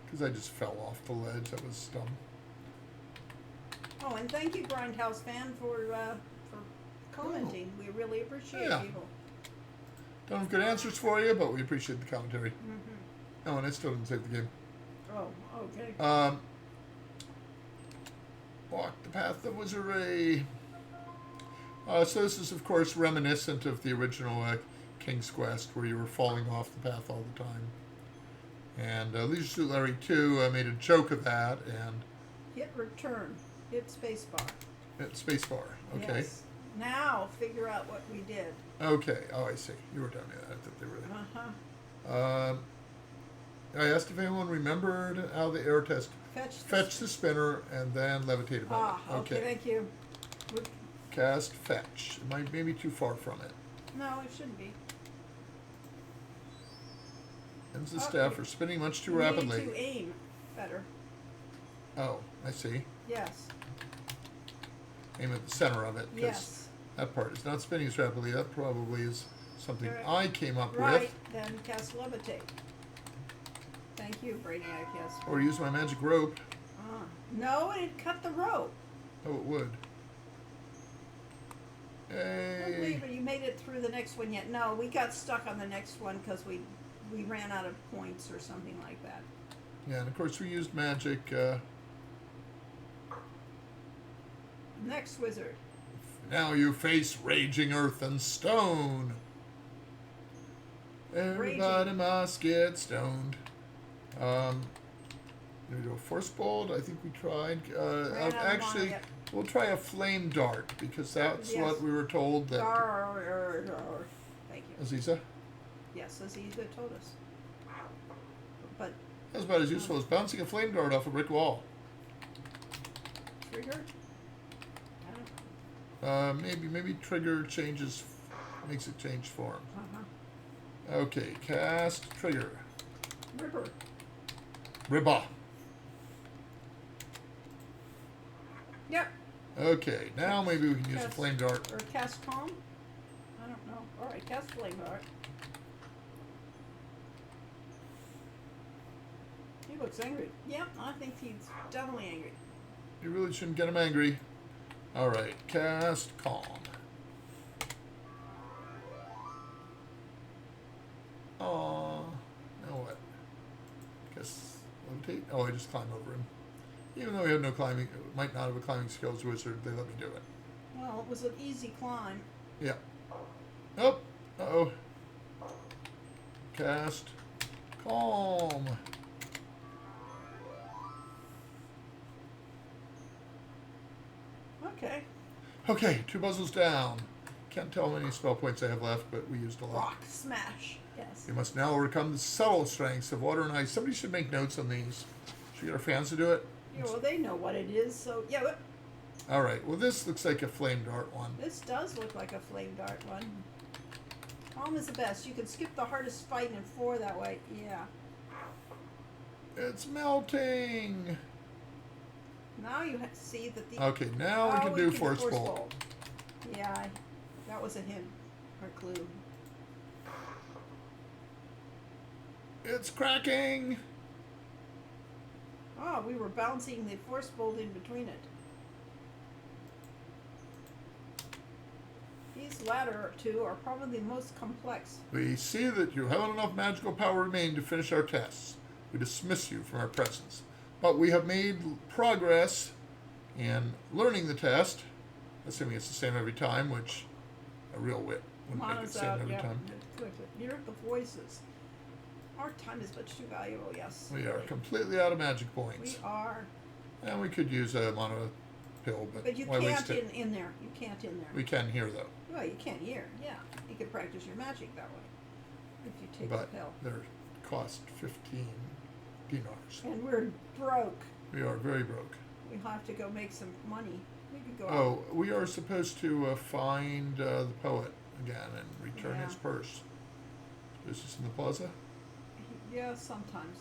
Because I just fell off the ledge. That was dumb. Oh, and thank you, Grindhouse fan, for commenting. We really appreciate Yeah. people. Don't have good answers for you, but we appreciate the commentary. Mm-hmm. Oh, and I still didn't save the game. Oh, okay. Walk the path of wizardry. So this is, of course, reminiscent of the original King's Quest, where you were falling off the path all the time. And Leisure Suit Larry 2 made a joke of that, and Hit return. Hit spacebar. spacebar. Okay. Yes. Now figure out what we did. Okay. Oh, I see. You were telling me that. I thought they were Uh-huh. I asked if anyone remembered how the air test fetch the spinner and then levitate above it. Okay, thank you. Cast fetch. It might maybe too far from it. No, it shouldn't be. Ends the staff for spinning much too You need rapidly. to aim better. Oh, I see. Yes. Aim at the center of it. 'Cause Yes. that part is not spinning as rapidly. That probably is something Correct. I came up Right. with. Then cast levitate. Thank you, Brainiac. Yes. Or use my magic rope. No, it cut the rope. Oh, it would. I don't believe Hey. it. You made it through the next one yet. No, we got stuck on the next one because we ran out of points or something like that. Yeah, and of course we used magic Next wizard. Now you face raging earth and stone. Everybody must get stoned. We do a force bolt. I think we tried. Ran out of Actually, mana, yep. we'll try a flame dart because that's Yes. what we were told that. Thank you. Aziza, Yes, Aziza told us. But that's about as useful as bouncing a flame dart off a brick wall. trigger? I don't know. Maybe trigger makes it change form. Uh-huh. Okay, cast trigger. River. Ribba. Yep. Okay, now maybe we can use a Cast- flame dart. Or cast calm? I don't know. Alright, cast flame dart. He looks angry. Yep, I think he's definitely angry. You really shouldn't get him angry. Alright, cast calm. Aww. Now what? Guess levitate? Oh, I just climb over him. Even though we have no climbing, might not have a climbing skills wizard, they let me do it. Well, it was an easy climb. Yeah. Oh. Uh-oh. Cast calm. Okay. Okay, 2 puzzles down. Can't tell how many spell points I have left, but we used a lot. Rock smash. Yes. You must now overcome the subtle strengths of water and ice. Somebody should make notes on these. Should we get our fans to do it? Yeah, well, they know what it is, so yeah. But All right. Well, this looks like a flame dart one. this does look like a flame dart one. Calm is the best. You can skip the hardest fight in 4 that way. Yeah. It's melting. Now you see that the. Okay, now we can do force bolt. bolt. Yeah, that was a hint or clue. It's cracking. Oh, we were bouncing the force bolt in between it. These latter 2 are probably the most complex. We see that you haven't enough magical power remaining to finish our tests. We dismiss you from our presence. But we have made progress in learning the test, assuming it's the same every time, which a real wit wouldn't make it the Mana's same out, every yeah. time. Near the voices. Our time is much too valuable, yes. We are completely out of magic points. We are. And we could use a mana pill, but But you why waste can't it? in there. You can't in there. We can here, though. Well, you can't here, yeah. You can practice your magic that way. If you take But the pill. they're cost 15 dinars. And we're broke. We are very broke. We have to go make some money. We could go out. Oh, we are supposed to find the poet again and return Yeah. his purse. Is this in the plaza? Yeah, sometimes.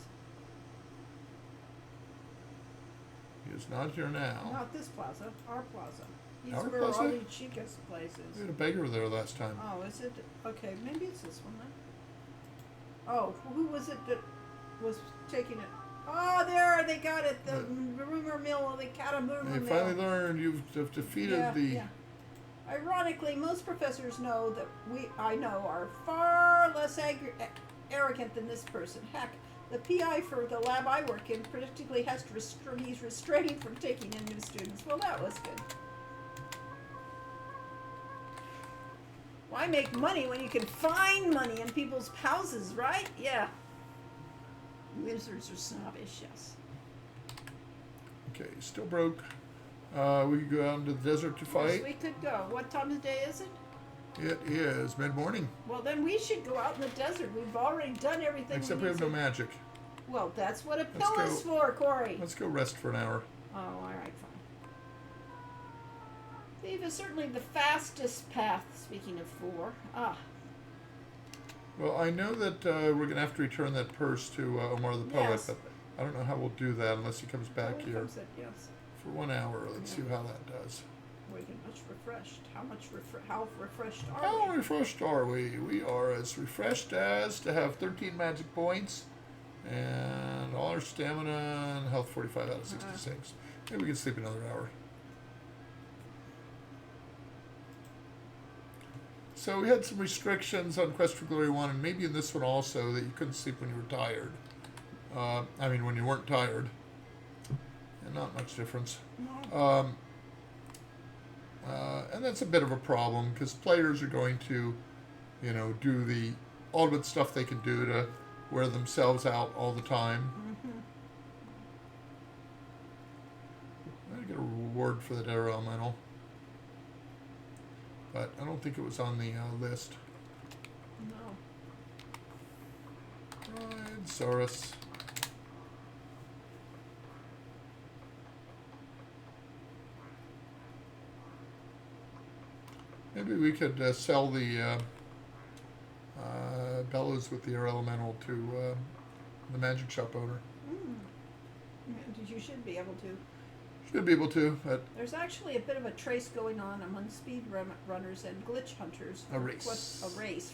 He is not here now. Not this plaza, our plaza. These Our were all plaza? the cheapest We places. had a beggar there last time. Oh, is it? Okay, maybe it's this one then. Oh, who was it that was taking it? Oh, there, they got it. The rumor mill, the Catamumor They mill. finally learned you've defeated the. Ironically, most professors know that I know are far less arrogant than this person. Heck, the PI for the lab I work in practically has to he's restrained from taking in new students. Well, that was good. Why make money when you can find money in people's houses, right? Yeah. Wizards are snobbish, yes. Okay, still broke. We could go out into the desert to Yes, fight. we could go. What time of day is it? It is mid-morning. Well, then we should go out in the desert. We've already done everything. Except we have no magic. Well, that's what a Let's pill is for, Corey. Let's go rest for an hour. Oh, all right, fine. Thief is certainly the fastest path. Speaking of 4, Well, I know that we're going to have to return that purse to Omar the Poet, Yes. but I don't know how we'll do that unless he comes back here Comes it, yes. for 1 hour. Let's see how that does. We're much refreshed. How refreshed are How we? refreshed are we? We are as refreshed as to have 13 magic points and all our stamina and health 45 out of 66. Maybe we can sleep another hour. So we had some restrictions on Quest for Glory 1 and maybe in this one also that you couldn't sleep when you were tired. When you weren't tired. And not much difference. No. And that's a bit of a problem because players are going to, do the ultimate stuff they can do to wear themselves out all the time. Mm-hmm. I get a reward for that air elemental, but I don't think it was on the list. No. Right, Saurus. Maybe we could sell the bellows with the air elemental to the magic shop owner. You should be able to. Should be able to, but There's actually a bit of a trace going on among speed runners and glitch hunters. A race. A race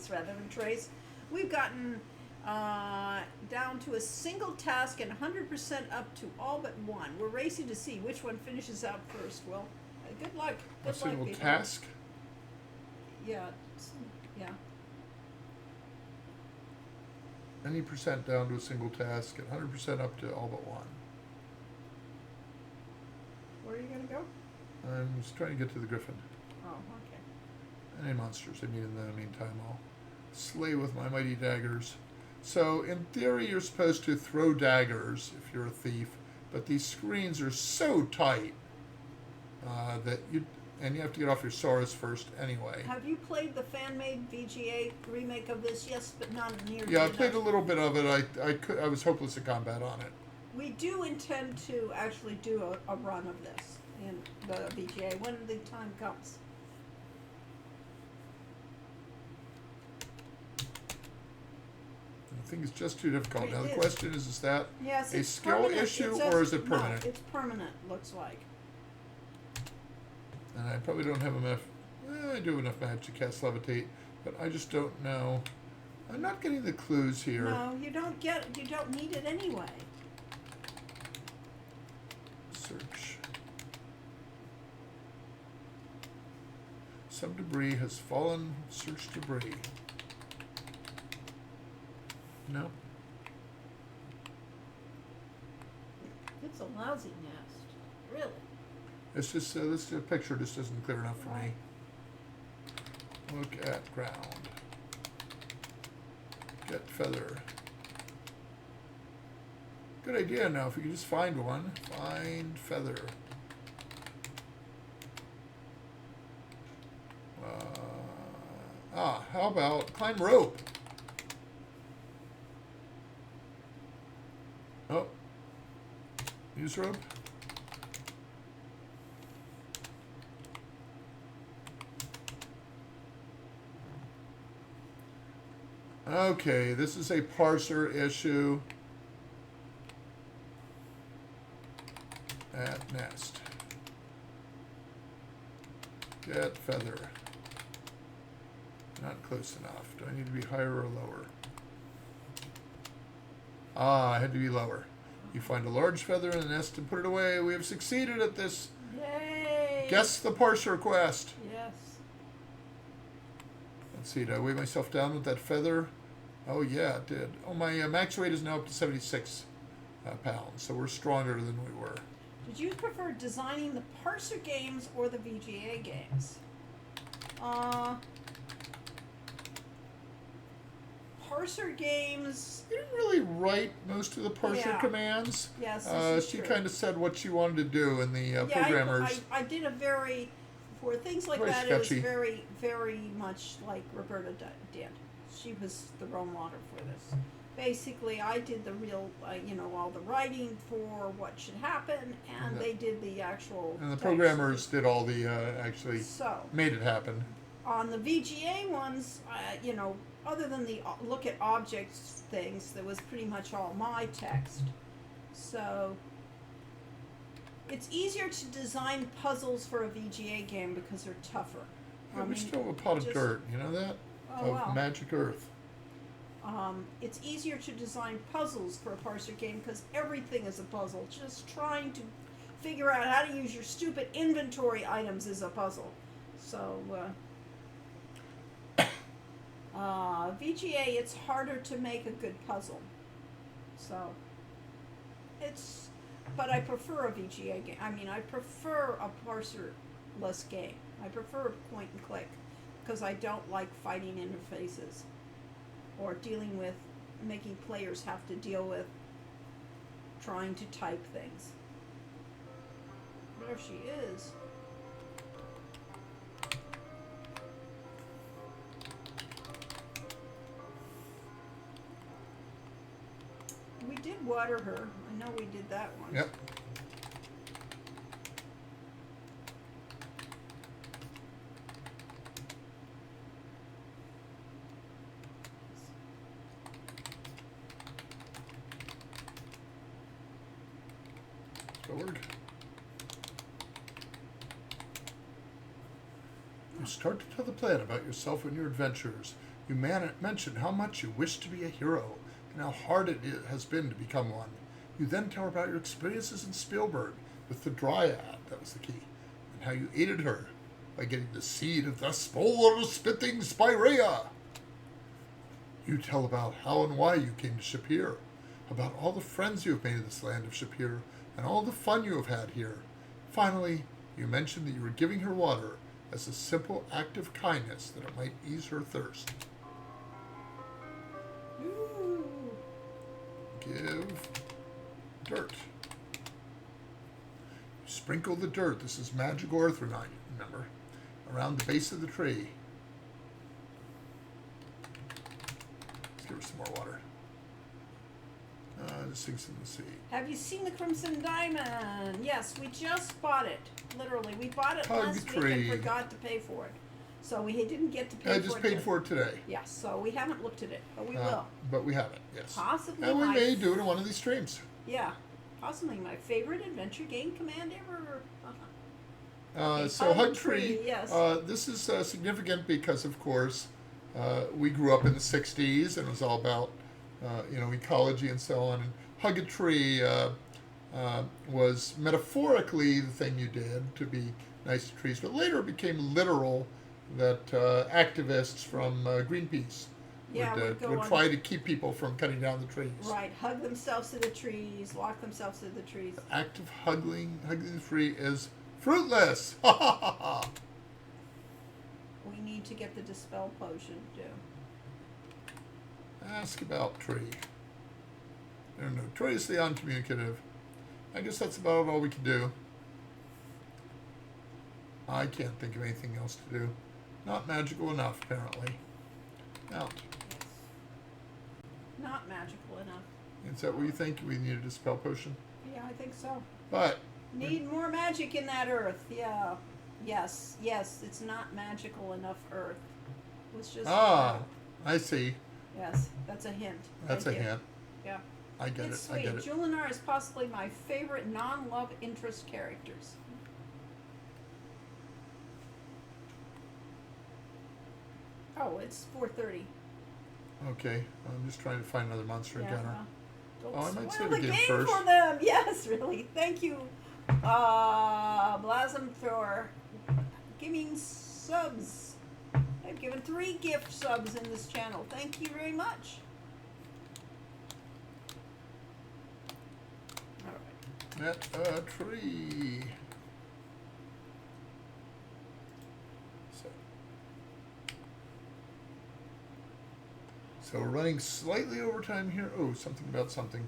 rather than trace. We've gotten down to a single task and 100% up to all but one. We're racing to see which one finishes out first. Well, good luck. a Good single luck, people. task. Yeah. Yeah. Any percent down to a single task, and 100% up to all but one. Where are you going to go? I'm just trying to get to the griffin. Oh, okay. Any monsters I meet in the meantime, I'll slay with my mighty daggers. So, in theory, you're supposed to throw daggers if you're a thief, but these screens are so tight that you have to get off your Saurus first anyway. Have you played the fan-made VGA remake of this? Yes, but not near. Yeah, I played a little bit of it. I was hopeless at combat on it. We do intend to actually do a run of this in the VGA when the time comes. I think it's just too difficult. It Now the is. question is that Yes, a it's skill permanent. issue It says- or is it permanent? No, it's permanent. Looks like. And I probably don't have enough. I do have enough magic to cast levitate, but I just don't know. I'm not getting the clues here. No, you don't get it. You don't need it anyway. Search. Some debris has fallen. Search debris. No. It's a lousy nest. Really. It's just this picture just isn't clear enough for me. Look at ground. Get feather. Good idea now. If you could just find one, find feather. How about climb rope? Oh, use rope. Okay, this is a parser issue at nest. Get feather. Not close enough. Do I need to be higher or lower? I had to be lower. You find a large feather in the nest and put it away. We have succeeded at this. Yay! Guess the parser quest. Yes. Let's see, did I weigh myself down with that feather? Oh yeah, it did. Oh, my max weight is now up to 76 pounds, so we're stronger than we were. Did you prefer designing the parser games or the VGA games? Parser games. You didn't really write most of the parser Yeah. commands. Yes, this is She true. kind of said what she wanted to do, and the Yeah, programmers. I did a very, for things like Very that, sketchy. it was very, very much like Roberta did. She was the role model for this. Basically, I did the real, all the writing for what should happen, and Yeah. they did the actual. And the text. programmers did all the actually So, made it happen. on the VGA ones, other than the look at objects things, that was pretty much all my text. So, it's easier to design puzzles for a VGA game because they're tougher. Yeah, we still have a pot of just- dirt. You know that? Oh, of wow. magic earth. It's easier to design puzzles for a parser game because everything is a puzzle. Just trying to figure out how to use your stupid inventory items is a puzzle. So, VGA, it's harder to make a good puzzle. So, but I prefer a VGA game. I mean, I prefer a parser less game. I prefer point and click because I don't like fighting interfaces or dealing with making players have to deal with trying to type things. There she is. We did water her. I know we did that once. Yep. Forward. You start to tell the plan about yourself and your adventures. You mention how much you wish to be a hero and how hard it has been to become one. You then tell her about your experiences in Spielberg with the Dryad, that was the key, and how you aided her by getting the seed of the spore-spitting Spirea. You tell about how and why you came to Shapir, about all the friends you have made in this land of Shapir, and all the fun you have had here. Finally, you mention that you were giving her water as a simple act of kindness that it might ease her thirst. Ooh. Give dirt. Sprinkle the dirt. This is magic orthronite, remember, around the base of the tree. Let's give her some more water. It sinks in the sea. Have you seen the Crimson Diamond? Yes, we just bought it. Literally, we bought it Hug last the week and tree. forgot to pay for it. So we didn't get to pay for it. I just paid for it today. Yes, so we haven't looked at it, but we will. But we have it, yes. Possibly And we my may do it in one of these streams. Yeah, possibly my favorite adventure game command ever. So Hug Hug Tree, Tree, yes. This is significant because, of course, we grew up in the 60s and it was all about, ecology and so on. And Hug a Tree was metaphorically the thing you did to be nice to trees, but later it became literal that activists from Greenpeace Yeah, would try to keep people from cutting down the trees. Right, hug themselves to the trees, lock themselves to the trees. The act of hugging the tree is fruitless. Ha ha ha ha. We need to get the dispel potion too. Ask about tree. They're notoriously uncommunicative. I guess that's about all we can do. I can't think of anything else to do. Not magical enough, apparently. Mount. Yes. Not magical enough. Is that what you think? We need a dispel potion? Yeah, I think so. But Need more magic in that earth. Yeah. Yes, it's not magical enough earth. Let's just I see. Yes, that's a hint. That's Thank a you. hint. Yeah. I get It's it. I sweet. get it. Julinar is possibly my favorite non-love interest characters. Oh, it's 4:30. Okay. I'm just trying to find another monster encounter. Don't Oh, I might spoil say the the game game first. for them. Yes, really. Thank you, Blasm, for giving subs. I've given 3 gift subs in this channel. Thank you very much. All right. Met a tree. So we're running slightly over time here. Oh, something about something.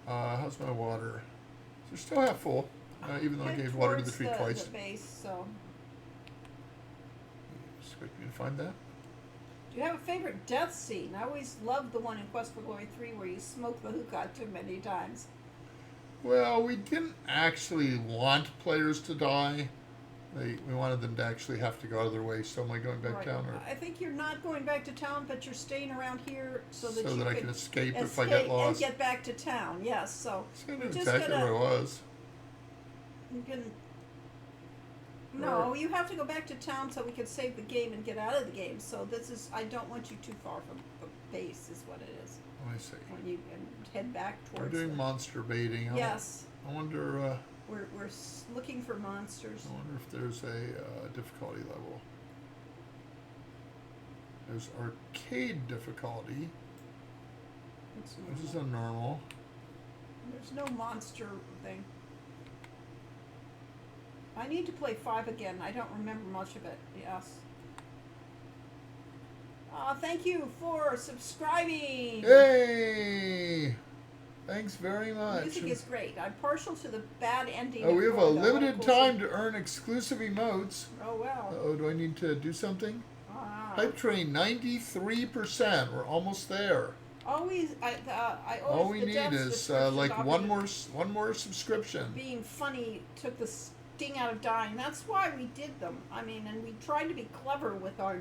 How's my water? So we're still half full, even though I Head gave water to the towards tree twice. The base, so. Expect me to find that? Do you have a favorite death scene? I always loved the one in Quest for Glory 3 where you smoke the hookah too many times. Well, we didn't actually want players to die. We wanted them to actually have to go out of their way. So am I going back down? Or I think you're not going back to town, but you're staying around here so that you I can can escape if I get lost. and get back to town. Yes, so I we're knew just exactly gonna- where I was. you can. No, you have to go back to town so we can save the game and get out of the game. So this is, I don't want you too far from the base, is what it is. Oh, I see. When you can head back We're towards. doing monster baiting. Yes, I wonder. we're looking for monsters. I wonder if there's a difficulty level. There's arcade difficulty. It's This is normal. a normal. There's no monster thing. I need to play 5 again. I don't remember much of it. Yes. Thank you for subscribing. Yay! Thanks very much. Music is great. I'm partial to the bad ending. Oh, we have a of limited time to earn exclusive emotes. Oh, wow. Oh, do I need to do something? Ah. Hype train, 93%. We're almost there. Always, All we the need Dev's is description like of one it more subscription. being funny took the sting out of dying. That's why we did them. I mean, and we tried to be clever with our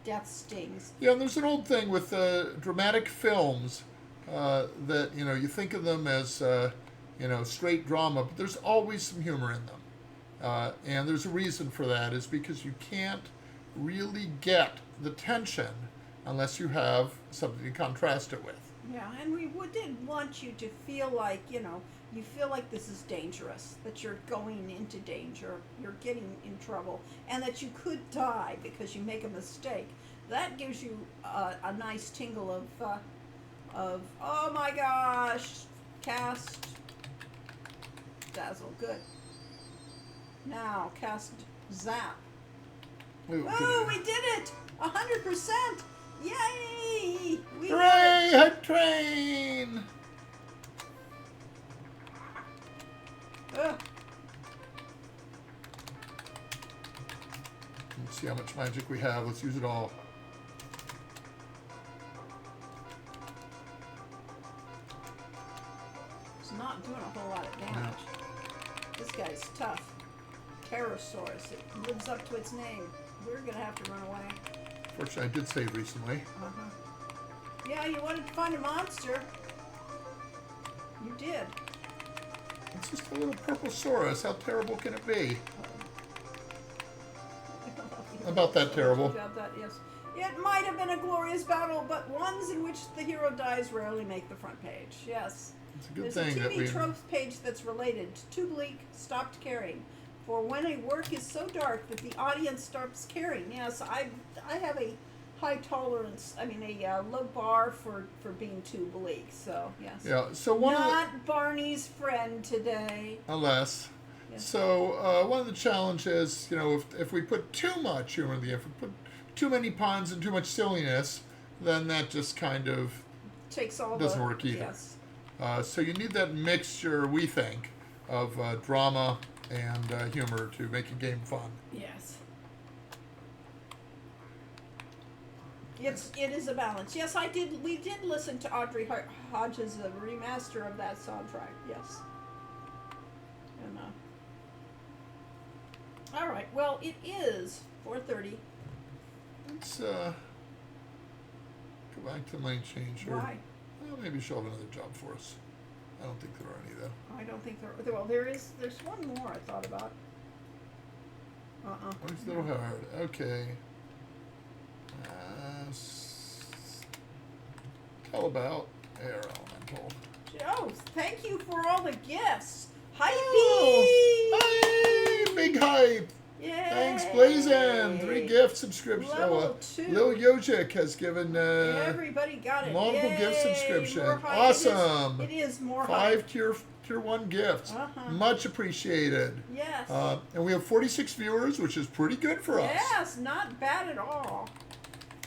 death stings. Yeah, and there's an old thing with dramatic films that you think of them as straight drama, but there's always some humor in them, and there's a reason for that. Is because you can't really get the tension unless you have something to contrast it with. Yeah, and we did want you to feel like, you feel like this is dangerous, that you're going into danger, you're getting in trouble, and that you could die because you make a mistake. That gives you a nice tingle of oh my gosh, cast dazzle, good. Now cast zap. Ooh, Oh, we did it! 100%! Yay! We hooray! Hype train! Ugh. Let's see how much magic we have. Let's use it all. It's not doing a whole lot of damage. This guy's tough. Pterosaurus. It lives up to its name. We're gonna have to run away. Fortunately, I did save recently. Uh-huh. Yeah, you wanted to find a monster. You did. It's just a little purple saurus. How terrible can it be? About that terrible. About that, yes. It might have been a glorious battle, but ones in which the hero dies rarely make the front page. Yes. It's a good There's thing a that TV we. tropes page that's related. Too bleak, stopped caring. For when a work is so dark that the audience stops caring. Yes, I have a high tolerance. I mean, a low bar for being too bleak. So yes. Yeah. So one of the, Not Barney's friend today. alas. Yes. So one of the challenges, if we put too much humor in the if we put too many puns and too much silliness, then that just kind of Takes all doesn't the, work either. Yes. So you need that mixture, we think, of drama and humor to make a game fun. Yes. It is a balance. Yes, we did listen to Audrey Hodges' remaster of that soundtrack. Yes. And all right. Well, it is 4:30. Let's go back to money change. Or, Why? well, maybe she'll have another job for us. I don't think there are any though. I don't think there. Well, there's one more I thought about. It's a little hard. Okay. Tell about air elemental. Oh, thank you for all the gifts. Hype! Oh, hey, big hype! Yay! Thanks, Blazin'. 3 gift subscriptions. Level 2. Lil Yojic has given Everybody got it. multiple Yay! gift subscription. More hype. Awesome. It is more 5 hype. tier 1 gifts. Uh-huh. Much appreciated. Yes. And we have 46 viewers, which is pretty good for us. Yes, not bad at all.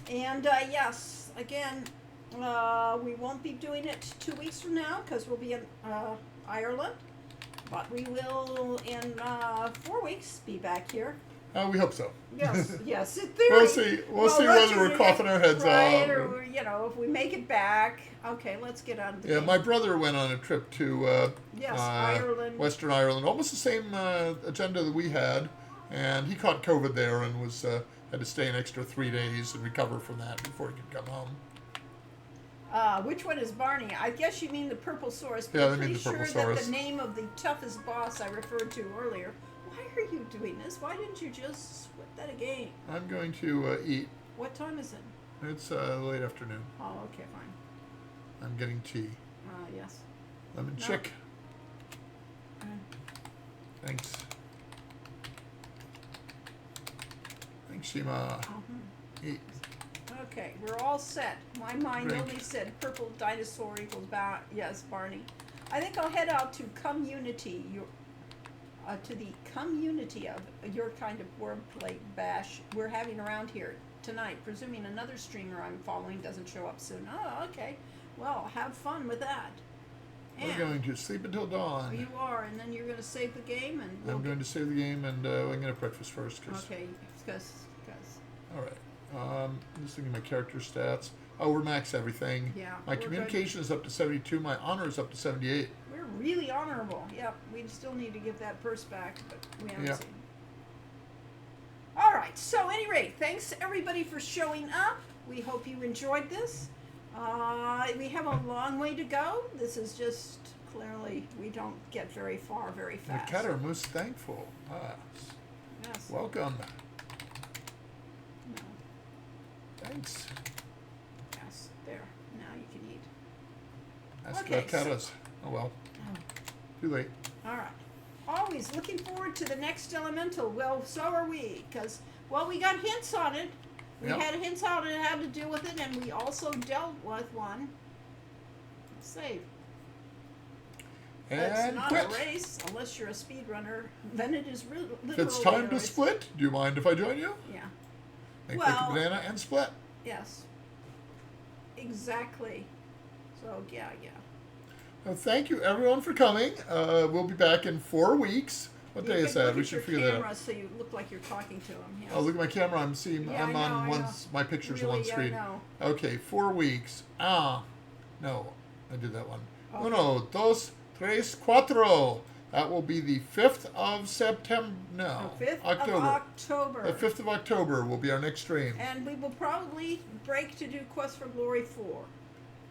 And yes, again, we won't be doing it 2 weeks from now because we'll be in Ireland. But we will in 4 weeks be back here. We hope so. Yes, yes. In We'll theory. see. We'll see whether we're coughing our heads right, off. or if we make it back. Okay, let's get on to the Yeah, game. my brother went on a trip to Ireland. Western Ireland, almost the same agenda that we had, and he caught COVID there and was had to stay an extra 3 days and recover from that before he could come home. Which one is Barney? I guess you mean the purple saurus. But Yeah, I I'm mean pretty the purple sure that saurus. the name of the toughest boss I referred to earlier. Why are you doing this? Why didn't you just split that again? I'm going to eat. What time is it? It's late afternoon. Oh, okay, fine. I'm getting tea. Yes. Lemon No. chick. Thanks. Thanks, Shima. Eat. Okay, we're all set. My mind Drink. only said purple dinosaur equals yes, Barney. I think I'll head out to Community. to the community of your kind of wordplay bash we're having around here tonight, presuming another streamer I'm following doesn't show up soon. Oh, okay. Well, have fun with that. We're going to sleep until dawn. You are, and then you're going to save the game, and I'm going to save the game, and I'm going to have breakfast first. Okay, because. All right. I'm just looking at my character stats. Oh, we're max everything. Yeah. My communication is up to 72. My honor is up to 78. We're really honorable. Yep. We still need to give that purse back, but we haven't seen. All right. So, at any rate, thanks everybody for showing up. We hope you enjoyed this. We have a long way to go. This is just clearly we don't get very far very fast. The cat are most thankful. Yes. Welcome. No. Thanks. Yes. There. Now you can eat. Ask Okay, about catas. Oh well. Too late. All right. Always looking forward to the next elemental. Well, so are we, because we got hints on it. We had hints on it, how to deal with it, and we also dealt with one. Save. And it's not quit. a race unless you're a speedrunner. Then it is literally If it's time a to race. split, do you mind if I join you? Yeah. Make like a banana and split. Yes. Exactly. So yeah. Well, thank you everyone for coming. We'll be back in 4 weeks. What day is that? We should figure that out. So you look like you're talking to them. Yes. Oh, look at my camera. I'm seeing. Yeah, I'm I on know, one. I know. My picture's Really, on screen. I know. Okay, 4 weeks. No, I did that one. Okay. Uno, dos, tres, cuatro. That will be the 5th of September. No, The 5th October. of October. The 5th of October will be our next stream. And we will probably break to do Quest for Glory 4.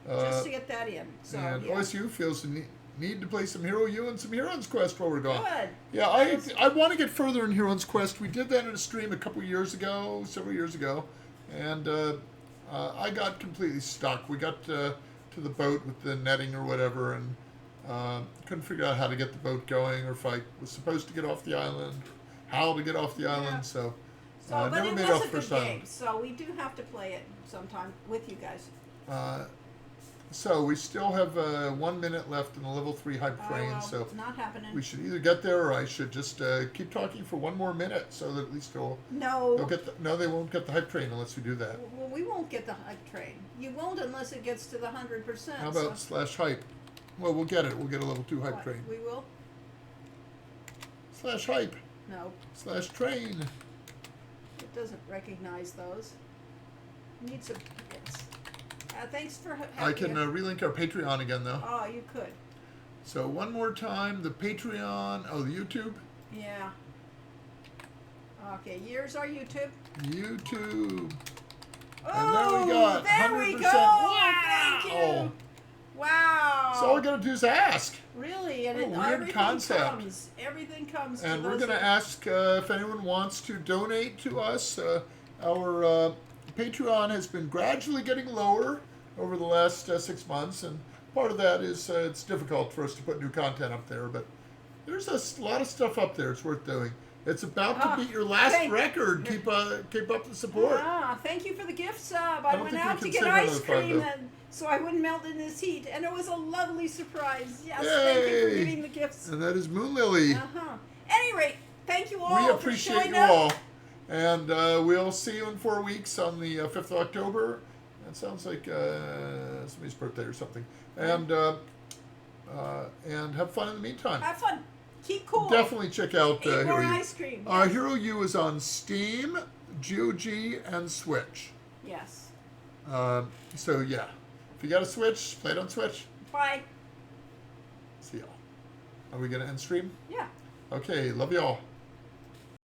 Just to get that in. So, and yeah. OSU feels the need to play some Hero U and some Heroes Quest while we're gone. Good. Yeah, I want to get further in Heroes Quest. We did that in a stream a couple years ago, several years ago, and I got completely stuck. We got to the boat with the netting or whatever, and couldn't figure out how to get the boat going, or if I was supposed to get off the island, how to get off the island. So but never it made it was off a the first good game, island. so we do have to play it sometime with you guys. So we still have 1 minute left in the level 3 hype train, well, so not happening. we should either get there, or I should just keep talking for 1 more minute, so that at least they'll get no, they won't get the hype train unless we do that. Well, we won't get the hype train. You won't unless it gets to the 100%. How about slash hype? Well, we'll get it. We'll get a level 2 hype What, train. we will? Slash hype. No, Slash train. it doesn't recognize those. Need some hits. Thanks for having I can relink our Patreon again, though. Oh, you could. So one more time, the Patreon. Oh, the YouTube. Yeah. Okay, here's our YouTube. YouTube. Oh, And there we got there 100%. we go. Wow. Thank you. Wow. So all we gotta do is ask. Really, and What a weird everything concept. comes. Everything comes. And to we're those going to ask if anyone wants to donate to us. Our Patreon has been gradually getting lower over the last 6 months, and part of that is it's difficult for us to put new content up there, but there's a lot of stuff up there it's worth doing. It's about to beat your last record. Keep up the support. Thank you for the gift sub. I I don't went think we out to can get save ice another five, cream, though. and so I wouldn't melt in this heat, and it was a lovely surprise. Yes, Yay. thank you for giving the gifts. And that is Moon Lily. Any rate, thank you all We for appreciate showing you up. all. And we'll see you in 4 weeks on the 5th of October. That sounds like somebody's birthday or something. And have fun in the meantime. Have fun. Keep cool. Definitely check out Eat more Hero U. ice cream. Hero U is on Steam, GOG, and Switch. Yes. So yeah, if you got a Switch, play it on Switch. Bye. See y'all. Are we gonna end stream? Yeah. Okay, love y'all.